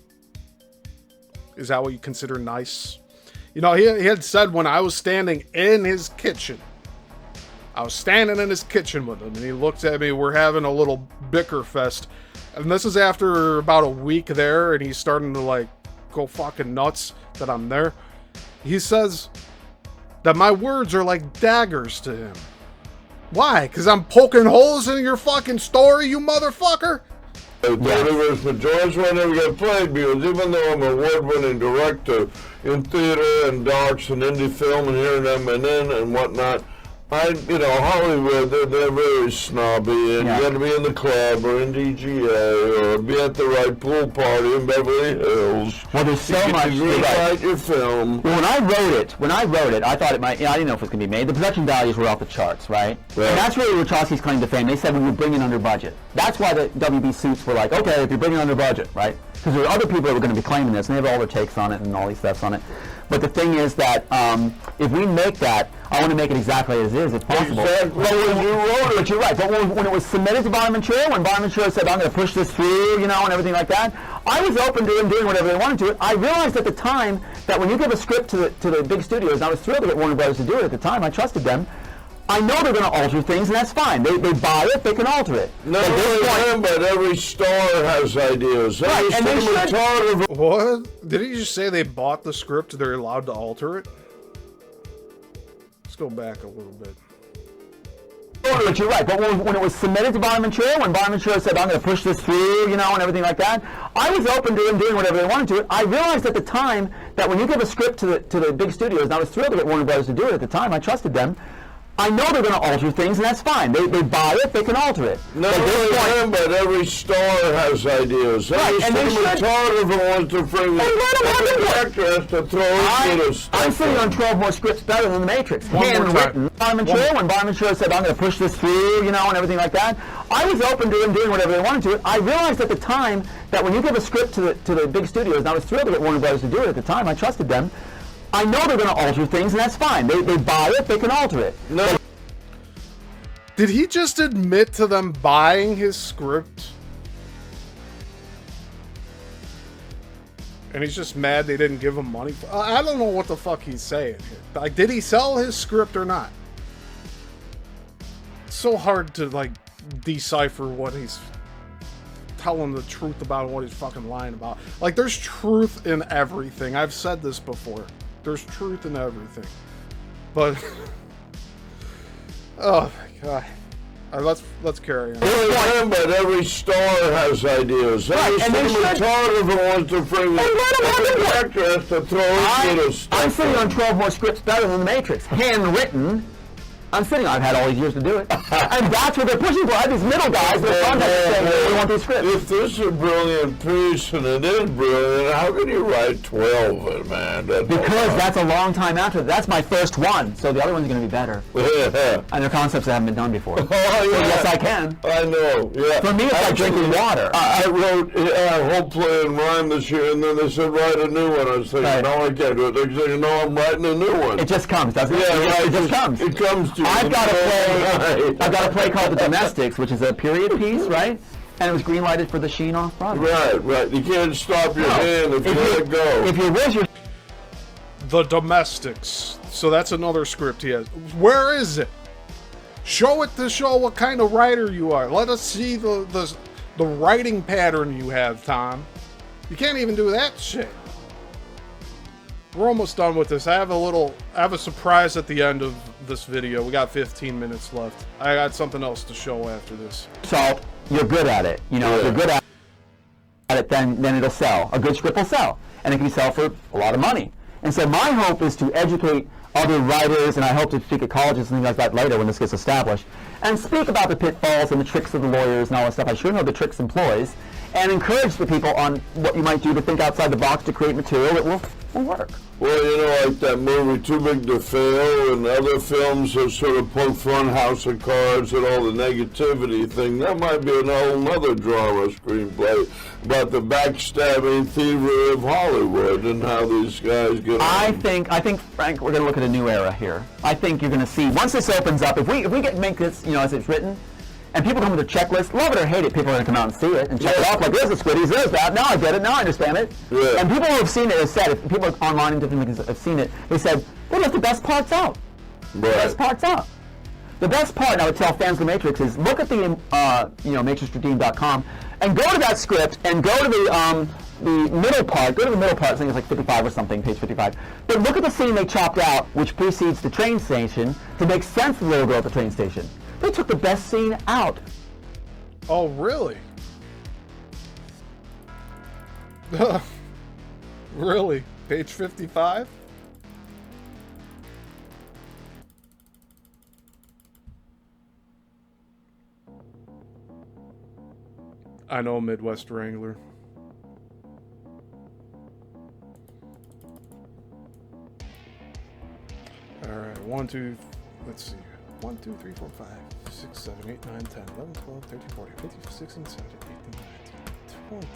Is that what you consider nice? You know, he had said when I was standing in his kitchen, I was standing in his kitchen with him, and he looked at me, we're having a little bicker fest. And this is after about a week there, and he's starting to, like, go fucking nuts that I'm there. He says that my words are like daggers to him. Why? Because I'm poking holes in your fucking story, you motherfucker? The George one never got played because even though I'm an award-winning director in theater and docs and indie film and hearing them and whatnot, Hollywood, they're very snobby, and you got to be in the club or in DGA or be at the right pool party in Beverly Hills. Well, there's so much. Write your film. Well, when I wrote it, I thought it might. I didn't know if it was going to be made. The production values were off the charts, right? And that's really Wachowski's claim to fame. They said we would bring it under budget. That's why the WB suits were like, okay, if you bring it under budget, right? Because there were other people that were going to be claiming this, and they have all their takes on it and all these steps on it. But the thing is that if we make that, I want to make it exactly as it is. It's possible. Exactly. But you're right. But when it was submitted to Bonaventura, when Bonaventura said, I'm going to push this through, and everything like that, I was open to them doing whatever they wanted to it. I realized at the time that when you give a script to the big studios, and I was thrilled to get Warner Brothers to do it at the time. I trusted them. I know they're going to alter things, and that's fine. They buy it, they can alter it. No, but every star has ideas. Right, and they should. What? Did he just say they bought the script, they're allowed to alter it? Let's go back a little bit. But you're right. But when it was submitted to Bonaventura, when Bonaventura said, I'm going to push this through, and everything like that, I was open to them doing whatever they wanted to it. I realized at the time that when you give a script to the big studios, and I was thrilled to get Warner Brothers to do it at the time, I trusted them. I know they're going to alter things, and that's fine. They buy it, they can alter it. No, but every star has ideas. Right, every cinematographer wants to bring the director has to throw I'm sitting on 12 more scripts better than The Matrix. Handwritten. When Bonaventura said, I'm going to push this through, and everything like that, I was open to them doing whatever they wanted to it. I realized at the time that when you give a script to the big studios, and I was thrilled to get Warner Brothers to do it at the time, I trusted them. I know they're going to alter things, and that's fine. They buy it, they can alter it. No. Did he just admit to them buying his script? And he's just mad they didn't give him money? I don't know what the fuck he's saying here. Like, did he sell his script or not? It's so hard to, like, decipher what he's telling the truth about and what he's fucking lying about. Like, there's truth in everything. I've said this before. There's truth in everything. But oh my god. Let's carry on. But every star has ideas. Right, every cinematographer wants to bring the director has to throw I'm sitting on 12 more scripts better than The Matrix. Handwritten. I'm sitting on it. I've had all these years to do it. And that's what they're pushing for. I have these middle guys that are contacting saying, we want these scripts. If this is a brilliant piece, and it is brilliant, how can you write 12 of it, man? Because that's a long time after. That's my first one, so the other one's going to be better. And they're concepts that haven't been done before. Oh, yeah. So yes, I can. I know, yeah. For me, it's like drinking water. I wrote a whole play and rhyme this year, and then they said, write a new one. I was thinking, Right. no, I can't do it. They said, no, I'm writing a new one. It just comes, doesn't it? Yeah, right. It just comes. It comes to you. I've got a play called The Domestics, which is a period piece, right? And it was green-lighted for the Sheen off-Broadway. Right. You can't stop your hand if you let it go. If your wish, you're... The Domestics. So that's another script he has. Where is it? Show it to show what kind of writer you are. Let us see the writing pattern you have, Tom. You can't even do that shit. We're almost done with this. I have a surprise at the end of this video. We got 15 minutes left. I got something else to show after this. So you're good at it. You know, if you're good at it, then it'll sell. A good script will sell. And it can sell for a lot of money. And so my hope is to educate other writers, and I hope to speak at colleges and things like that later when this gets established, and speak about the pitfalls and the tricks of the lawyers and all that stuff. I sure know the tricks employs, and encourage the people on what you might do to think outside the box to create material that will work. Well, you know, like that movie Too Big to Fail and other films that sort of poke fun, House of Cards, and all the negativity thing, that might be a whole other drama screenplay about the backstabbing thievery of Hollywood and how these guys get I on. think, Frank, we're going to look at a new era here. I think you're going to see, once this opens up, if we make this, you know, as it's written, and people come with a checklist, love it or hate it, people are going to come out and see it and check it off, like, there's the squiddies, there's that, now I get it, now I understand it. Yeah. And people who have seen it have said, if people online and different things have seen it, they said, they left the best parts out. The best parts out. The best part, and I would tell fans of The Matrix, is look at the, matrixredeemed.com, and go to that script, and go to the middle part, I think it's like 55 or something, page 55. But look at the scene they chopped out, which precedes the train station, to make sense of the little girl at the train station. They took the best scene out. Oh, really? Really? Page 55? I know, Midwest Wrangler. Alright, 1, 2, let's see. 1, 2, 3, 4, 5, 6, 7, 8, 9, 10, 11, 12, 13, 14, 15, 16, 17, 18, 19, 20.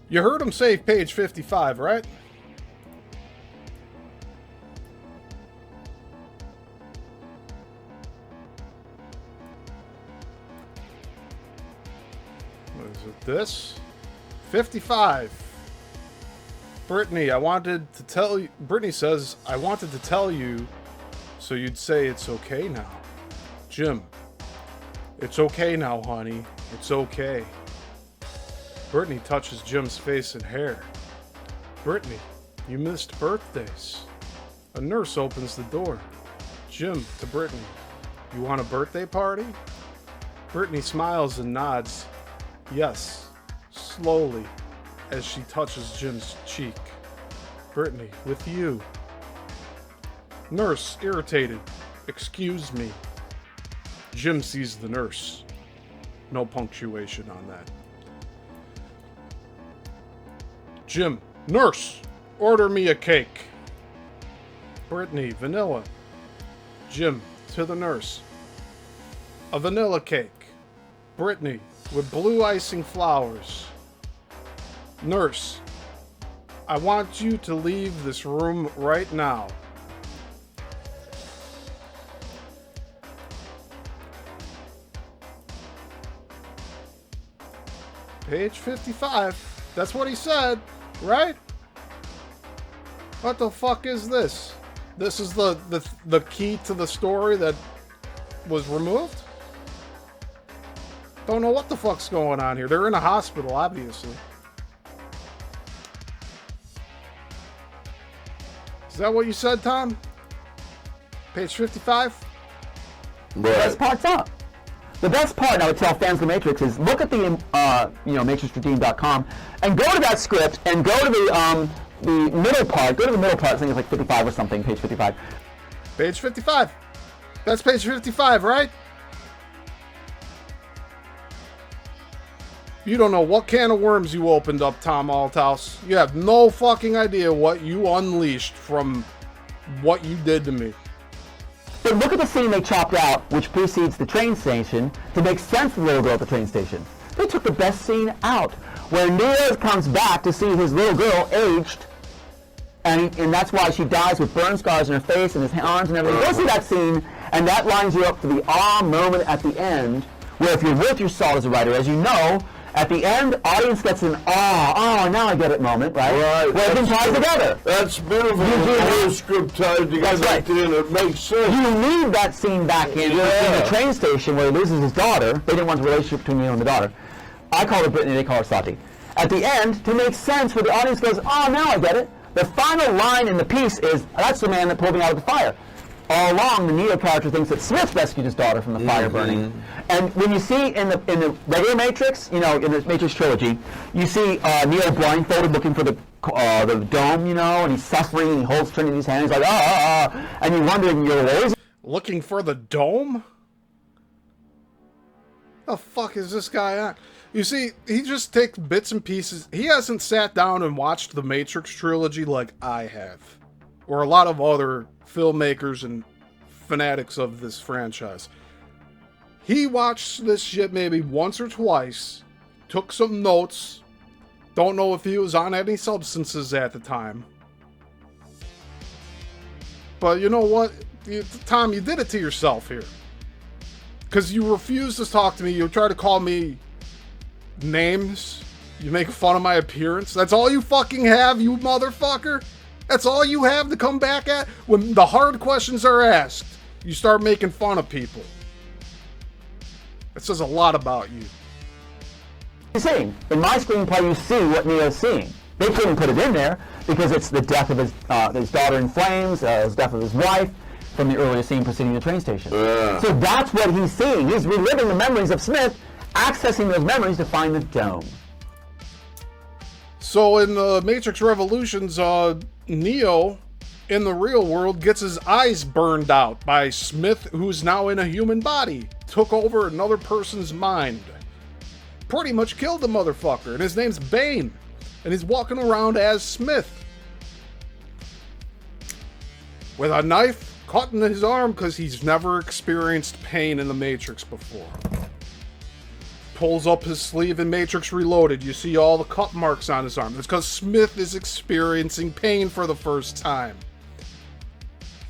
You heard him say page 55, right? What is it? This? 55. Brittany, Brittany says, I wanted to tell you so you'd say it's okay now. Jim, it's okay now, honey. It's okay. Brittany touches Jim's face and hair. Brittany, you missed birthdays. A nurse opens the door. Jim to Brittany, you want a birthday party? Brittany smiles and nods. Yes, slowly, as she touches Jim's cheek. Brittany, with you. Nurse, irritated. Excuse me. Jim sees the nurse. No punctuation on that. Jim, nurse, order me a cake. Brittany, vanilla. Jim, to the nurse. A vanilla cake. Brittany, with blue icing flowers. Nurse, I want you to leave this room right now. Page 55. That's what he said, right? What the fuck is this? This is the key to the story that was removed? Don't know what the fuck's going on here. They're in a hospital, obviously. Is that what you said, Tom? Page 55? The best part's out. The best part, and I would tell fans of The Matrix, is look at the, matrixredeemed.com, and go to that script, and go to the middle part, go to the middle part, I think it's like 55 or something, page 55. Page 55. That's page 55, right? You don't know what can of worms you opened up, Tom Althouse. You have no fucking idea what you unleashed from what you did to me. But look at the scene they chopped out, which precedes the train station, to make sense of the little girl at the train station. They took the best scene out, where Neo comes back to see his little girl aged, and that's why she dies with burn scars in her face and his arms and everything. Go see that scene, and that lines you up for the ah moment at the end, where if you're worth your salt as a writer, as you know, at the end, audience gets an now I get it moment, right? Right. Where everything ties together. That's beautiful. The whole script tied together at the end. It makes sense. You need that scene back in the train station where he loses his daughter. They didn't want the relationship between Neo and the daughter. I call her Brittany, they call her Sati. At the end, to make sense where the audience goes, oh, now I get it. The final line in the piece is, that's the man that pulled me out of the fire. All along, the Neo character thinks that Smith rescued his daughter from the fire burning. And when you see in the regular Matrix, in the Matrix trilogy, you see Neo blindfolded looking for the dome, and he's suffering, and he holds Trinity's hand, he's like, and you wonder in your ways. Looking for the dome? The fuck is this guy at? You see, he just takes bits and pieces. He hasn't sat down and watched the Matrix trilogy like I have. Or a lot of other filmmakers and fanatics of this franchise. He watched this shit maybe once or twice, took some notes, don't know if he was on any substances at the time. But you know what? Tom, you did it to yourself here. Because you refuse to talk to me, you try to call me names, you make fun of my appearance. That's all you fucking have, you motherfucker? That's all you have to come back at? When the hard questions are asked, you start making fun of people. It says a lot about you. You're seeing. In my screenplay, you see what Neo's seeing. They couldn't put it in there because it's the death of his daughter in flames, his death of his wife, from the earlier scene preceding the train station. So that's what he's seeing. He's reliving the memories of Smith, accessing those memories to find the dome. So in Matrix Revolutions, Neo, in the real world, gets his eyes burned out by Smith, who's now in a human body. Took over another person's mind. Pretty much killed the motherfucker, and his name's Bane. And he's walking around as Smith. With a knife caught in his arm because he's never experienced pain in the Matrix before. Pulls up his sleeve in Matrix Reloaded. You see all the cut marks on his arm. It's because Smith is experiencing pain for the first time.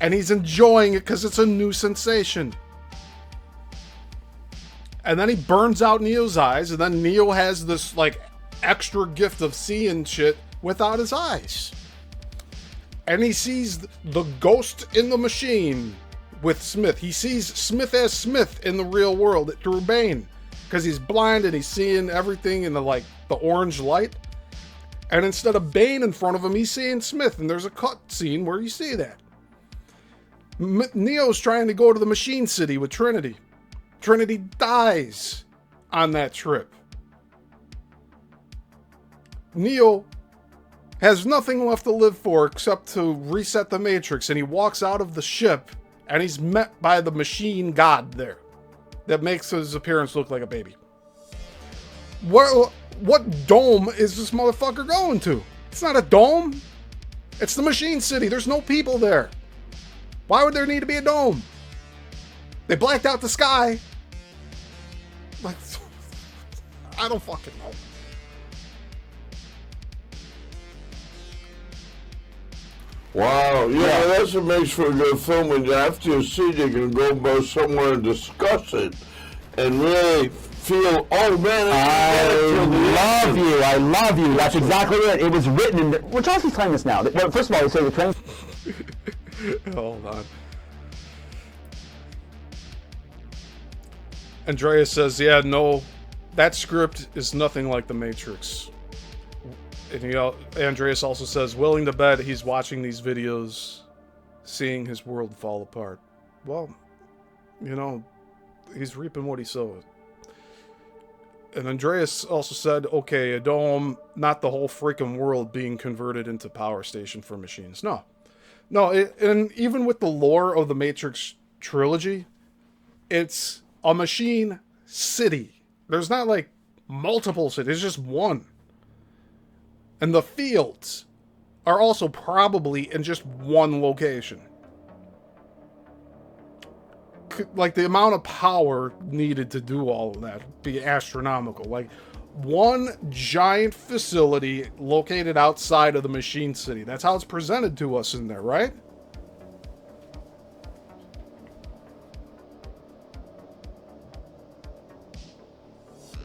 And he's enjoying it because it's a new sensation. And then he burns out Neo's eyes, and then Neo has this, extra gift of seeing shit without his eyes. And he sees the ghost in the machine with Smith. He sees Smith as Smith in the real world through Bane. Because he's blind and he's seeing everything in the orange light. And instead of Bane in front of him, he's seeing Smith. And there's a cut scene where you see that. Neo's trying to go to the Machine City with Trinity. Trinity dies on that trip. Neo has nothing left to live for except to reset the Matrix, and he walks out of the ship, and he's met by the machine god there that makes his appearance look like a baby. What dome is this motherfucker going to? It's not a dome. It's the Machine City. There's no people there. Why would there need to be a dome? They blacked out the sky. I don't fucking know. Wow, that's what makes for a good film. When after you see it, you can go somewhere and discuss it and really feel, oh man, I love you. That's exactly it. It was written in we're trying to time this now. Well, first of all, we say the train. Hold on. Andreas says, yeah, no, that script is nothing like The Matrix. And Andreas also says, willing to bet he's watching these videos, seeing his world fall apart. Well, he's reaping what he sowed. And Andreas also said, okay, a dome, not the whole freaking world being converted into power station for machines. No. And even with the lore of the Matrix trilogy, it's a machine city. There's not like multiple cities, it's just one. And the fields are also probably in just one location. Like, the amount of power needed to do all of that would be astronomical. Like, one giant facility located outside of the machine city. That's how it's presented to us in there, right?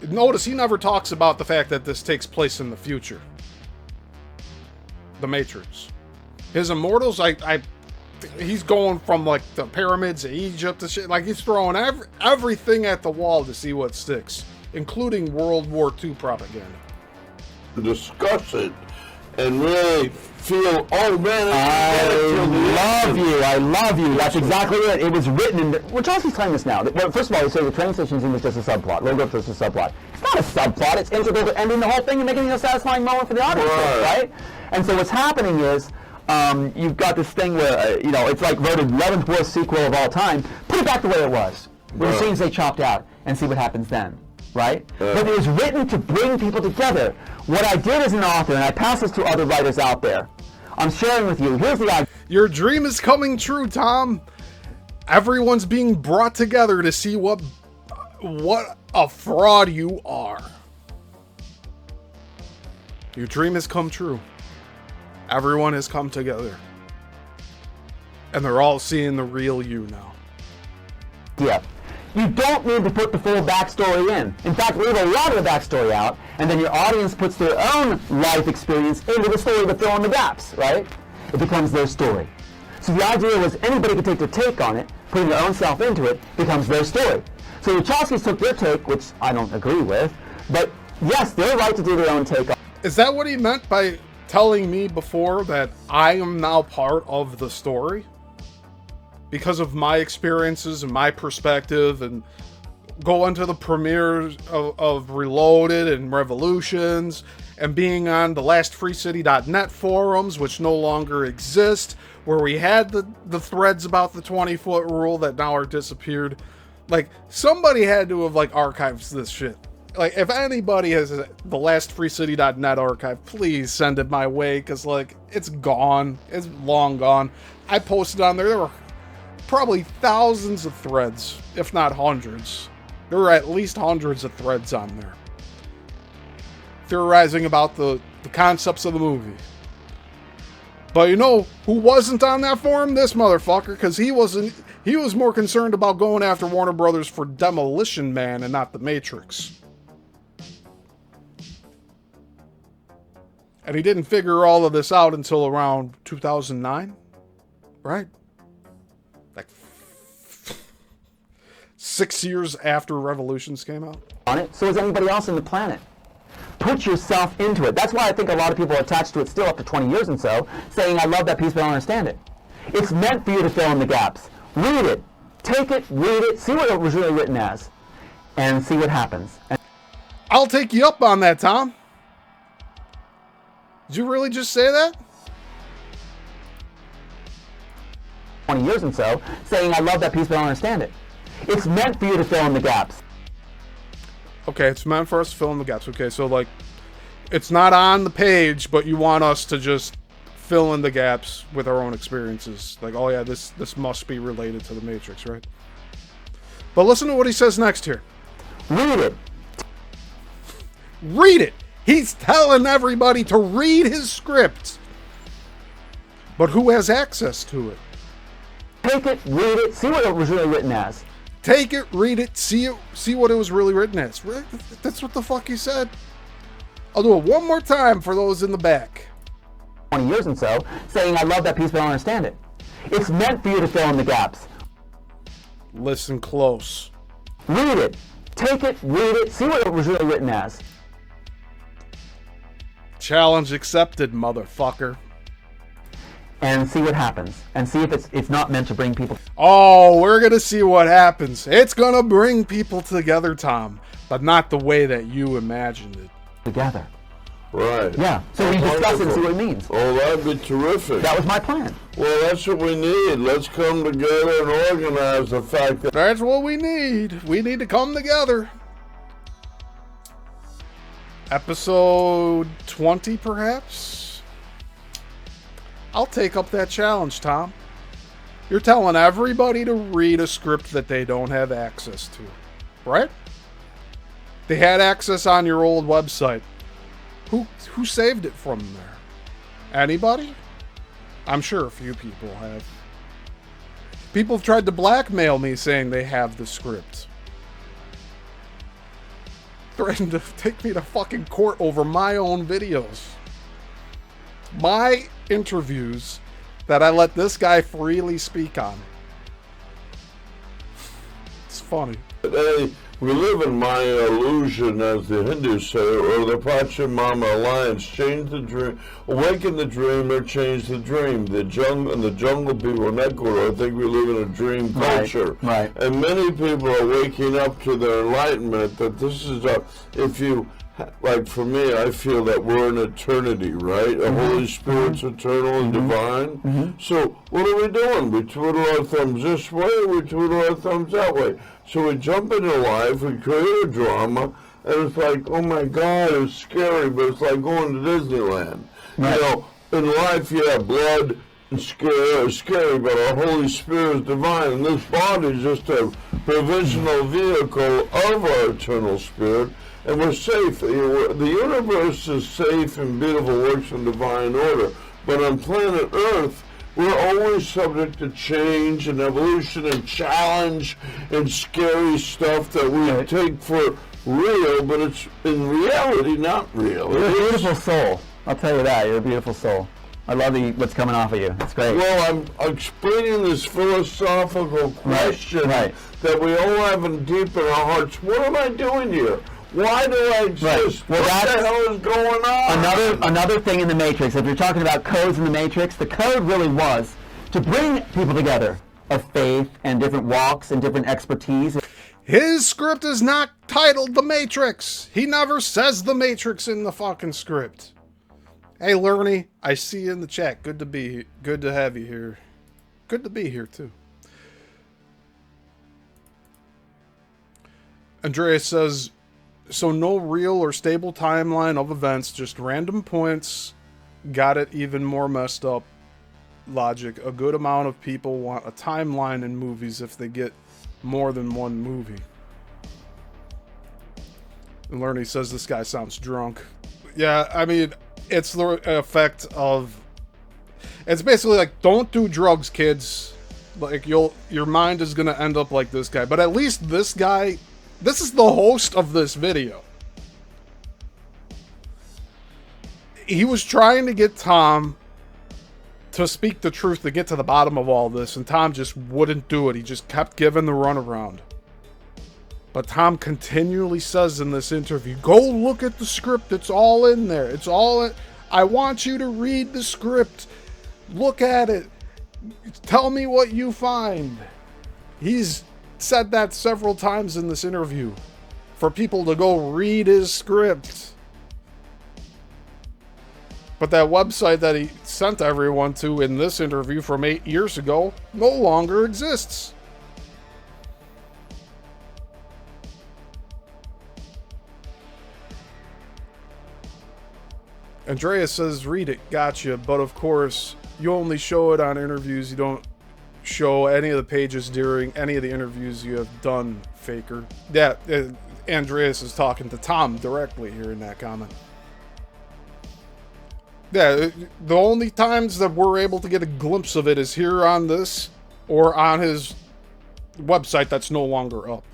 Notice he never talks about the fact that this takes place in the future. The Matrix. His Immortals, he's going from like the pyramids of Egypt to shit. Like, he's throwing everything at the wall to see what sticks, including World War II propaganda. Discuss it and really feel, oh man, I love you. That's exactly it. It was written in. Well, Chelsea's telling us now. Well, first of all, he said the train station scene was just a subplot. Road Grip was just a subplot. It's not a subplot. It's integral to ending the whole thing and making it a satisfying moment for the audience, right? And so what's happening is, you've got this thing where, it's like voted 11th worst sequel of all time. Put it back the way it was, with the scenes they chopped out, and see what happens then, right? But it was written to bring people together. What I did as an author, and I pass this to other writers out there, I'm sharing with you, here's the idea. Your dream is coming true, Tom. Everyone's being brought together to see what a fraud you are. Your dream has come true. Everyone has come together. And they're all seeing the real you now. Yeah. You don't need to put the full backstory in. In fact, leave a lot of the backstory out, and then your audience puts their own life experience into the story to fill in the gaps, right? It becomes their story. So the idea was anybody could take their take on it, putting their own self into it, becomes their story. So the Wachowskis took their take, which I don't agree with, but yes, they're right to do their own take on it. Is that what he meant by telling me before that I am now part of the story? Because of my experiences and my perspective, and going to the premieres of Reloaded and Revolutions, and being on the lastfreecity.net forums, which no longer exist, where we had the threads about the 20-foot rule that now are disappeared. Like, somebody had to have archived this shit. Like, if anybody has the lastfreecity.net archive, please send it my way, because it's gone. It's long gone. I posted on there were probably thousands of threads, if not hundreds. There were at least hundreds of threads on there, theorizing about the concepts of the movie. But you know who wasn't on that forum? This motherfucker, because he was more concerned about going after Warner Brothers for Demolition Man and not The Matrix. And he didn't figure all of this out until around 2009, right? 6 years after Revolutions came out. On it, so is anybody else on the planet. Put yourself into it. That's why I think a lot of people are attached to it still after 20 years and so, saying, I love that piece, but I don't understand it. It's meant for you to fill in the gaps. Read it. Take it, read it, see what it was really written as, and see what happens. I'll take you up on that, Tom. Did you really just say that? 20 years and so, saying, I love that piece, but I don't understand it. It's meant for you to fill in the gaps. Okay, it's meant for us to fill in the gaps. Okay, so it's not on the page, but you want us to just fill in the gaps with our own experiences. Like, oh yeah, this must be related to the Matrix, right? But listen to what he says next here. Read it. Read it. He's telling everybody to read his script. But who has access to it? Take it, read it, see what it was really written as. Take it, read it, see what it was really written as. That's what the fuck he said. I'll do it one more time for those in the back. 20 years and so, saying, I love that piece, but I don't understand it. It's meant for you to fill in the gaps. Listen close. Read it. Take it, read it, see what it was really written as. Challenge accepted, motherfucker. And see what happens. And see if it's not meant to bring people. Oh, we're gonna see what happens. It's gonna bring people together, Tom. but not the way that you imagined it. Together. Right. Yeah. So we discuss it and see what it means. Oh, that'd be terrific. That was my plan. Well, that's what we need. Let's come together and organize the fact that... That's what we need. We need to come together. Episode 20, perhaps? I'll take up that challenge, Tom. You're telling everybody to read a script that they don't have access to, right? They had access on your old website. Who saved it from there? Anybody? I'm sure a few people have. People have tried to blackmail me saying they have the script. Threatened to take me to fucking court over my own videos. My interviews that I let this guy freely speak on. It's funny. Hey, we live in Maya illusion, as the Hindus say, or the Pachamama Alliance. Change the dream, awaken the dreamer, change the dream. The jungle people in Ecuador think we live in a dream culture. Right. And many people are waking up to their enlightenment that this is if you, like for me, I feel that we're in eternity, right? The Holy Spirit's eternal and divine. So what are we doing? We twiddle our thumbs this way, we twiddle our thumbs that way. So we jump into life, we create a drama, and it's like, oh my God, it's scary, but it's like going to Disneyland. Right. You know, in life, yeah, blood and scary, but our Holy Spirit is divine, and this body is just a provisional vehicle of our eternal spirit, and we're safe. The universe is safe and beautiful, works in divine order, but on planet Earth, we're always subject to change and evolution and challenge and scary stuff that we take for real, but it's in reality not real. You're a beautiful soul. I'll tell you that. You're a beautiful soul. I love what's coming off of you. It's great. Well, I'm explaining this philosophical question that we all have in deep in our hearts. What am I doing here? Why do I exist? Well, what the hell is going on? Another thing in the Matrix. If you're talking about codes in the Matrix, the code really was to bring people together of faith and different walks and different expertise. His script is not titled The Matrix. He never says The Matrix in the fucking script. Hey, Lerny, I see you in the chat. Good to have you here. Good to be here too. Andreas says, so no real or stable timeline of events, just random points. Got it even more messed up. Logic. A good amount of people want a timeline in movies if they get more than one movie. And Lerny says this guy sounds drunk. Yeah, I mean, it's the effect of... It's basically like, don't do drugs, kids. Like, your mind is gonna end up like this guy. But at least this guy... This is the host of this video. He was trying to get Tom to speak the truth, to get to the bottom of all this, and Tom just wouldn't do it. He just kept giving the runaround. But Tom continually says in this interview, go look at the script. It's all in there. It's all in... I want you to read the script. Look at it. Tell me what you find. He's said that several times in this interview for people to go read his script. But that website that he sent everyone to in this interview from 8 years ago no longer exists. Andreas says, read it. Gotcha. But of course, you only show it on interviews. You don't show any of the pages during any of the interviews you have done, faker. Yeah, Andreas is talking to Tom directly here in that comment. Yeah, the only times that we're able to get a glimpse of it is here on this or on his website that's no longer up.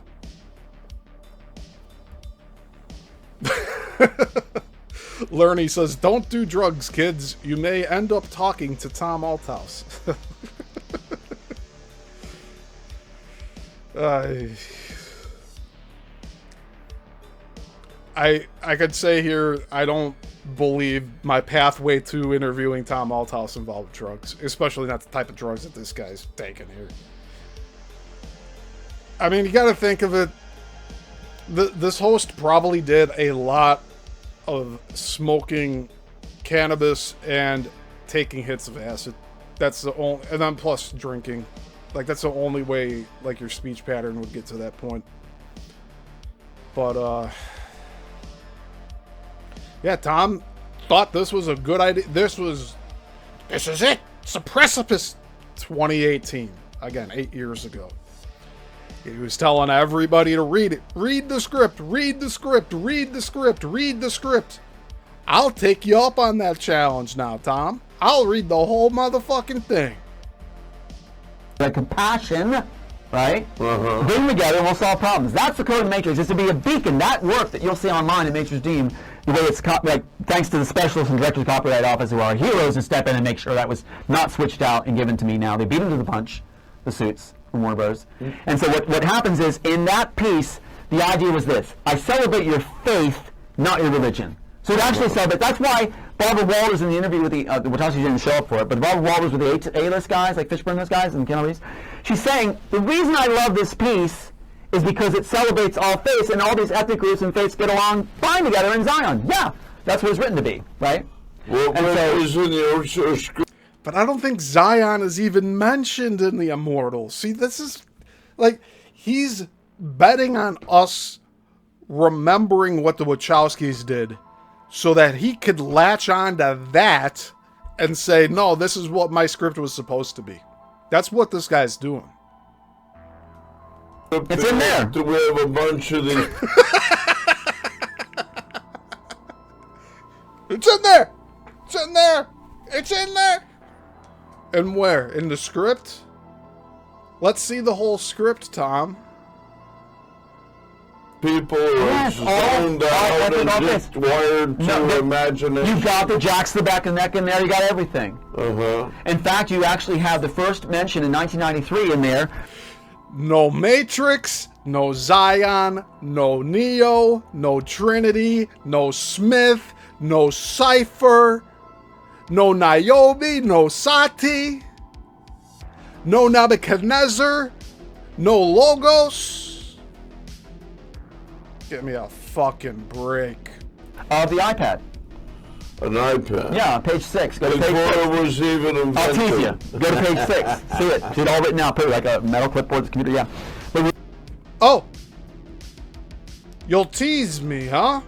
Lerny says, don't do drugs, kids. You may end up talking to Tom Althouse. I could say here, I don't believe my pathway to interviewing Tom Althouse involved drugs, especially not the type of drugs that this guy's taking here. I mean, you got to think of it. This host probably did a lot of smoking cannabis and taking hits of acid. That's the only, and then plus drinking. Like, that's the only way, like, your speech pattern would get to that point. But, yeah, Tom thought this was a good idea. This is it. It's a precipice. 2018. Again, 8 years ago. He was telling everybody to read it. Read the script. Read the script. Read the script. Read the script. I'll take you up on that challenge now, Tom. I'll read the whole motherfucking thing. The compassion, right? Bring them together and we'll solve problems. That's the code of Matrix, is to be a beacon. That work that you'll see online in Matrix Deem, the way it's like, thanks to the specialists and directors of the Copyright Office who are heroes and step in and make sure that was not switched out and given to me now. They beat them to the punch, the suits from Warner Bros. And so what happens is, in that piece, the idea was this: I celebrate your faith, not your religion. So it actually celebrates. That's why Barbara Walters in the interview with the, Wachowski didn't show up for it, but Barbara Walters with the A-list guys, like Fishburne, those guys, and Keanu Reeves, she's saying, the reason I love this piece is because it celebrates all faiths, and all these ethnic groups and faiths get along fine together in Zion. Yeah, that's what it's written to be, right? Well, but I don't think Zion is even mentioned in the Immortals. See, this is, like, he's betting on us remembering what the Wachowskis did, so that he could latch on to that and say, no, this is what my script was supposed to be. That's what this guy's doing. It's in there. Do we have a bunch of these? It's in there. It's in there. It's in there. And where? In the script? Let's see the whole script, Tom. People are zoned out and just wired to imagination. You got the jacks to the back of the neck in there. You got everything. In fact, you actually have the first mention in 1993 in there. No Matrix, no Zion, no Neo, no Trinity, no Smith, no Cypher, no Niobe, no Sati, no Nebuchadnezzar, no Logos. Give me a fucking break. Of the iPad. An iPad? Yeah, page 6. Go to page 6. Before it was even invented. I'll tease you. Go to page 6. See it. See it all written out. Put it like a metal clipboard, computer, yeah. But oh! You'll tease me, huh?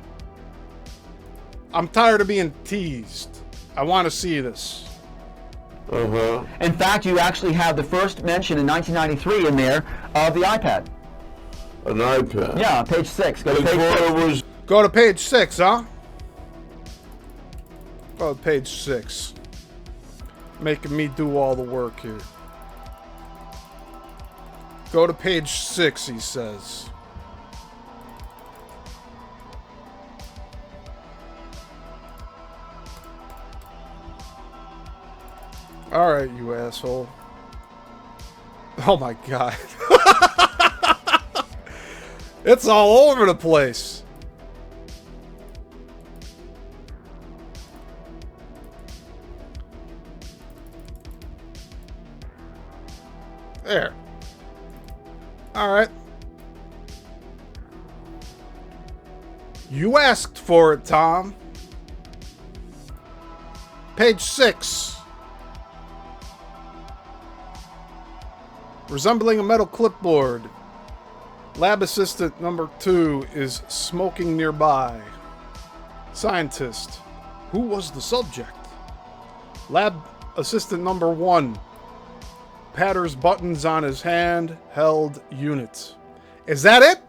I'm tired of being teased. I want to see this. in fact, you actually have the first mention in 1993 in there of the iPad. An iPad? Yeah, page 6. Go to page 6. Go to page 6, huh? Go to page 6. Making me do all the work here. Go to page 6, he says. Alright, you asshole. Oh my god. It's all over the place. There. Alright. You asked for it, Tom. Page 6. Resembling a metal clipboard. Lab assistant number 2 is smoking nearby. Scientist. Who was the subject? Lab assistant number 1 patters buttons on his hand-held unit. Is that it?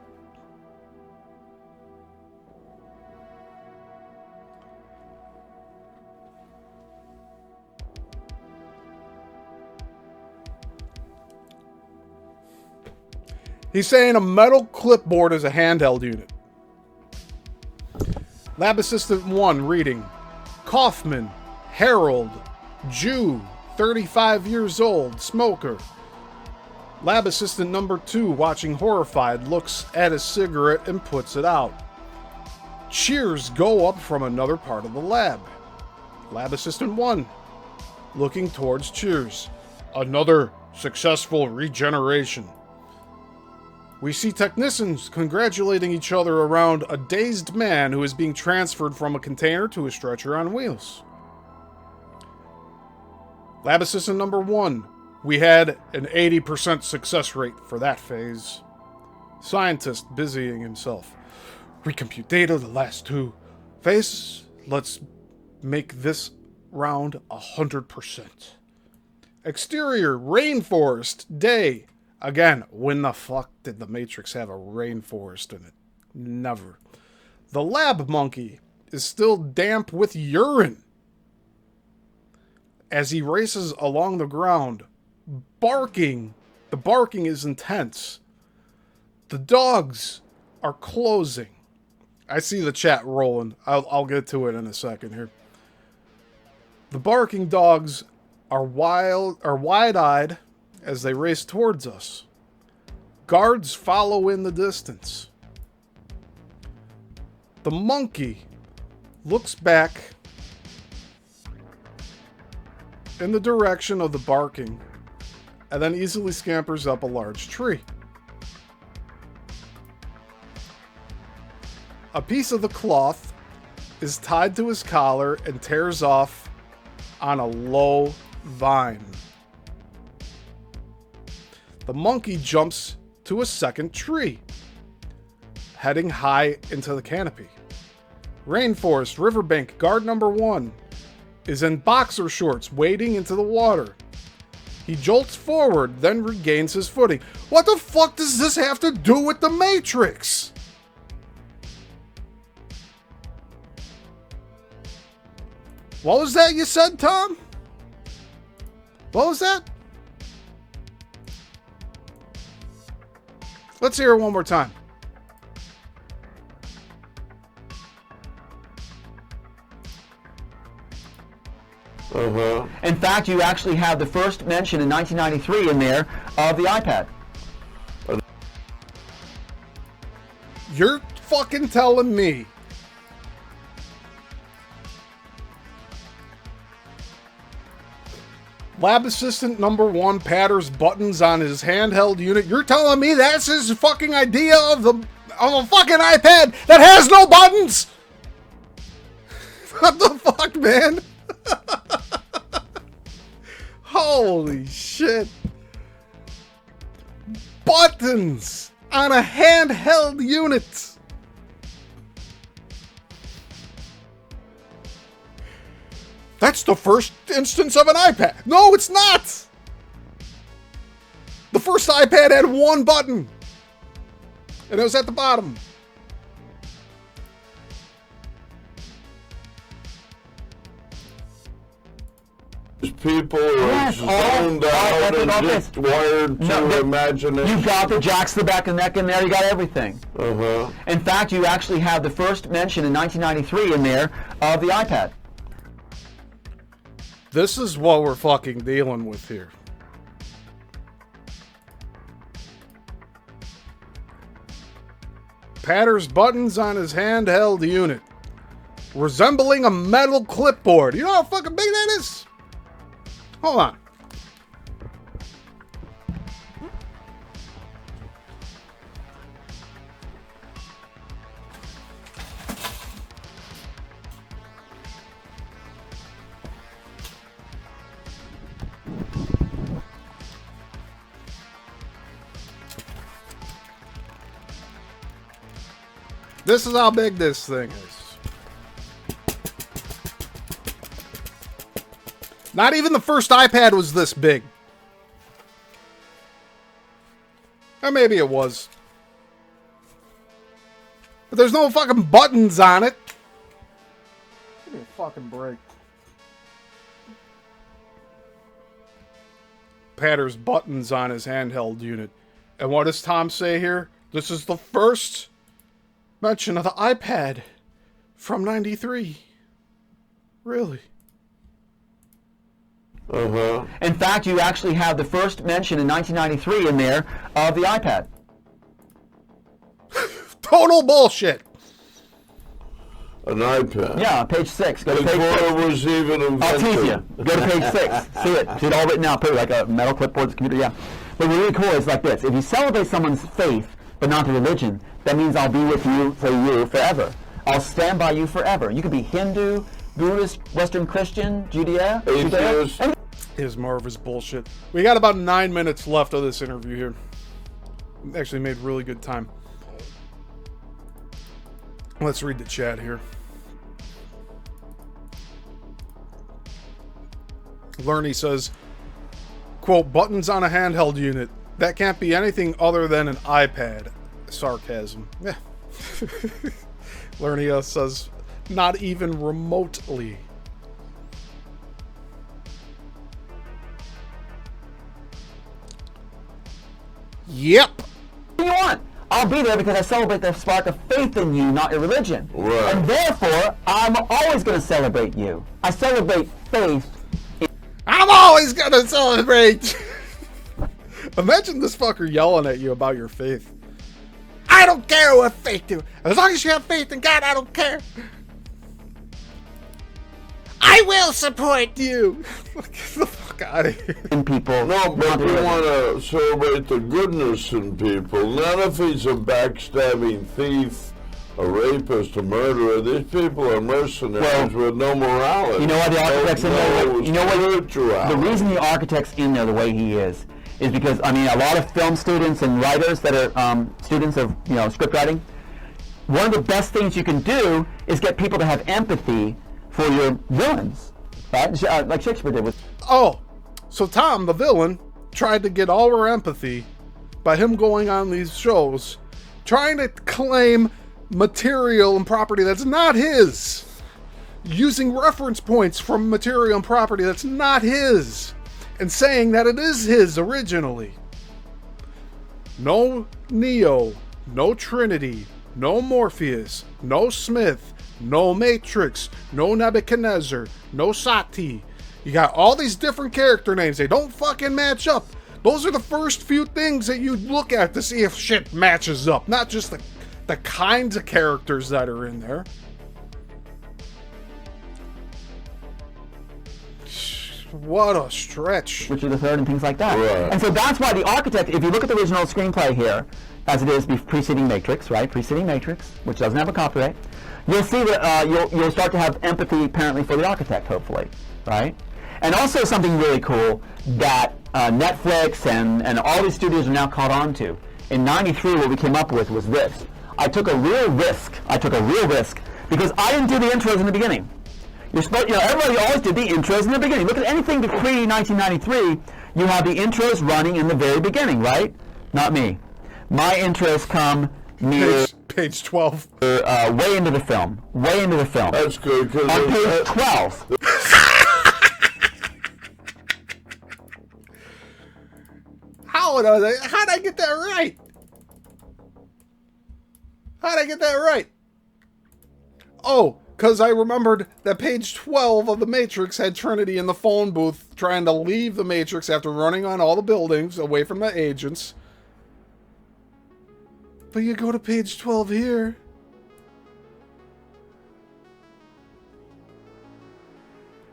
He's saying a metal clipboard is a handheld unit. Lab Assistant 1 reading. Kaufman, Harold, Jew, 35 years old, smoker. Lab Assistant number 2, watching horrified, looks at his cigarette and puts it out. Cheers go up from another part of the lab. Lab Assistant 1, looking towards cheers. Another successful regeneration. We see technicians congratulating each other around a dazed man who is being transferred from a container to a stretcher on wheels. Lab assistant number 1. We had an 80% success rate for that phase. Scientist busying himself. Recompute data, the last 2 phases. Let's make this round 100%. Exterior, rainforest, day. Again, when the fuck did the Matrix have a rainforest in it? Never. The lab monkey is still damp with urine. As he races along the ground, barking. The barking is intense. The dogs are closing. I see the chat rolling. I'll get to it in a second here. The barking dogs are wide-eyed as they race towards us. Guards follow in the distance. The monkey looks back in the direction of the barking and then easily scampers up a large tree. A piece of the cloth is tied to his collar and tears off on a low vine. The monkey jumps to a second tree, heading high into the canopy. Rainforest, riverbank, guard number 1 is in boxer shorts wading into the water. He jolts forward, then regains his footing. What the fuck does this have to do with the Matrix? What was that you said, Tom? What was that? Let's hear it one more time. In fact, you actually have the first mention in 1993 in there of the iPad. You're fucking telling me lab assistant number 1 patters buttons on his handheld unit? You're telling me that's his fucking idea of a fucking iPad that has no buttons? What the fuck, man? Holy shit. Buttons on a handheld unit. That's the first instance of an iPad. No, it's not. The first iPad had 1 button, and it was at the bottom. People are zoned out and just wired to imagination. You got the jacks to the back of the neck in there. You got everything. In fact, you actually have the first mention in 1993 in there of the iPad. This is what we're fucking dealing with here. Patters buttons on his handheld unit, resembling a metal clipboard. You know how fucking big that is? Hold on. This is how big this thing is. Not even the first iPad was this big. Or maybe it was. But there's no fucking buttons on it. Give me a fucking break. Patters buttons on his handheld unit. And what does Tom say here? This is the first mention of the iPad from '93. Really? In fact, you actually have the first mention in 1993 in there of the iPad. Total bullshit. An iPad. Yeah, page 6. Go to page 6. Before it was even invented. I'll tease you. Go to page 6. See it. See it all written out. Put it like a metal clipboard computer. Yeah. But what's really cool is like this. If you celebrate someone's faith but not the religion, that means I'll be with you forever. I'll stand by you forever. You could be Hindu, Buddhist, Western Christian, Judea. Here's more of his bullshit. We got about 9 minutes left of this interview here. Actually made really good time. Let's read the chat here. Lerny says, quote, buttons on a handheld unit. That can't be anything other than an iPad. Sarcasm. Yeah. Lerny says, not even remotely. Yep. What do you want? I'll be there because I celebrate the spark of faith in you, not your religion. Right. And therefore, I'm always going to celebrate you. I celebrate faith. I'm always going to celebrate. Imagine this fucker yelling at you about your faith. I don't care what faith do. As long as you have faith in God, I don't care. I will support you. Get the fuck out of here. People. No, but we want to celebrate the goodness in people. Not if he's a backstabbing thief, a rapist, a murderer. These people are mercenaries with no morality. You know why the architect's in there? You know what? The reason the architect's in there the way he is because, I mean, a lot of film students and writers that are students of, script writing, one of the best things you can do is get people to have empathy for your villains, right? Like Shakespeare did with... Oh, so Tom, the villain, tried to get all our empathy by him going on these shows, trying to claim material and property that's not his, using reference points from material and property that's not his, and saying that it is his originally. No Neo, no Trinity, no Morpheus, no Smith, no Matrix, no Nebuchadnezzar, no Sati. You got all these different character names. They don't fucking match up. Those are the first few things that you look at to see if shit matches up. Not just the kinds of characters that are in there. What a stretch. Richard III and things like that. Right. And so that's why the architect, if you look at the original screenplay here, as it is preceding Matrix, right? Preceding Matrix, which doesn't have a copyright, you'll see that you'll start to have empathy apparently for the architect, hopefully, right? And also something really cool that Netflix and all these studios are now caught on to. In '93, what we came up with was this. I took a real risk because I didn't do the intros in the beginning. You're supposed, everybody always did the intros in the beginning. Look at anything pre-1993, you have the intros running in the very beginning, right? Not me. My intros come near page 12. Way into the film. That's good. On page 12. How'd I get that right? How'd I get that right? Oh, because I remembered that page 12 of The Matrix had Trinity in the phone booth trying to leave the Matrix after running on all the buildings away from the agents. But you go to page 12 here.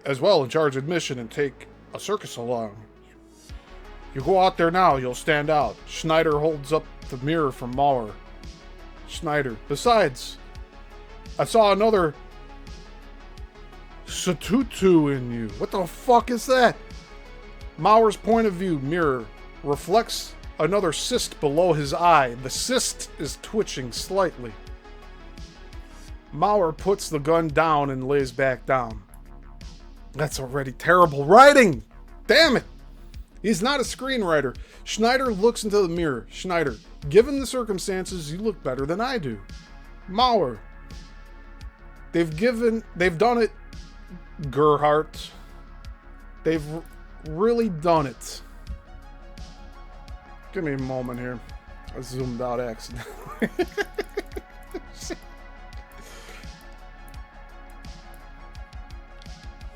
As well, in charge of admission and take a circus along. You go out there now, you'll stand out. Schneider holds up the mirror for Mauer. Schneider. Besides, I saw another Satutu in you. What the fuck is that? Mauer's point of view mirror reflects another cyst below his eye. The cyst is twitching slightly. Mauer puts the gun down and lays back down. That's already terrible writing! Damn it! He's not a screenwriter. Schneider looks into the mirror. Schneider, given the circumstances, you look better than I do. Mauer. They've done it, Gerhardt. They've really done it. Give me a moment here. I zoomed out accidentally.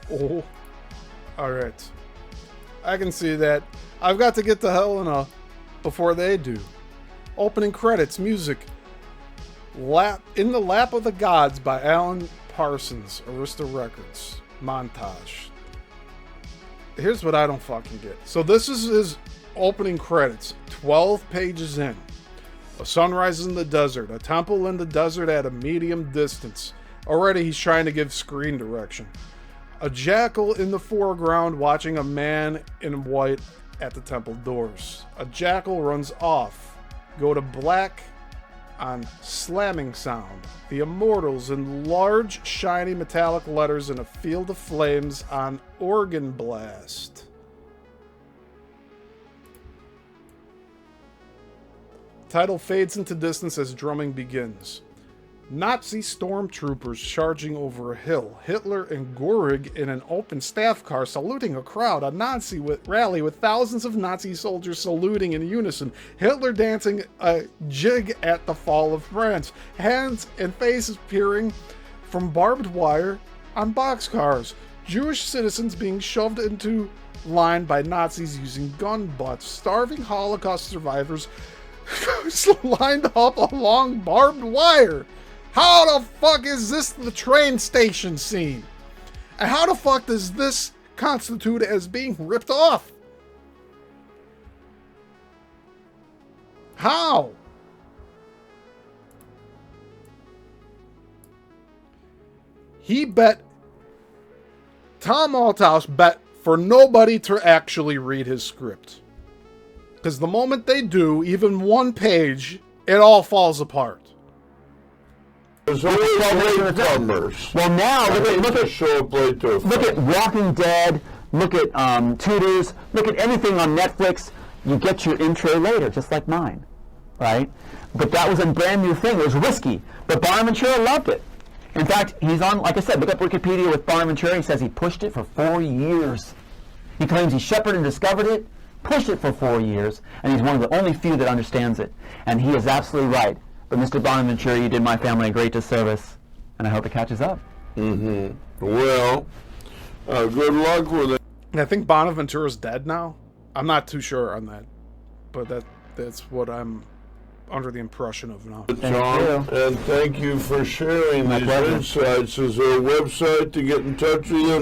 Oh. Alright. I can see that. I've got to get to Helena before they do. Opening credits, music. In the Lap of the Gods by Alan Parsons, Arista Records. Montage. Here's what I don't fucking get. So this is his opening credits. 12 pages in. A sunrise in the desert. A temple in the desert at a medium distance. Already he's trying to give screen direction. A jackal in the foreground watching a man in white at the temple doors. A jackal runs off. Go to black on slamming sound. The Immortals in large, shiny metallic letters in a field of flames on organ blast. Title fades into distance as drumming begins. Nazi stormtroopers charging over a hill. Hitler and Göring in an open staff car saluting a crowd. A Nazi rally with thousands of Nazi soldiers saluting in unison. Hitler dancing a jig at the fall of France. Hands and faces peering from barbed wire on boxcars. Jewish citizens being shoved into line by Nazis using gun butts. Starving Holocaust survivors lined up along barbed wire. How the fuck is this the train station scene? And how the fuck does this constitute as being ripped off? How? He bet, Tom Althouse bet for nobody to actually read his script. Because the moment they do, even one page, it all falls apart. There's always latecomers. Well, now look at Walking Dead. Look at Tudors. Look at anything on Netflix. You get your intro later, just like mine, right? But that was a brand new thing. It was risky, but Bonaventura loved it. In fact, he's on. Like I said, look up Wikipedia with Bonaventura. He says he pushed it for 4 years. He claims he shepherded and discovered it, pushed it for 4 years, and he's one of the only few that understands it. And he is absolutely right. But Mr. Bonaventura, you did my family a great disservice, and I hope it catches up. Mm-hmm. Well, good luck with it. I think Bonaventura's dead now. I'm not too sure on that, but that's what I'm under the impression of now. Tom, and thank you for sharing these insights. Is there a website to get in touch with you?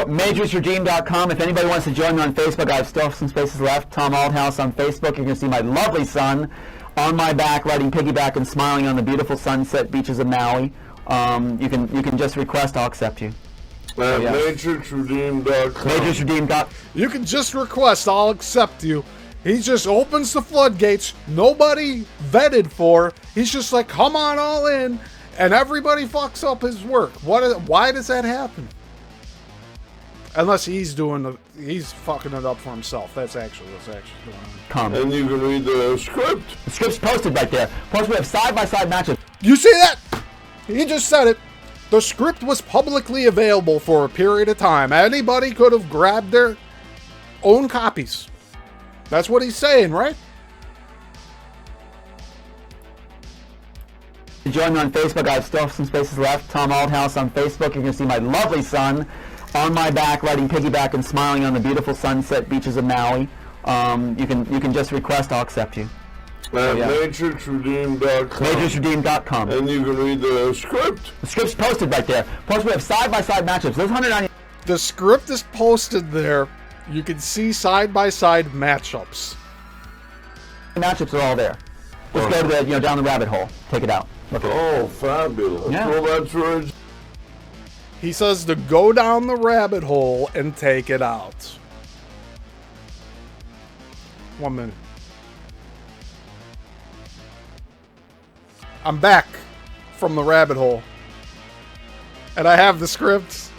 Majorsredeem.com. If anybody wants to join me on Facebook, I have still some spaces left. Tom Althouse on Facebook. You can see my lovely son on my back, riding piggyback and smiling on the beautiful sunset beaches of Maui. You can just request, I'll accept you. Majorsredeem.com. Majorsredeem.com. You can just request, I'll accept you. He just opens the floodgates. Nobody vetted for. He's just like, come on all in, and everybody fucks up his work. Why does that happen? Unless he's fucking it up for himself. That's actually what's actually going on. Come. And you can read the script. The script's posted right there. Plus, we have side-by-side matches. You see that? He just said it. The script was publicly available for a period of time. Anybody could have grabbed their own copies. That's what he's saying, right? Join me on Facebook. I have still some spaces left. Tom Althouse on Facebook. You can see my lovely son on my back, riding piggyback and smiling on the beautiful sunset beaches of Maui. You can just request, I'll accept you. Majorsredeem.com. Majorsredeem.com. And you can read the script. The script's posted right there. Plus, we have side-by-side matchups. There's 190. The script is posted there. You can see side-by-side matchups. The matchups are all there. Just go to the down the rabbit hole. Take it out. Look at it. Oh, fabulous. Yeah. Well, that's right. He says to go down the rabbit hole and take it out. 1 minute. I'm back from the rabbit hole. And I have the scripts.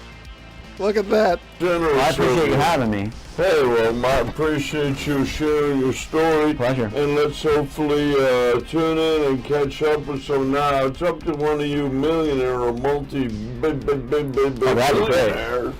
Look at that. I appreciate you having me. Hey, well, I appreciate you sharing your story. Pleasure. And let's hopefully tune in and catch up with some now. It's up to one of you millionaire or multi-billionaires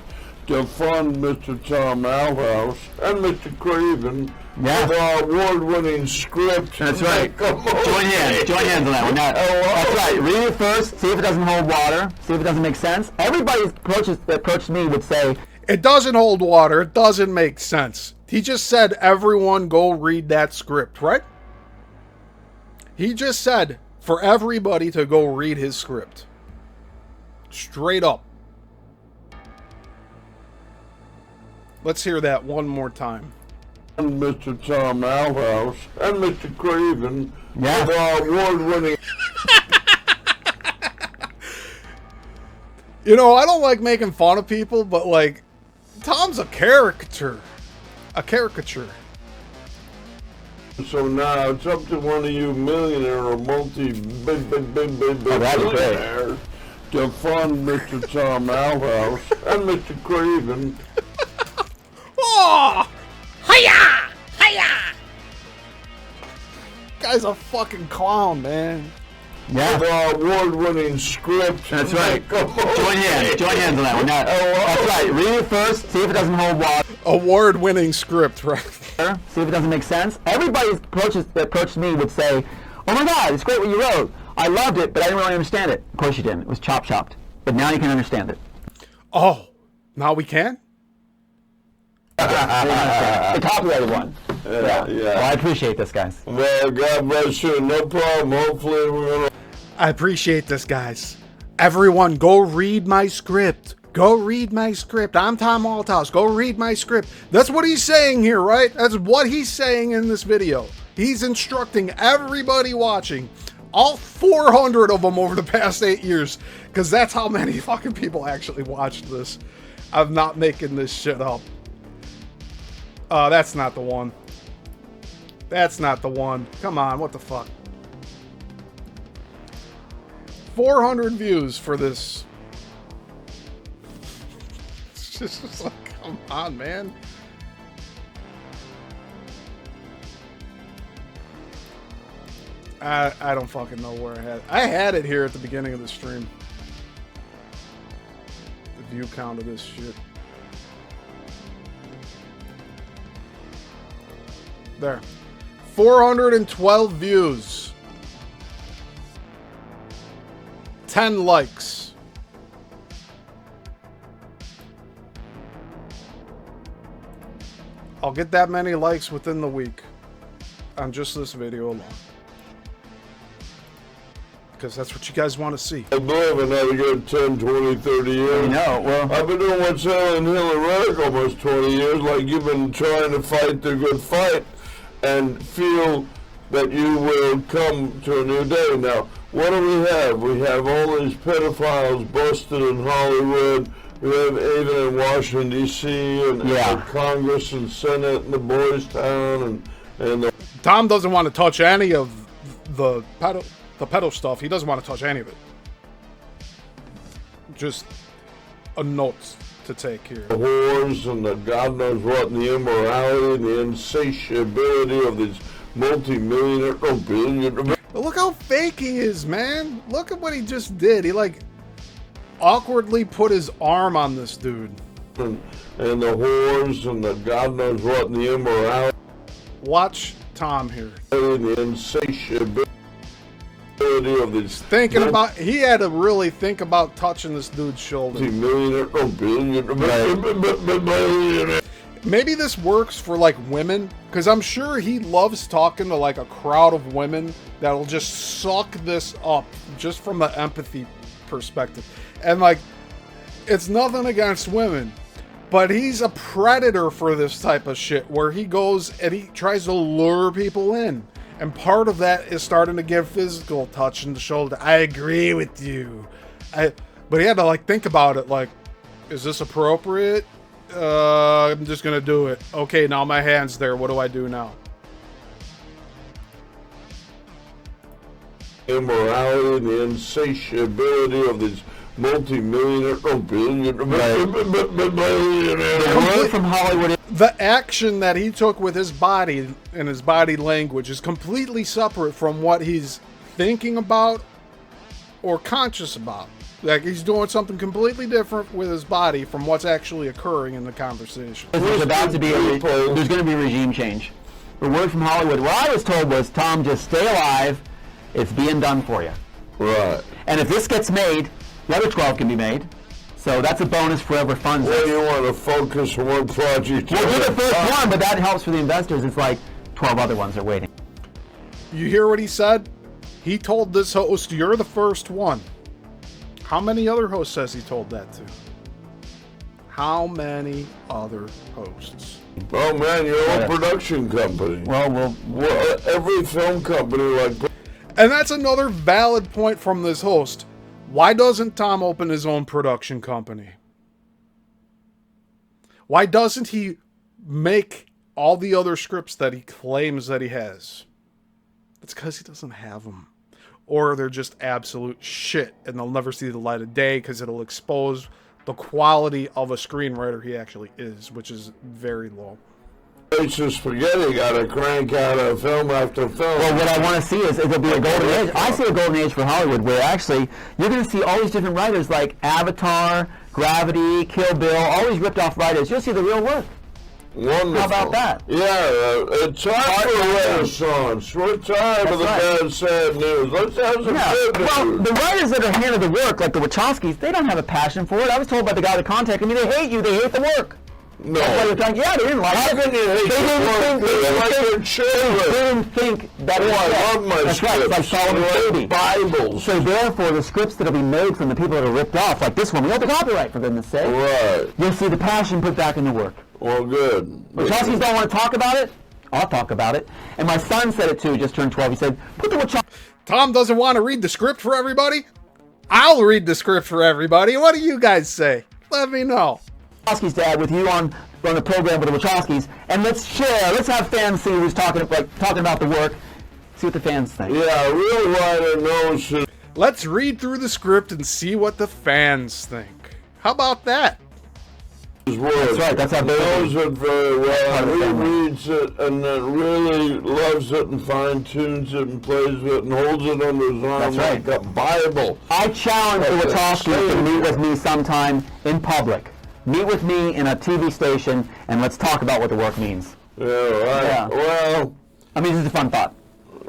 to fund Mr. Tom Althouse and Mr. Craven with our award-winning script. That's right. Join hands on that one. That's right. Read it first. See if it doesn't hold water. See if it doesn't make sense. Everybody that approached me would say, it doesn't hold water. It doesn't make sense. He just said, everyone go read that script, right? He just said for everybody to go read his script. Straight up. Let's hear that one more time. And Mr. Tom Althouse and Mr. Craven Yeah. with our award-winning. You know, I don't like making fun of people, but like, Tom's a caricature. A caricature. So now it's up to one of you millionaire or multi-billionaires to fund Mr. Tom Althouse and Mr. Craven. Oh! Hiya! Hiya! Guy's a fucking clown, man. Yeah. With our award-winning script. That's right. Join hands on that one. Now, that's right. Read it first. See if it doesn't hold water. Award-winning script, right? See if it doesn't make sense. Everybody that approached me would say, "Oh my God, it's great what you wrote. I loved it, but I didn't really understand it." Of course you didn't. It was chopped. But now you can understand it. Oh, now we can? The copyrighted one. Yeah. Well, I appreciate this, guys. Well, God bless you. No problem. Hopefully we're going to... I appreciate this, guys. Everyone, go read my script. Go read my script. I'm Tom Althouse. Go read my script. That's what he's saying here, right? That's what he's saying in this video. He's instructing everybody watching, all 400 of them over the past 8 years, because that's how many fucking people actually watched this. I'm not making this shit up. That's not the one. That's not the one. Come on, what the fuck? 400 views for this. It's just like, come on, man. I don't fucking know where I had it. I had it here at the beginning of the stream. The view count of this shit. There. 412 views. 10 likes. I'll get that many likes within the week on just this video alone. Because that's what you guys want to see. I believe another good 10, 20, 30 years. No, well, I've been doing what's selling Hillary almost 20 years, like you've been trying to fight the good fight and feel that you will come to a new day. Now, what do we have? We have all these pedophiles busted in Hollywood. We have even in Washington, D.C., and the Congress and Senate and the Boys Town and the... Tom doesn't want to touch any of the pedo stuff. He doesn't want to touch any of it. Just a note to take here. The whores and the God knows what, and the immorality and the insatiability of these multi-millionaire, billionaire. Look how fake he is, man. Look at what he just did. He like awkwardly put his arm on this dude. And the whores and the God knows what, and the immorality. Watch Tom here. And the insatiability of these... Thinking about... He had to really think about touching this dude's shoulder. Multi-millionaire, billionaire. Maybe this works for like women, because I'm sure he loves talking to like a crowd of women that'll just suck this up just from the empathy perspective. And like, it's nothing against women, but he's a predator for this type of shit where he goes and he tries to lure people in. And part of that is starting to give physical touch in the shoulder. I agree with you. But he had to like think about it like, is this appropriate? I'm just gonna do it. Okay, now my hand's there. What do I do now? Immorality and the insatiability of these multi-millionaire, billionaire. From Hollywood. The action that he took with his body and his body language is completely separate from what he's thinking about or conscious about. Like, he's doing something completely different with his body from what's actually occurring in the conversation. There's about to be there's going to be regime change. The word from Hollywood, what I was told was, Tom, just stay alive. It's being done for you. Right. And if this gets made, the other 12 can be made. So that's a bonus for whoever funds Well, it. you want to focus on one project. We'll do the first one, but that helps for the investors. It's like 12 other ones are waiting. You hear what he said? He told this host, you're the first one. How many other hosts has he told that to? How many other hosts? Oh man, your own production company. Well, Every film company like. And that's another valid point from this host. Why doesn't Tom open his own production company? Why doesn't he make all the other scripts that he claims that he has? It's because he doesn't have them. Or they're just absolute shit and they'll never see the light of day because it'll expose the quality of a screenwriter he actually is, which is very low. Racist spaghetti got to crank out a film after film. Well, what I want to see is it'll be a golden age. I see a golden age for Hollywood where actually you're going to see all these different writers like Avatar, Gravity, Kill Bill, all these ripped off writers. You'll see the real work. Wonderful. How about that? Yeah, it's time for a renaissance. We're tired of the bad, sad news. Let's have some good news. Well, the writers that are handed the work, like the Wachowskis, they don't have a passion for it. I was told by the guy that contacted me, they hate you, they hate the work. No. That's why they're talking, yeah, they didn't like it. How can you hate the work? They like their children. They didn't think that Oh, was I love my That's scripts. right, it's like Solomon's Baby. Bibles. So therefore, the scripts that will be made from the people that are ripped off, like this one, we have the copyright, for goodness sake. Right. You'll see the passion put back in the work. Well, good. Wachowskis don't want to talk about it? I'll talk about it. And my son said it too, just turned 12. He said, put the Wachowskis... Tom doesn't want to read the script for everybody? I'll read the script for everybody. What do you guys say? Let me know. Dad with you on the program with the Wachowskis, and let's share. Let's have fans see who's talking about the work. See what the fans think. Yeah, a real writer knows his Let's read through the script and see what the fans think. How about that? work. That's right, that's how He they knows it very well. Part of the He family. reads it and then really loves it and fine-tunes it and plays it and holds it under his arm That's right. like a Bible. I challenge the That's Wachowskis to a meet with me sometime in public. Meet with me in a TV station, and let's talk about what the work means. Yeah, right. Yeah. Well, I mean, this is a fun thought.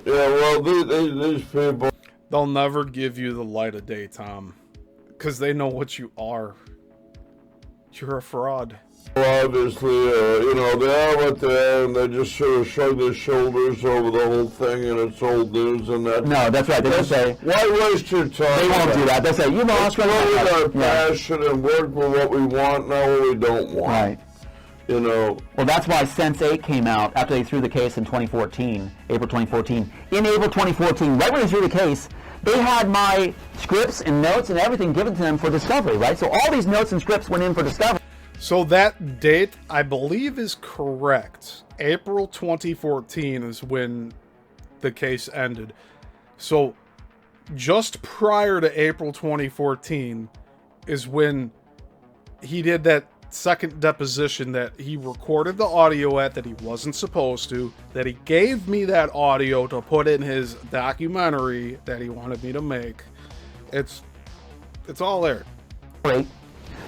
yeah, well, these people... They'll never give you the light of day, Tom. Because they know what you are. You're a fraud. Obviously, you know, they are what they are, and they just sort of shrug their shoulders over the whole thing, and it's old news, and that. No, that's right. They don't say... Why waste your time? They won't do that. They say, you Let's lost... go with our Yeah. passion and work with what we want, not what we don't want. Right. You know. Well, that's why Sense8 came out after they threw the case in 2014, April 2014. In April 2014, right when they threw the case, they had my scripts and notes and everything given to them for discovery, right? So all these notes and scripts went in for discovery. So that date, I believe, is correct. April 2014 is when the case ended. So just prior to April 2014 is when he did that second deposition that he recorded the audio at that he wasn't supposed to, that he gave me that audio to put in his documentary that he wanted me to make. It's all there. So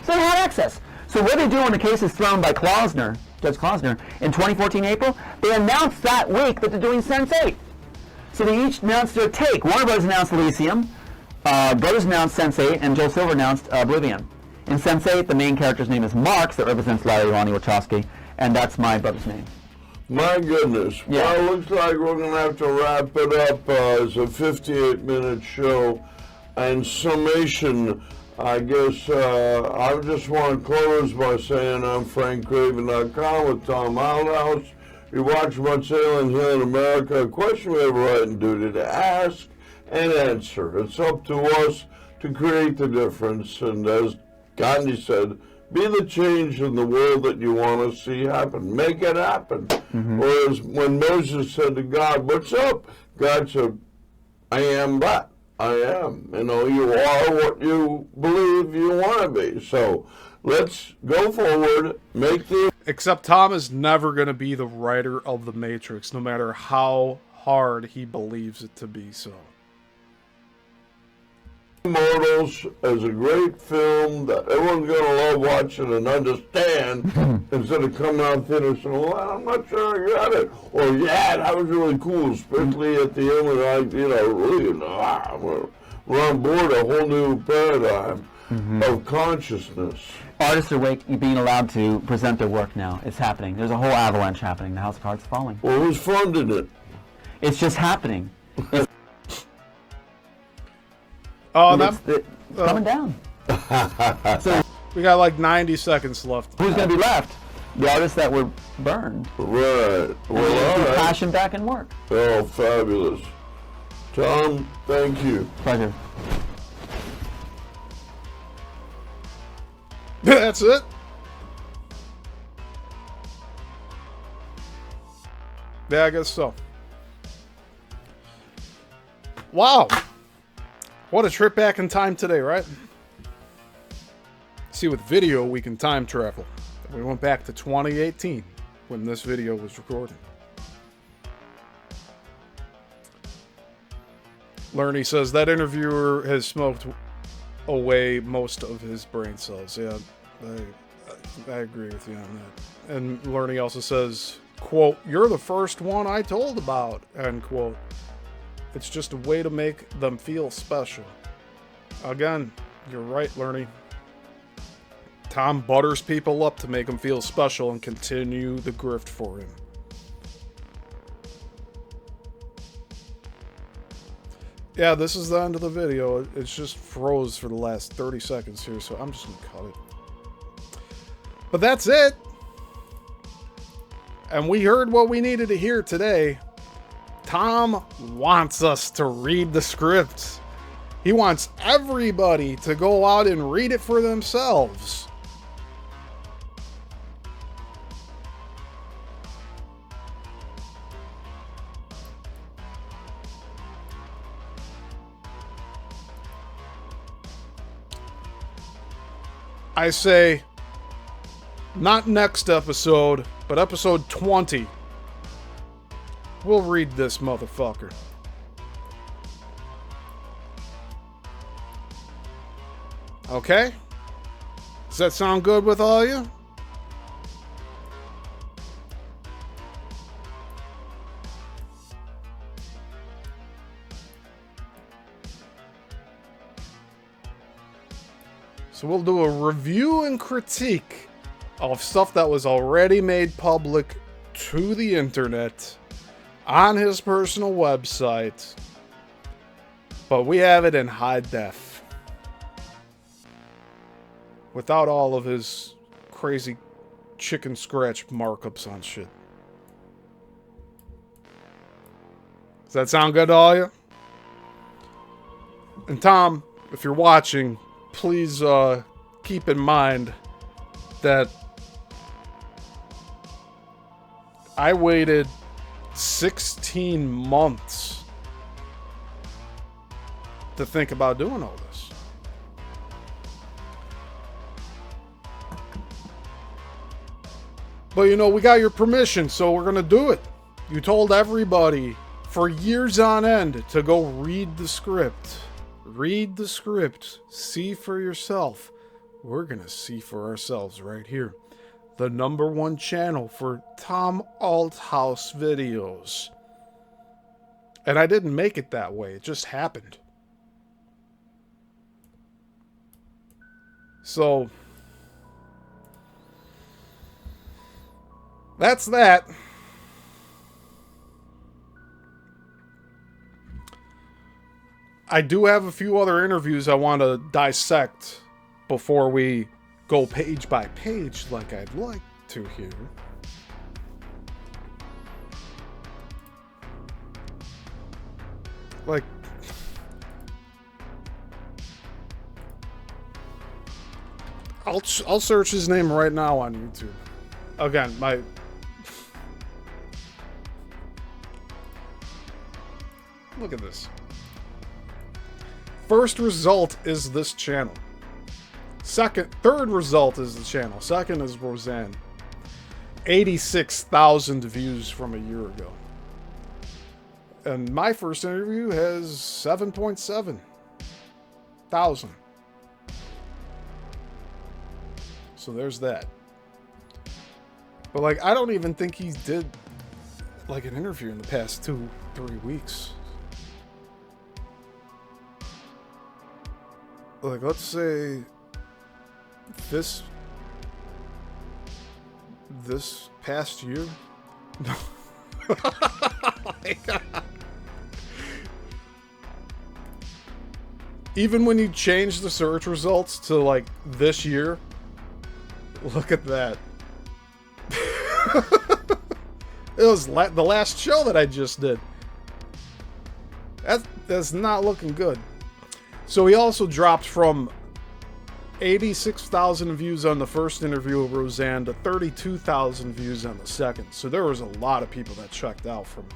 they had access. So what they do when the case is thrown by Klausner, Judge Klausner, in 2014 April, they announced that week that they're doing Sense8. So they each announced their take. Warner Brothers announced Elysium, Brothers announced Sense8, and Joel Silver announced Oblivion. In Sense8, the main character's name is Marx, that represents Larry Ronnie Wachowski, and that's my brother's name. My goodness. Yeah. Well, it looks like we're going to have to wrap it up as a 58-minute show. And summation, I guess I just want to close by saying I'm FrankCraven.com with Tom Althouse. You watch What's Ailing Here in America, a question we have a right and duty to ask and answer. It's up to us to create the difference. And as Gandhi said, be the change in the world that you want to see happen. Make it happen. Mm-hmm. Whereas when Moses said to God, what's up? God said, I am that. I am. You know, you are what you believe you want to be. So let's go forward, make the... Except Tom is never going to be the writer of The Matrix, no matter how hard he believes it to be so. Immortals is a great film that everyone's going to love watching and understand instead of coming out of theater saying, well, I'm not sure I got it. Or, yeah, that was really cool, especially at the end when I, you know, really, we're on board a whole new paradigm of consciousness. Artists are being allowed to present their work now. It's happening. There's a whole avalanche happening. The House of Cards is falling. Well, who's funding it? It's just happening. Oh, It's coming down. So we got like 90 seconds left. who's going to be left? The artists that were burned. Right. And Well, they all put right. passion back in work. Oh, fabulous. Tom, thank you. Pleasure. That's it. Yeah, I guess so. Wow. What a trip back in time today, right? See, with video, we can time travel. We went back to 2018 when this video was recorded. Lerny says that interviewer has smoked away most of his brain cells. Yeah, I agree with you on that. And Lerny also says, quote, "You're the first one I told about," end quote. It's just a way to make them feel special. Again, you're right, Lerny. Tom butters people up to make them feel special and continue the grift for him. Yeah, this is the end of the video. It's just froze for the last 30 seconds here, so I'm just going to cut it. But that's it. And we heard what we needed to hear today. Tom wants us to read the script. He wants everybody to go out and read it for themselves. I say, not next episode, but episode 20. We'll read this motherfucker. Okay? Does that sound good with all of you? So we'll do a review and critique of stuff that was already made public to the internet on his personal website, but we have it in high def without all of his crazy chicken scratch markups on shit. Does that sound good to all of you? And Tom, if you're watching, please keep in mind that I waited 16 months to think about doing all this. But you know, we got your permission, so we're gonna do it. You told everybody for years on end to go read the script. Read the script. See for yourself. We're gonna see for ourselves right here. The #1 channel for Tom Althouse videos. And I didn't make it that way. It just happened. So, that's that. I do have a few other interviews I want to dissect before we go page by page like I'd like to here. Like, I'll search his name right now on YouTube. Again, look at this. First result is this channel. Third result is the channel. Second is Roseanne. 86,000 views from a year ago. And my first interview has 7.7 thousand. So there's that. But like, I don't even think he did like an interview in the past 2-3 weeks. Like, let's say this past year. No. Oh my God. Even when you change the search results to like this year, look at that. It was the last show that I just did. That's not looking good. So he also dropped from 86,000 views on the first interview of Roseanne to 32,000 views on the second. So there was a lot of people that checked out from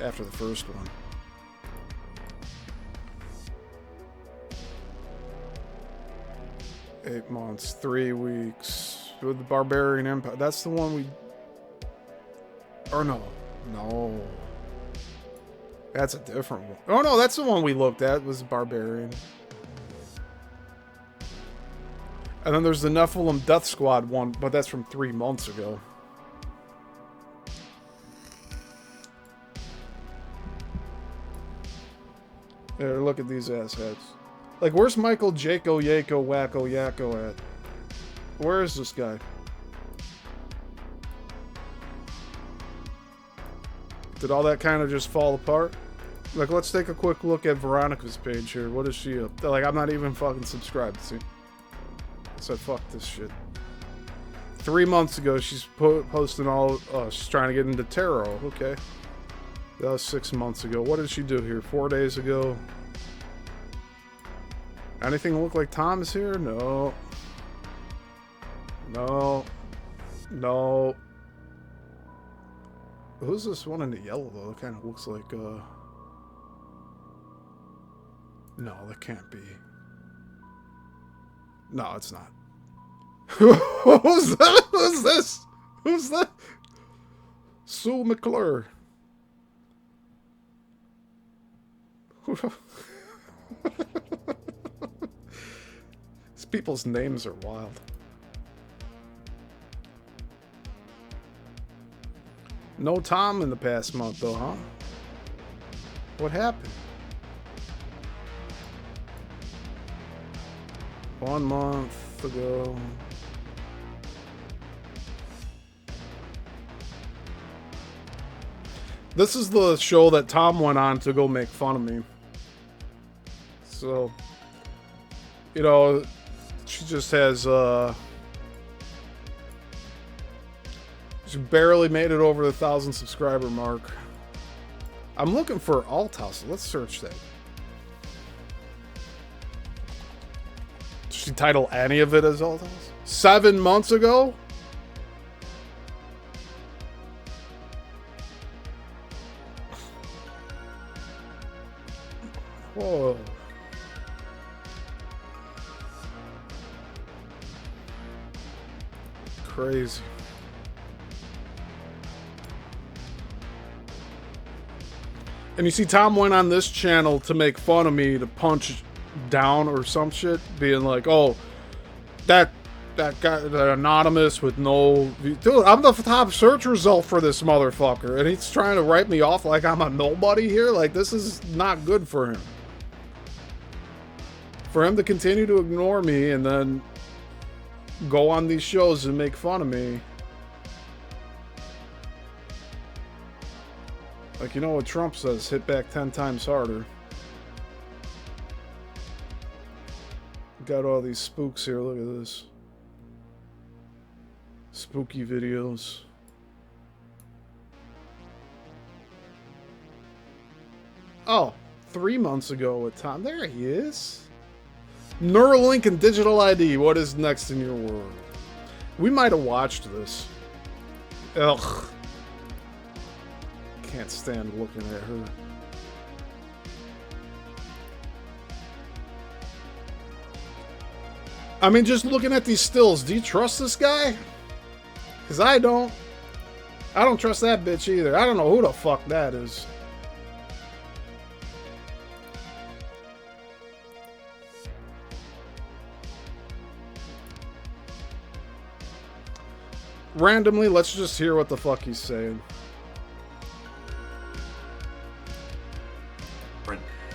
after the first one. Eight months, 3 weeks with the Barbarian Empire. That's the one we. Or no. That's a different one. Oh no, that's the one we looked at, was Barbarian. And then there's the Nephilim Death Squad one, but that's from 3 months ago. There, look at these assheads. Like, where's Michael Jaco Yako Wacko Yakko at? Where is this guy? Did all that kind of just fall apart? Like, let's take a quick look at Veronica's page here. What is she up? Like, I'm not even fucking subscribed, see? I said, fuck this shit. 3 months ago, she's posting all... she's trying to get into tarot. Okay. That was 6 months ago. What did she do here? 4 days ago? Anything look like Tom is here? No. No. Who's this one in the yellow, though? It kind of looks like, No, that can't be. No, it's not. Who's that? Who's this? Who's that? Sue McClure. These people's names are wild. No Tom in the past month, though, huh? What happened? 1 month ago. This is the show that Tom went on to go make fun of me. So, you know, she just has, she barely made it over the 1,000 subscriber mark. I'm looking for Althouse. Let's search that. Did she title any of it as Althouse? 7 months ago? Whoa. Crazy. And you see, Tom went on this channel to make fun of me to punch down or some shit, being like, "Oh, that guy, that anonymous with no dude, I'm the top search result for this motherfucker, and he's trying to write me off like I'm a nobody here. Like, this is not good for him. For him to continue to ignore me and then go on these shows and make fun of me." Like, you know what Trump says, hit back 10 times harder. Got all these spooks here, look at this. Spooky videos. Oh, 3 months ago with Tom. There he is. Neuralink and digital ID. What is next in your world? We might have watched this. Ugh. Can't stand looking at her. I mean, just looking at these stills, do you trust this guy? Because I don't. I don't trust that bitch either. I don't know who the fuck that is. Randomly, let's just hear what the fuck he's saying.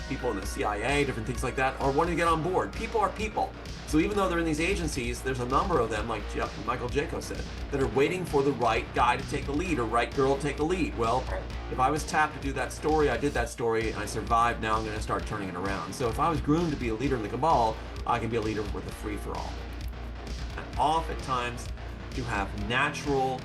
People in the CIA, different things like that, are wanting to get on board. People are people. So even though they're in these agencies, there's a number of them, like Michael Jaco said, that are waiting for the right guy to take the lead or right girl to take the lead. Well, if I was tapped to do that story, I did that story, and I survived. Now I'm going to start turning it around. So if I was groomed to be a leader in the cabal, I can be a leader with a free-for-all. And off at times to have natural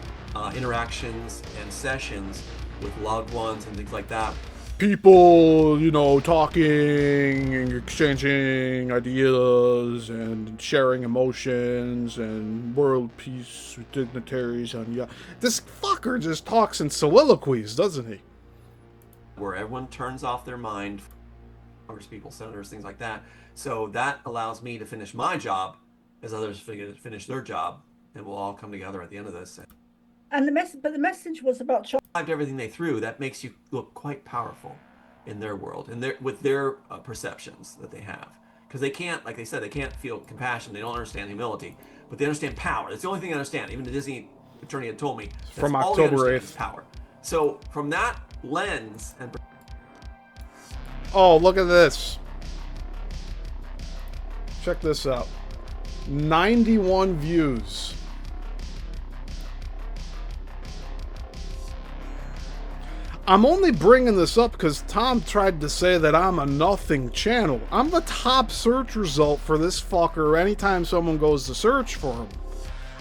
interactions and sessions with loved ones and things like that. People, talking and exchanging ideas and sharing emotions and world peace dignitaries. This fucker just talks in soliloquies, doesn't he? Where everyone turns off their mind, Congresspeople, senators, things like that. So that allows me to finish my job as others finish their job, and we'll all come together at the end of this. And the message was about everything they threw. That makes you look quite powerful in their world and with their perceptions that they have, because they can't, like they said, they can't feel compassion. They don't understand humility, but they understand power. That's the only thing they understand. Even the Disney attorney had told me that's from all October they 8th. is power. So from that lens and oh, look at this. Check this out. 91 views. I'm only bringing this up because Tom tried to say that I'm a nothing channel. I'm the top search result for this fucker anytime someone goes to search for him.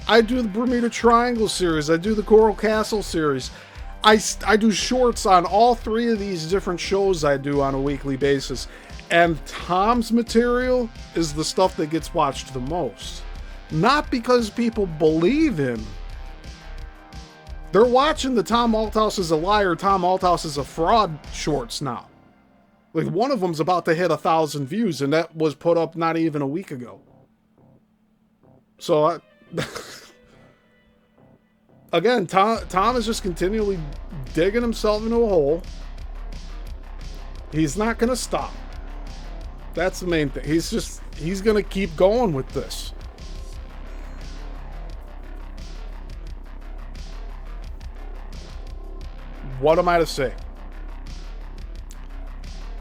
I do the Bermuda Triangle series. I do the Coral Castle series. I do shorts on all three of these different shows I do on a weekly basis. And Tom's material is the stuff that gets watched the most. Not because people believe him. They're watching the Tom Althouse is a liar, Tom Althouse is a fraud shorts now. Like, one of them's about to hit 1,000 views, and that was put up not even a week ago. So, again, Tom is just continually digging himself into a hole. He's not going to stop. That's the main thing. He's going to keep going with this. What am I to say?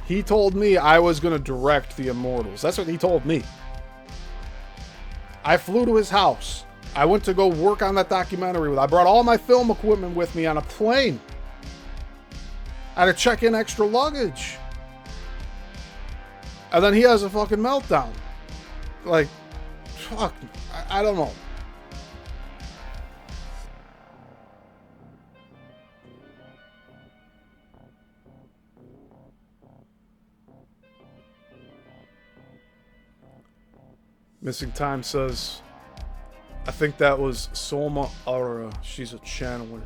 He told me I was going to direct the Immortals. That's what he told me. I flew to his house. I went to go work on that documentary. I brought all my film equipment with me on a plane. I had to check in extra luggage. And then he has a fucking meltdown. Like, fuck, I don't know. Missing Time says, I think that was Soma Ara. She's a channeler.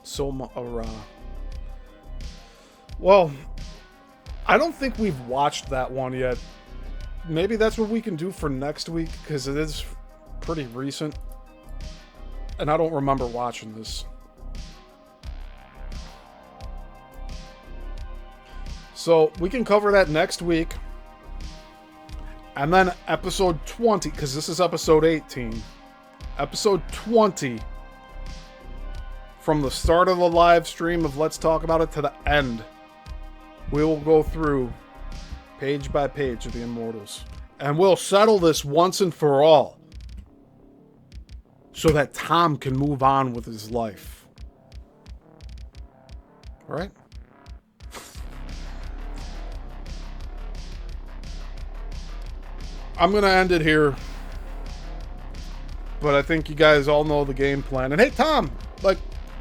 Soma Ara. Well, I don't think we've watched that one yet. Maybe that's what we can do for next week, because it is pretty recent. And I don't remember watching this. So we can cover that next week. And then episode 20, because this is episode 18. Episode 20, from the start of the live stream of Let's Talk About It to the end, we will go through page by page of the Immortals. And we'll settle this once and for all, so that Tom can move on with his life. All right? I'm going to end it here. But I think you guys all know the game plan. And hey, Tom, like,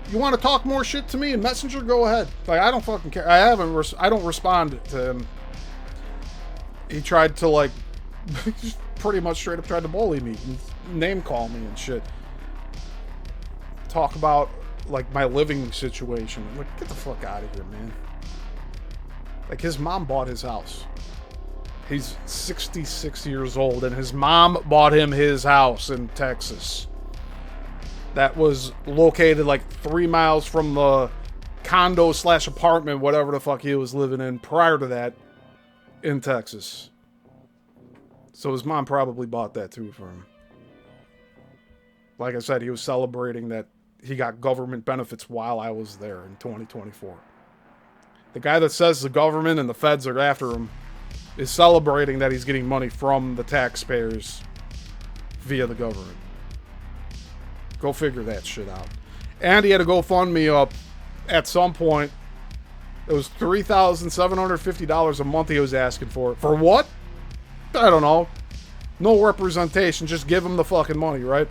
you want to talk more shit to me in Messenger? Go ahead. Like, I don't fucking care. I don't respond to him. He tried to, like, pretty much straight up tried to bully me, and name call me and shit. Talk about, like, my living situation. I'm like, get the fuck out of here, man. Like, his mom bought his house. He's 66 years old, and his mom bought him his house in Texas. That was located like 3 miles from the condo / apartment, whatever the fuck he was living in prior to that, in Texas. So his mom probably bought that too for him. Like I said, he was celebrating that he got government benefits while I was there in 2024. The guy that says the government and the feds are after him is celebrating that he's getting money from the taxpayers via the government. Go figure that shit out. And he had a GoFundMe up at some point. It was $3,750 a month he was asking for. For what? I don't know. No representation. Just give him the fucking money, right?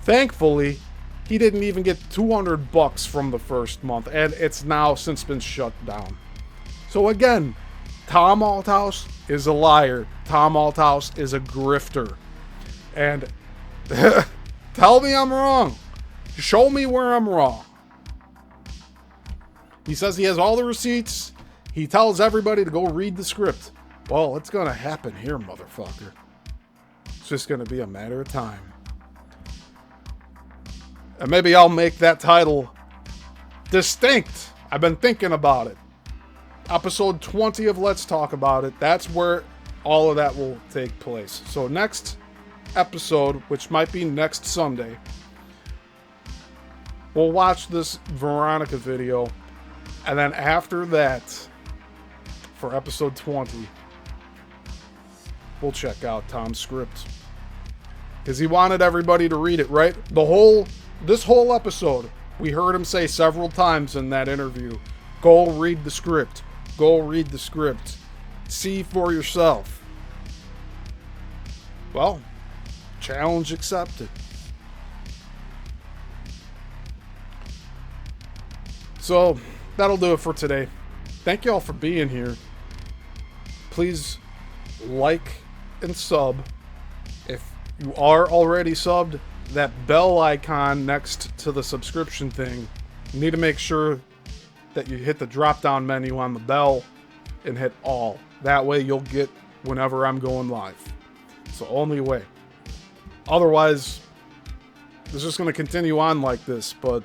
Thankfully, He didn't even get $200 from the first month, and it's now since been shut down. So again, Tom Althouse is a liar. Tom Althouse is a grifter. And tell me I'm wrong. Show me where I'm wrong. He says he has all the receipts. He tells everybody to go read the script. Well, it's going to happen here, motherfucker. It's just going to be a matter of time. And maybe I'll make that title distinct. I've been thinking about it. Episode 20 of Let's Talk About It. That's where all of that will take place. So next episode, which might be next Sunday, we'll watch this Veronica video. And then after that, for episode 20, we'll check out Tom's script. Because he wanted everybody to read it, right? This whole episode, we heard him say several times in that interview, go read the script. Go read the script. See for yourself. Well, challenge accepted. So, that'll do it for today. Thank you all for being here. Please like and sub. If you are already subbed, that bell icon next to the subscription thing, you need to make sure that you hit the drop down menu on the bell and hit all. That way you'll get whenever I'm going live. It's the only way. Otherwise, it's just going to continue on like this. But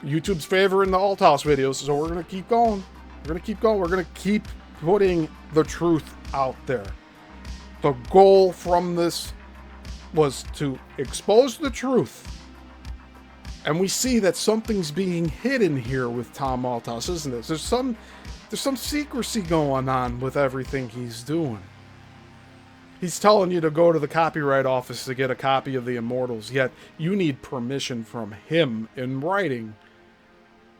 YouTube's favoring the Althouse videos, so we're going to keep going. We're going to keep going. We're going to keep putting the truth out there. The goal from this was to expose the truth. And we see that something's being hidden here with Tom Althouse, isn't it? There's some secrecy going on with everything he's doing. He's telling you to go to the copyright office to get a copy of The Immortals, yet you need permission from him in writing,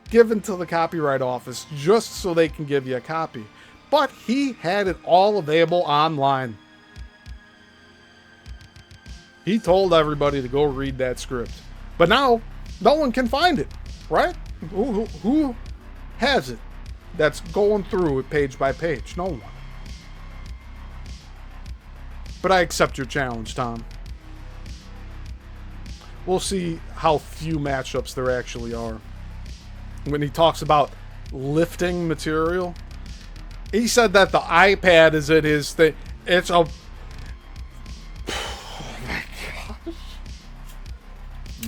given to the copyright office just so they can give you a copy. But he had it all available online. He told everybody to go read that script. But now, no one can find it, right? Who has it that's going through it page by page? No one. But I accept your challenge, Tom. We'll see how few matchups there actually are. When he talks about lifting material, he said that the iPad is in his thing. It's a...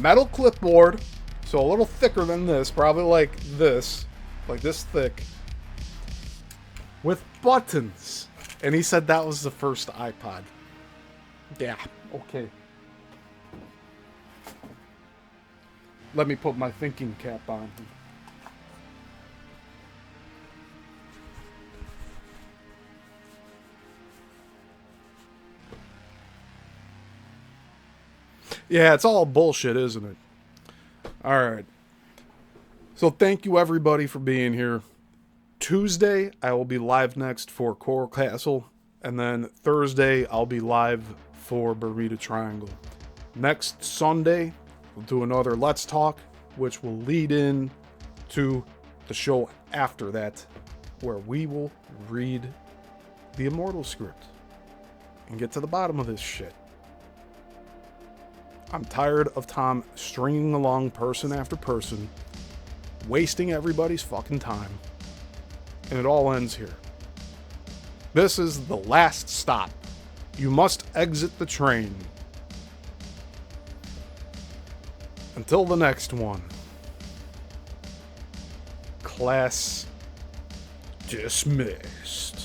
metal clipboard, so a little thicker than this, probably like this thick, with buttons. And he said that was the first iPod. Yeah, okay. Let me put my thinking cap on. Yeah, it's all bullshit, isn't it? Alright. So thank you everybody for being here. Tuesday, I will be live next for Coral Castle. And then Thursday, I'll be live for Bermuda Triangle. Next Sunday, we'll do another Let's Talk, which will lead in to the show after that, where we will read the Immortal script and get to the bottom of this shit. I'm tired of Tom stringing along person after person, wasting everybody's fucking time. And it all ends here. This is the last stop. You must exit the train. Until the next one. Class dismissed.